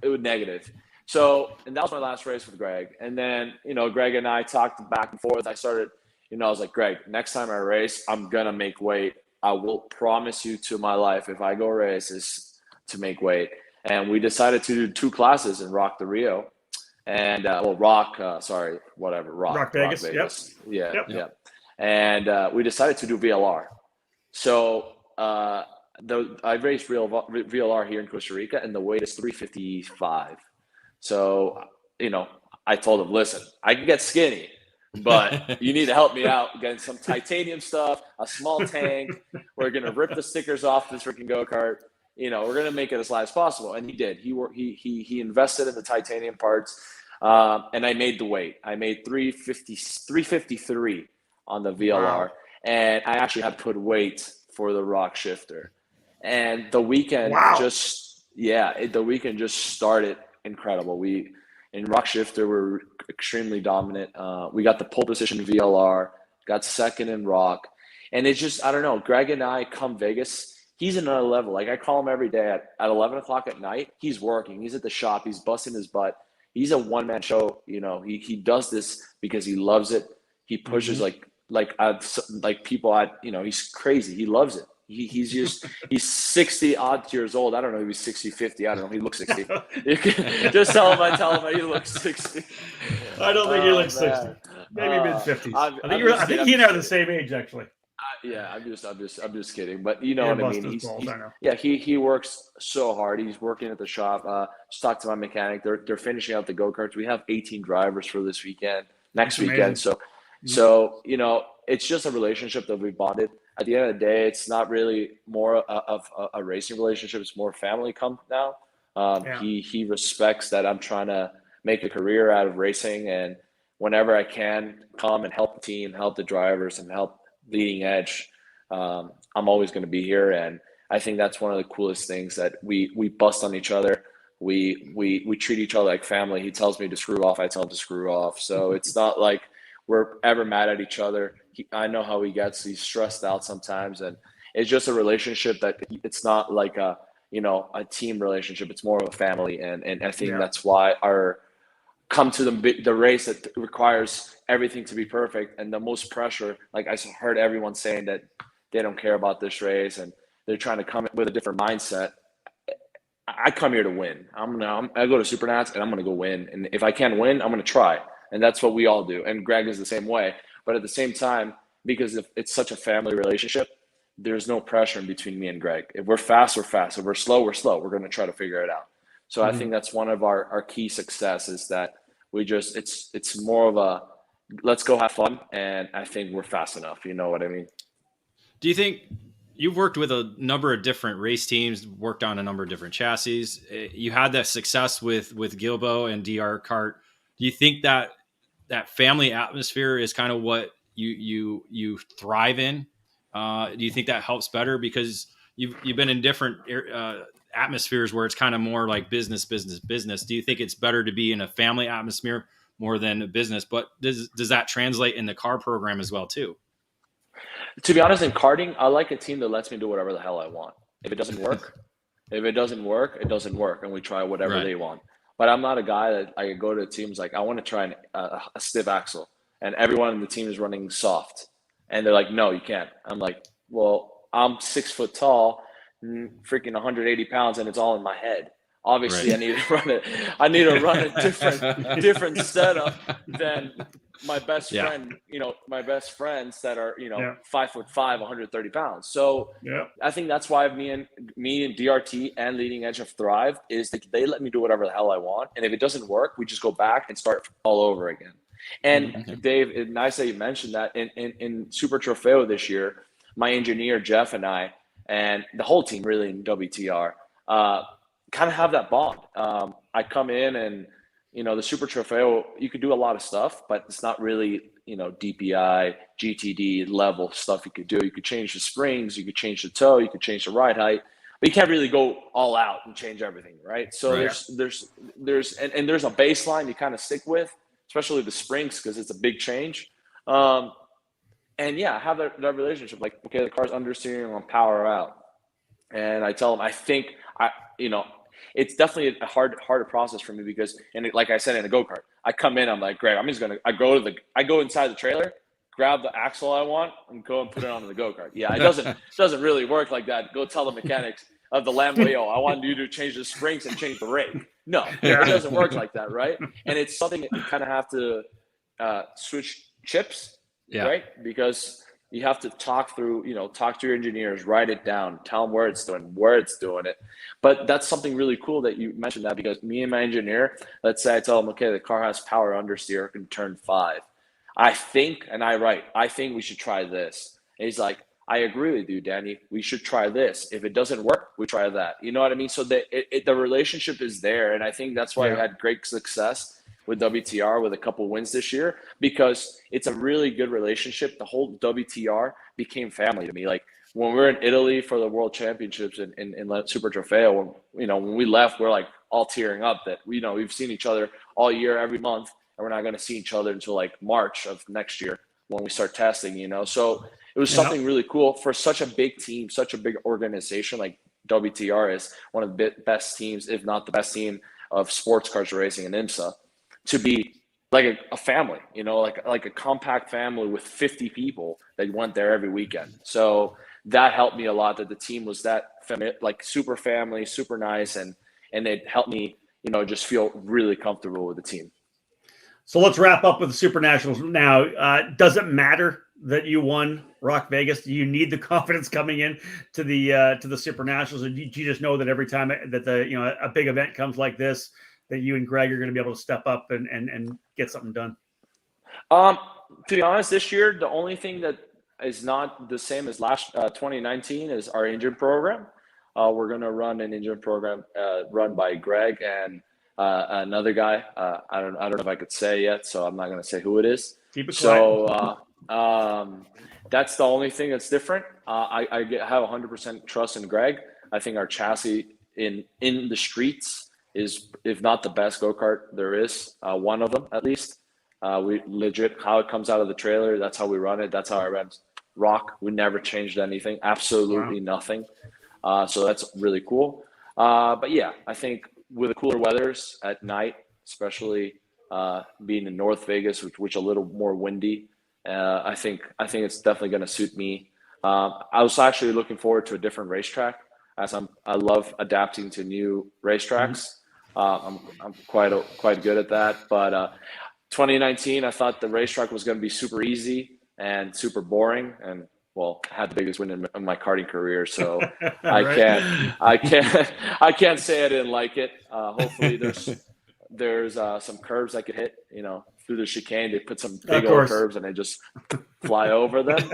S11: it was negative. So, and that was my last race with Greg. And then, Greg and I talked back and forth. I started, I was like, "Greg, next time I race, I'm going to make weight. I will promise you to my life, if I go race, is to make weight." And we decided to do 2 classes in Rock the Rio. And, Rock
S1: Vegas.
S11: Yep. Yeah. And we decided to do VLR. So I raced VLR here in Costa Rica, and the weight is 355. So, I told him, "Listen, I can get skinny, but you need to help me out getting some titanium stuff, a small tank. We're going to rip the stickers off this freaking go-kart. We're going to make it as light as possible." And he did. He invested in the titanium parts, and I made the weight. I made 353 on the VLR. Wow. And I actually had put weight for the rock shifter. And the weekend the weekend just started incredible. In rock shifter, we're extremely dominant. We got the pole position in VLR, got second in rock. And it's just, I don't know, Greg and I come Vegas, he's another level. Like, I call him every day at 11 o'clock at night. He's working. He's at the shop. He's busting his butt. He's a one-man show. He does this because he loves it. He pushes like people at, he's crazy. He loves it. He's 60 odd years old. I don't know if he's 60, 50. I don't know. He looks 60. Just tell him he looks 60.
S1: I don't think he looks 60. Maybe mid-50s. I think he and I are the same age, actually.
S11: I'm just kidding. But you know what I mean? He works so hard. He's working at the shop. Just talked to my mechanic. They're finishing out the go-karts. We have 18 drivers for this weekend, next weekend. So, it's just a relationship that we bonded. At the end of the day, it's not really more of a racing relationship. It's more family come now. He respects that I'm trying to make a career out of racing, and whenever I can come and help the team, help the drivers, and help Leading Edge, I'm always going to be here. And I think that's one of the coolest things, that we bust on each other. We treat each other like family. He tells me to screw off, I tell him to screw off. So it's not like we're ever mad at each other. I know how he gets. He's stressed out sometimes, and it's just a relationship that it's not like a team relationship. It's more of a family, and I think that's why our come to the race that requires everything to be perfect and the most pressure. Like, I heard everyone saying that they don't care about this race and they're trying to come with a different mindset. I come here to win. I go to SuperNats and I'm going to go win. And if I can't win, I'm going to try. And that's what we all do. And Greg is the same way. But at the same time, because if it's such a family relationship, there's no pressure in between me and Greg. If we're fast, we're fast. If we're slow, we're slow. We're going to try to figure it out. So I think that's one of our key successes, that we just, it's more of a, let's go have fun. And I think we're fast enough. You know what I mean?
S2: Do you think you've worked with a number of different race teams, worked on a number of different chassis? You had that success with Gilbo and DR Kart. Do you think that family atmosphere is kind of what you thrive in? Do you think that helps better because you've been in different atmospheres where it's kind of more like business? Do you think it's better to be in a family atmosphere more than a business? But does that translate in the car program as well too?
S11: To be honest, in karting, I like a team that lets me do whatever the hell I want. If it doesn't work, it doesn't work, and we try whatever they want. But I'm not a guy that I go to teams like, I want to try a stiff axle, and everyone on the team is running soft, and they're like, no, you can't. I'm like, well, I'm 6 foot tall, freaking 180 pounds, and it's all in my head. Obviously, I need to run it. I need to run a different setup than my best friend. My best friends that are 5'5", 130 pounds. So I think that's why me and DRT and Leading Edge have thrived. Is that they let me do whatever the hell I want, and if it doesn't work, we just go back and start all over again. And Dave, it's nice that you mentioned that. In Super Trofeo this year, my engineer Jeff and I, and the whole team really in WTR, kind of have that bond. I come in and, the Super Trofeo, you could do a lot of stuff, but it's not really, DPI, GTD level stuff you could do. You could change the springs, you could change the toe, you could change the ride height, but you can't really go all out and change everything, right? So there's a baseline you kind of stick with, especially the springs, because it's a big change. Have that relationship, like, okay, the car's understeering, on power out. And I tell them, I think, it's definitely a harder process for me because, and like I said, in a go-kart, I come in, I'm like, great, I go inside the trailer, grab the axle I want, and go and put it on the go-kart. Yeah, it doesn't really work like that. Go tell the mechanics of the Lambo, I want you to change the springs and change the rake. No, it doesn't work like that, right? And it's something that you kind of have to switch chips, right? Because you have to talk to your engineers, write it down, tell them where it's doing it. But that's something really cool that you mentioned that, because me and my engineer, let's say I tell him, okay, the car has power understeer in turn 5. I think we should try this. And he's like, I agree with you, Danny. We should try this. If it doesn't work, we try that. You know what I mean? So the relationship is there. And I think that's why we had great success with WTR, with a couple wins this year, because it's a really good relationship. The whole WTR became family to me. Like when we were in Italy for the World Championships in Super Trofeo, when we left, we're like all tearing up that we've seen each other all year, every month, and we're not going to see each other until like March of next year when we start testing. So it was something really cool for such a big team, such a big organization. Like WTR is one of the best teams, if not the best team of sports cars racing in IMSA. To be like a family, like a compact family with 50 people that went there every weekend. So that helped me a lot, that the team was that like super family, super nice. And it helped me, just feel really comfortable with the team.
S1: So let's wrap up with the Super Nationals now. Does it matter that you won Rock Vegas? Do you need the confidence coming in to the Super Nationals? Or do you just know that every time that a big event comes like this, that you and Greg are going to be able to step up and get something done?
S11: To be honest, this year, the only thing that is not the same as last 2019 is our engine program. We're going to run an engine program run by Greg and another guy. I don't know if I could say yet, so I'm not going to say who it is.
S1: Keep it
S11: quiet. So that's the only thing that's different. I have 100% trust in Greg. I think our chassis in the streets is, if not the best go-kart there is, one of them at least. We legit, how it comes out of the trailer, that's how we run it. That's how I ran Rock. We never changed anything, absolutely nothing. So that's really cool. But yeah, I think with the cooler weathers at night, especially being in North Vegas, which a little more windy, I think it's definitely going to suit me. I was actually looking forward to a different racetrack, as I love adapting to new racetracks. I'm quite good at that. But 2019, I thought the racetrack was going to be super easy and super boring, and I had the biggest win in my karting career, so I can't say I didn't like it. Hopefully, there's some curves I could hit. Through the chicane, they put some big old curves and I just fly over them.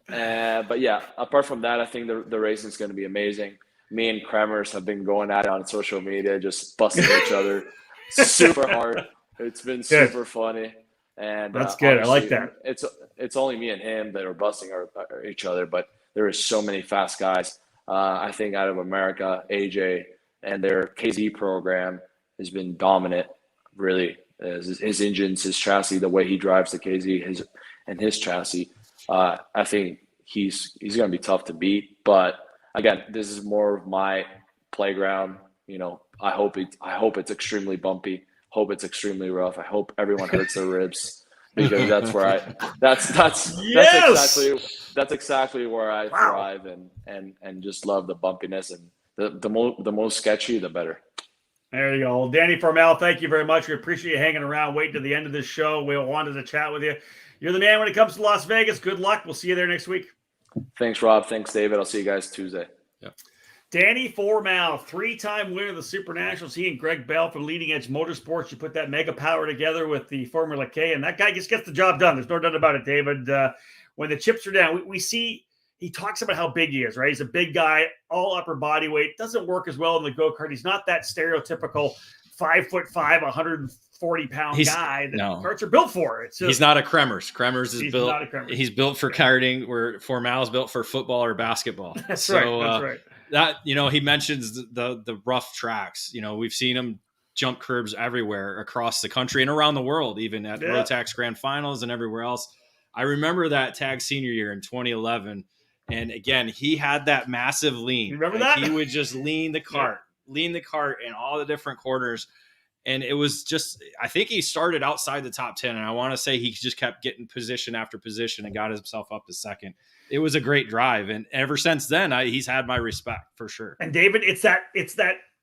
S11: But yeah, apart from that, I think the racing is going to be amazing. Me and Kremers have been going at it on social media, just busting each other super hard. It's been super funny, and
S1: that's good. I like that.
S11: It's only me and him that are busting each other, but there is so many fast guys. I think out of America, AJ and their KZ program has been dominant. Really, his engines, his chassis, the way he drives the KZ, his chassis. I think he's going to be tough to beat. But again, this is more of my playground. You know, I hope it's extremely bumpy. Hope it's extremely rough. I hope everyone hurts their ribs, because that's where that's exactly where I thrive and just love the bumpiness, and the most sketchy, the better.
S1: There you go. Well, Danny Formel, thank you very much. We appreciate you hanging around, waiting to the end of this show. We wanted to chat with you. You're the man when it comes to Las Vegas. Good luck. We'll see you there next week.
S11: Thanks, Rob. Thanks, David. I'll see you guys Tuesday.
S2: Yep.
S1: Danny Formel, 3-time winner of the SuperNationals. He and Greg Bell from Leading Edge Motorsports. You put that mega power together with the Formula K, and that guy just gets the job done. There's no doubt about it, David. When the chips are down, we see he talks about how big he is, right? He's a big guy, all upper body weight. Doesn't work as well in the go-kart. He's not that stereotypical 5'5", 140-pound guy that karts are built for.
S2: He's not a Kremers. Kremers is built. He's built for karting, where Formal is built for football or basketball.
S1: That's right.
S2: That, you know, he mentions the rough tracks. You know, we've seen him jump curbs everywhere across the country and around the world, even at Rotax Grand Finals and everywhere else. I remember that tag senior year in 2011. And again, he had that massive lean.
S1: You remember that?
S2: He would just lean the cart in all the different corners. And it was just, I think he started outside the top 10. And I want to say he just kept getting position after position and got himself up to second. It was a great drive. And ever since then, he's had my respect for sure.
S1: And David, it's that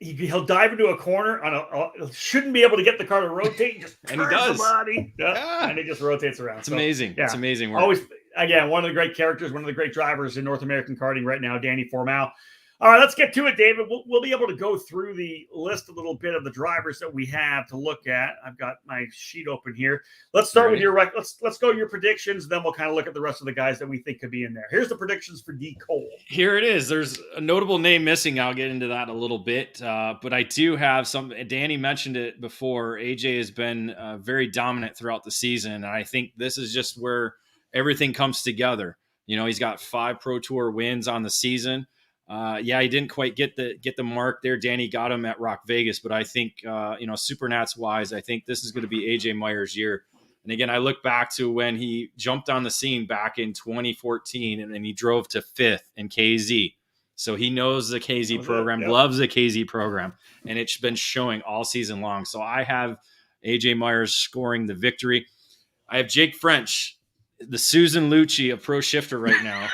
S1: he'll dive into a corner shouldn't be able to get the car to rotate. Just
S2: and he does.
S1: The body, and it just rotates around.
S2: It's amazing. Yeah. It's amazing work.
S1: Always, again, one of the great characters, one of the great drivers in North American karting right now, Danny Formel. All right, let's get to it, David. We'll be able to go through the list a little bit of the drivers that we have to look at. I've got my sheet open here. Let's start with let's go your predictions. Then we'll kind of look at the rest of the guys that we think could be in there. Here's the predictions for D. Cole.
S2: Here it is. There's a notable name missing. I'll get into that a little bit. But I do have some. Danny mentioned it before. AJ has been very dominant throughout the season. And I think this is just where everything comes together. You know, he's got 5 Pro Tour wins on the season. He didn't quite get the mark there. Danny got him at Rock Vegas, but I think, Supernats wise, I think this is going to be AJ Meyer's year. And again, I look back to when he jumped on the scene back in 2014 and then he drove to 5th in KZ. So he knows the KZ program, loves the KZ program, and it's been showing all season long. So I have AJ Myers scoring the victory. I have Jake French, the Susan Lucci of Pro Shifter right now.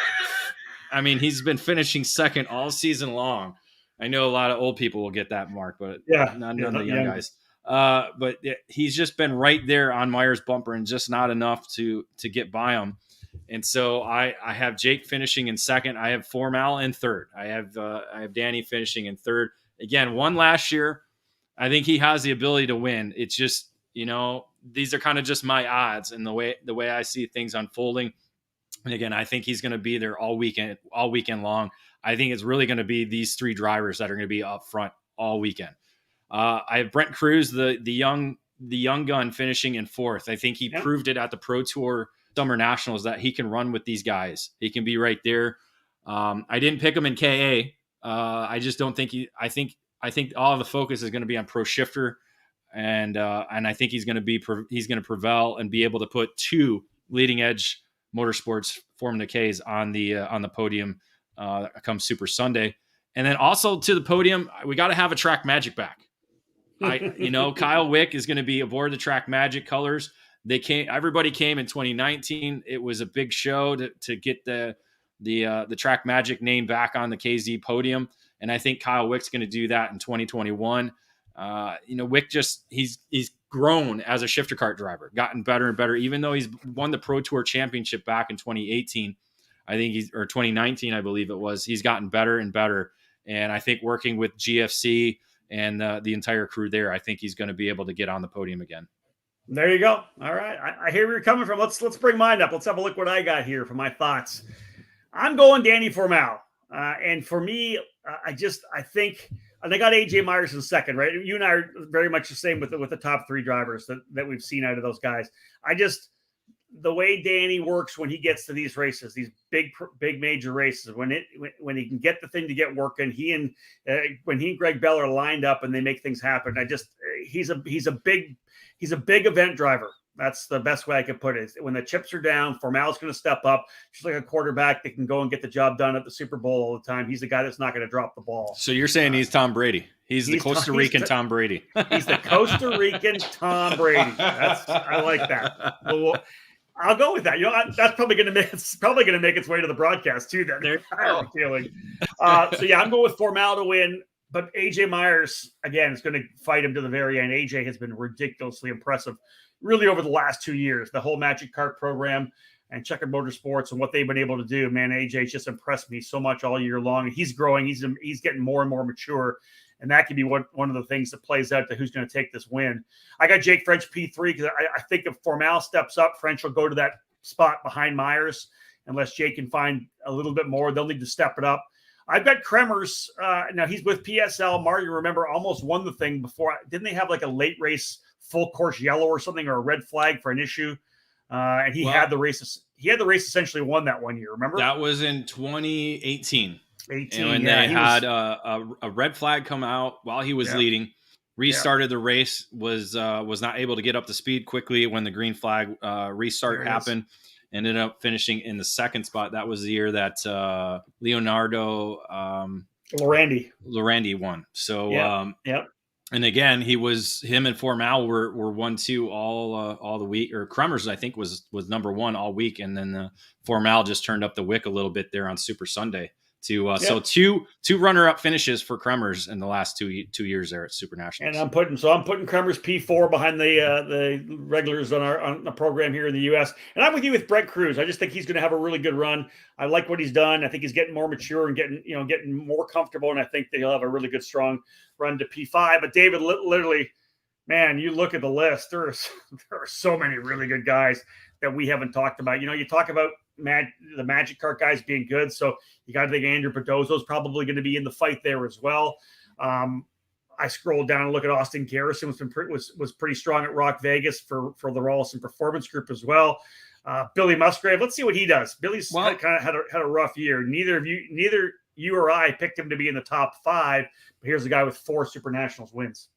S2: I mean, he's been finishing second all season long. I know a lot of old people will get that mark, but none of the young guys. But he's just been right there on Meyer's bumper and just not enough to get by him. And so I have Jake finishing in second. I have Formal in third. I have Danny finishing in third. Again, won last year. I think he has the ability to win. It's just, these are kind of just my odds and the way I see things unfolding. And again, I think he's going to be there all weekend long. I think it's really going to be these 3 drivers that are going to be up front all weekend. I have Brent Cruz, the young gun, finishing in 4th. I think he proved it at the Pro Tour Summer Nationals that he can run with these guys. He can be right there. I didn't pick him in KA. I just don't think I think all of the focus is going to be on Pro Shifter, and I think he's going to prevail and be able to put 2 Leading Edge Motorsports Formula Ks on the podium come Super Sunday. And then also to the podium, we got to have a Track Magic back. Kyle Wick is going to be aboard the Track Magic colors. Everybody came in 2019. It was a big show to get the Track Magic name back on the KZ podium. And I think Kyle Wick's going to do that in 2021. Wick he's grown as a shifter kart driver, gotten better and better, even though he's won the Pro Tour Championship back in 2018. I think or 2019, I believe it was. He's gotten better and better. And I think working with GFC and the entire crew there, I think he's going to be able to get on the podium again.
S1: There you go. All right. I hear where you're coming from. Let's bring mine up. Let's have a look what I got here for my thoughts. I'm going Danny Formal. And for me, I think they got AJ Myers in second, right? You and I are very much the same with the top 3 drivers that we've seen out of those guys. The way Danny works when he gets to these races, these big major races, when he can get the thing to get working, when he and Greg Bell are lined up and they make things happen. He's a big event driver. That's the best way I could put it. When the chips are down, Formal's going to step up. Just like a quarterback that can go and get the job done at the Super Bowl all the time. He's the guy that's not going to drop the ball.
S2: So you're saying he's Tom Brady. He's the Costa Rican Tom Brady.
S1: He's the Costa Rican Tom Brady. I like that. Well, I'll go with that. You know, that's probably going to make its way to the broadcast too. Then I have a feeling. So yeah, I'm going with Formal to win. But AJ Myers again is going to fight him to the very end. AJ has been ridiculously impressive, really over the last 2 years. The whole Magic Kart program and Checkered Motorsports and what they've been able to do. Man, AJ's just impressed me so much all year long. He's growing. He's getting more and more mature. And that could be one of the things that plays out to who's going to take this win. I got Jake French P3 because I think if Formal steps up, French will go to that spot behind Myers. Unless Jake can find a little bit more, they'll need to step it up. I've got Kremers. Now, he's with PSL. Mario, remember, almost won the thing before. Didn't they have like a late race full course yellow or something, or a red flag for an issue? And he had the race. He had the race essentially won that one year, remember?
S2: That was in 2018. And when
S1: yeah,
S2: they had a red flag come out while he was leading, restarted the race, was not able to get up to speed quickly when the green flag restart happened. Ended up finishing in the second spot. That was the year that Leonardo Lorandi won. So, and again, him and Formal were 1-2 all the week. Or Kremers, I think, was number one all week, and then Formal just turned up the wick a little bit there on Super Sunday. So two runner-up finishes for Kremers in the last 2 years there at SuperNationals.
S1: And I'm putting Kremers P4 behind the regulars on the program here in the U.S. And I'm with you with Brett Cruz. I just think he's going to have a really good run. I like what he's done. I think he's getting more mature and getting more comfortable. And I think that he'll have a really good, strong run to P5. But David, literally, man, you look at the list. There are so many really good guys that we haven't talked about. You talk about the Magic Kart guys being good, so you got to think Andrew Pedozzo's probably going to be in the fight there as well. I scrolled down and look at Austin Garrison was pretty strong at Rock Vegas for the Rolison Performance Group as well. Billy Musgrave, let's see what he does. Billy's kind of had a rough year. Neither you or I picked him to be in the top 5. But here's a guy with 4 SuperNationals wins.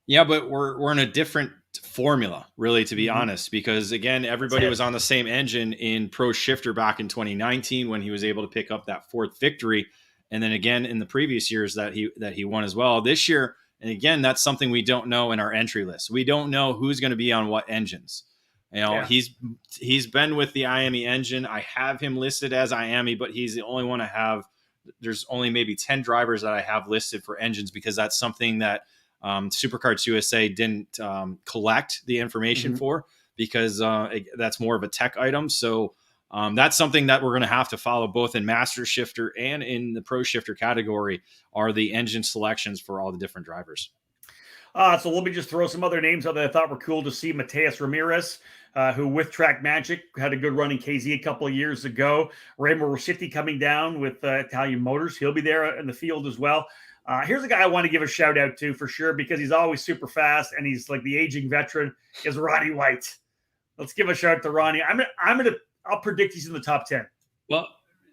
S2: Yeah, but we're in a different formula, really, to be honest, because again, everybody was on the same engine in Pro Shifter back in 2019 when he was able to pick up that 4th victory, and then again in the previous years that he won as well. This year, and again, that's something we don't know in our entry list. We don't know who's going to be on what engines. He's been with the IAME engine. I have him listed as IAME, but he's the only one I have. There's only maybe 10 drivers that I have listed for engines because that's something that Superkarts USA didn't collect the information for because that's more of a tech item. So that's something that we're going to have to follow both in Master Shifter and in the Pro Shifter category are the engine selections for all the different drivers.
S1: So let me just throw some other names out that I thought were cool to see. Mateus Ramirez, who with Track Magic had a good run in KZ a couple of years ago. Remo Rossetti coming down with Italian Motors. He'll be there in the field as well. Here's a guy I want to give a shout out to for sure because he's always super fast and he's like the aging veteran is Ronnie White. Let's give a shout out to Ronnie. I'll predict he's in the top 10.
S2: Well,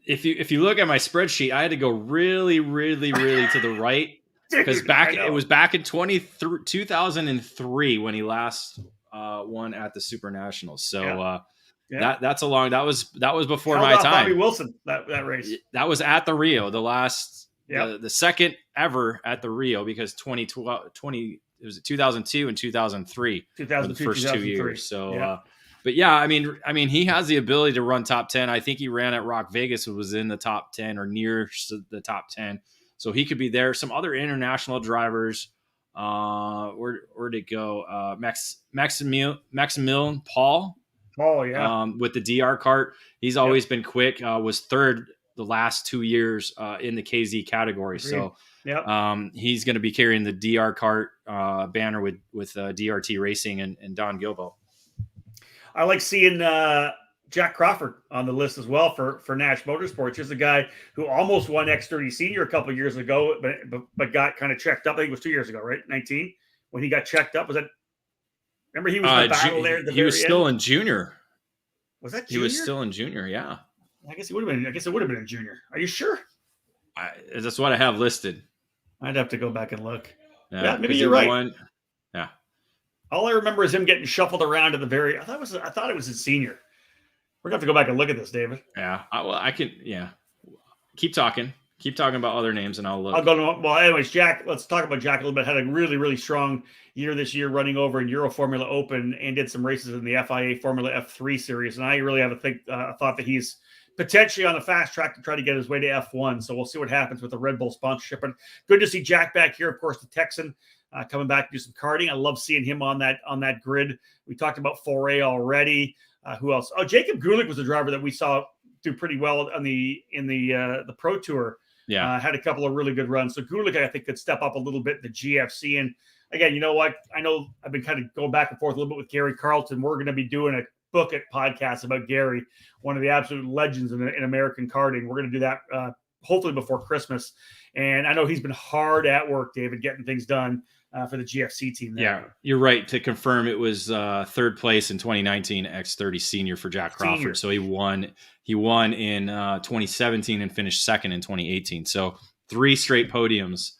S2: if you look at my spreadsheet, I had to go really, really, really to the right because it was back in 2003 when he last won at the SuperNationals. So that's a long. That was before my time.
S1: Bobby Wilson that race.
S2: That was at the Rio, the last. The second ever at the Rio because 2002 and 2003 were the first 2 years. So, but yeah, I mean, he has the ability to run top 10. I think he ran at Rock Vegas, was in the top 10 or near the top 10. So he could be there. Some other international drivers, where'd it go? Maximilian Paul.
S1: Oh yeah.
S2: With the DR kart, he's always been quick. Was third the last 2 years in the KZ category.
S1: Agreed.
S2: So he's going to be carrying the DR kart banner with DRT Racing and Don Gilbo.
S1: I like seeing Jack Crawford on the list as well for Nash Motorsports. Here's a guy who almost won X30 Senior a couple of years ago, but got kind of checked up. I think it was 2 years ago, right? 19 when he got checked up. Was that? Remember he was in the battle there. At the
S2: he was still in junior.
S1: Was that
S2: He
S1: junior?
S2: was still in junior. Yeah.
S1: I guess it would have been in junior. Are you sure?
S2: That's what I have listed.
S1: I'd have to go back and look.
S2: Yeah,
S1: maybe you're right. All I remember is him getting shuffled around at the very. I thought it was his senior. We're gonna have to go back and look at this, David.
S2: Yeah. I can. Yeah. Keep talking. Keep talking about other names, and I'll look.
S1: I'll go to, well, anyways, Jack. Let's talk about Jack a little bit. Had a really, really strong year this year, running over in Euro Formula Open, and did some races in the FIA Formula F3 series. And I really have a thought that he's potentially on the fast track to try to get his way to F1. So we'll see what happens with the Red Bull sponsorship. But good to see Jack back here. Of course, the Texan coming back to do some karting. I love seeing him on that grid. We talked about Foray already. Who else? Oh, Jacob Gulick was a driver that we saw do pretty well in the Pro Tour.
S2: Yeah,
S1: had a couple of really good runs. So Gulick, I think, could step up a little bit in the GFC. And again, you know what? I know I've been kind of going back and forth a little bit with Gary Carlton. We're going to be doing a Book It podcast about Gary, one of the absolute legends in American karting. We're going to do that hopefully before Christmas. And I know he's been hard at work, David, getting things done for the GFC team there.
S2: Yeah, you're right. To confirm, it was third place in 2019 X30 Senior for Jack Crawford.
S1: Senior.
S2: So he won in 2017 and finished second in 2018. So 3 straight podiums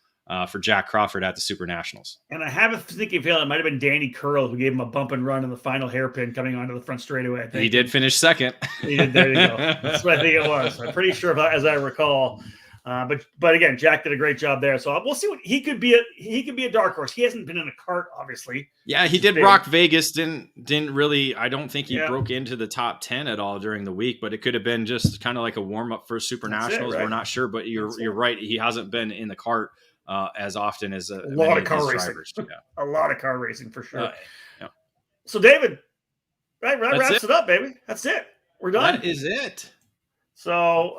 S2: for Jack Crawford at the SuperNationals.
S1: And I have a sneaky feeling it might have been Danny Curl who gave him a bump and run in the final hairpin coming onto the front straightaway. I think
S2: He did finish second.
S1: He did. There you go. That's what I think it was. I'm pretty sure, as I recall. But again, Jack did a great job there. So we'll see what he could be. He could be a dark horse. He hasn't been in a kart, obviously.
S2: Yeah, he did rock Vegas. Didn't really. I don't think he broke into the top 10 at all during the week. But it could have been just kind of like a warm up for SuperNationals. Right? We're not sure, but you're right. He hasn't been in the kart as often as
S1: a lot of car racing.
S2: Yeah.
S1: A lot of car racing for sure.
S2: Yeah.
S1: So David, that wraps it up, baby. That's it. We're done.
S2: That is it.
S1: So,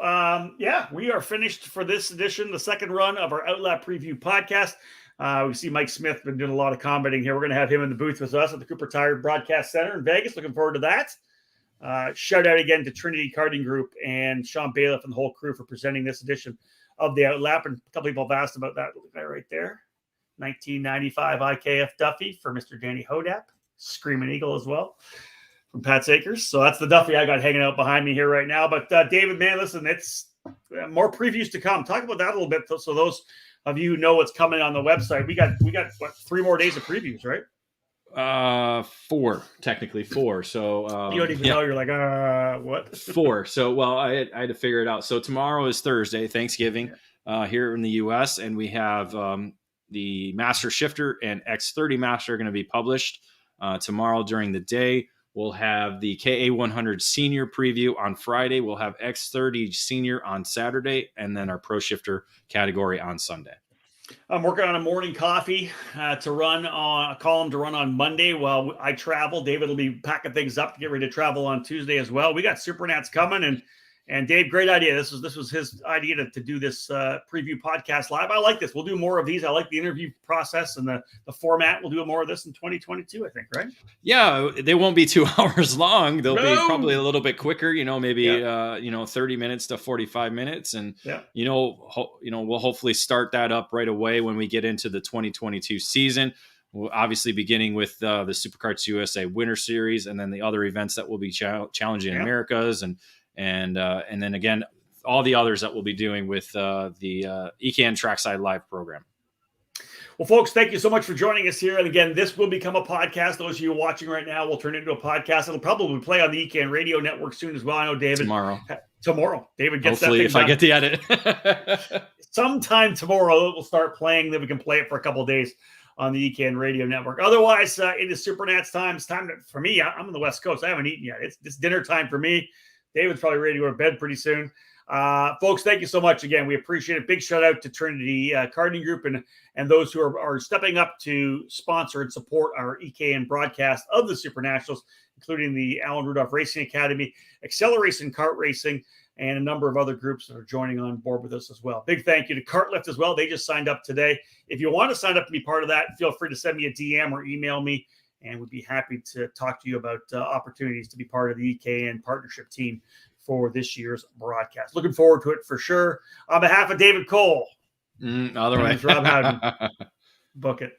S1: we are finished for this edition, the second run of our OutLap preview podcast. We see Mike Smith been doing a lot of commenting here. We're going to have him in the booth with us at the Cooper Tire Broadcast Center in Vegas. Looking forward to that. Shout out again to Trinity Karting Group and Sean Bailiff and the whole crew for presenting this edition of the OutLap. And a couple people have asked about that guy right there. 1995 IKF Duffy for Mr. Danny Hodap. Screaming Eagle as well. From Pat's Acres. So that's the Duffy I got hanging out behind me here right now. But David, man, listen, it's more previews to come. Talk about that a little bit. So those of you who know what's coming on the website, we got what, 3 more days of previews, right?
S2: 4, technically 4. So
S1: you don't even know. You're like, what?
S2: 4. So, well, I had to figure it out. So tomorrow is Thursday, Thanksgiving, here in the U.S. And we have the Master Shifter and X30 Master are going to be published tomorrow during the day. We'll have the KA100 Senior preview on Friday. We'll have X30 Senior on Saturday, and then our Pro Shifter category on Sunday.
S1: I'm working on a morning coffee to run on a column to run on Monday while I travel. David will be packing things up to get ready to travel on Tuesday as well. We got SuperNats coming, and Dave, great idea. This was his idea to do this preview podcast live. I like this. We'll do more of these. I like the interview process and the format. We'll do more of this in 2022, I think, right?
S2: Yeah, they won't be 2 hours long. They'll be probably a little bit quicker, maybe 30 minutes to 45 minutes. And, we'll hopefully start that up right away when we get into the 2022 season. We'll obviously beginning with the Superkarts USA Winter Series and then the other events that will be challenging in Americas and then again, all the others that we'll be doing with the ECAN Trackside Live program.
S1: Well, folks, thank you so much for joining us here. And again, this will become a podcast. Those of you watching right now will turn it into a podcast. It'll probably play on the ECAN Radio Network soon as well. I know David. Tomorrow. David gets
S2: hopefully
S1: that thing
S2: if
S1: done.
S2: I get the edit.
S1: Sometime tomorrow it will start playing. Then we can play it for a couple of days on the ECAN Radio Network. Otherwise, it is SuperNats time. It's time for me. I'm on the West Coast. I haven't eaten yet. It's dinner time for me. David's probably ready to go to bed pretty soon. Folks, thank you so much again. We appreciate it. Big shout out to Trinity Karting Group and those who are stepping up to sponsor and support our EKN broadcast of the SuperNationals, including the Alan Rudolph Racing Academy, Acceleration Kart Racing, and a number of other groups that are joining on board with us as well. Big thank you to Kartlift as well. They just signed up today. If you want to sign up to be part of that, feel free to send me a DM or email me, and we'd be happy to talk to you about opportunities to be part of the EKN partnership team for this year's broadcast. Looking forward to it for sure. On behalf of David Cole,
S2: other way.
S1: Rob Howden. Book it.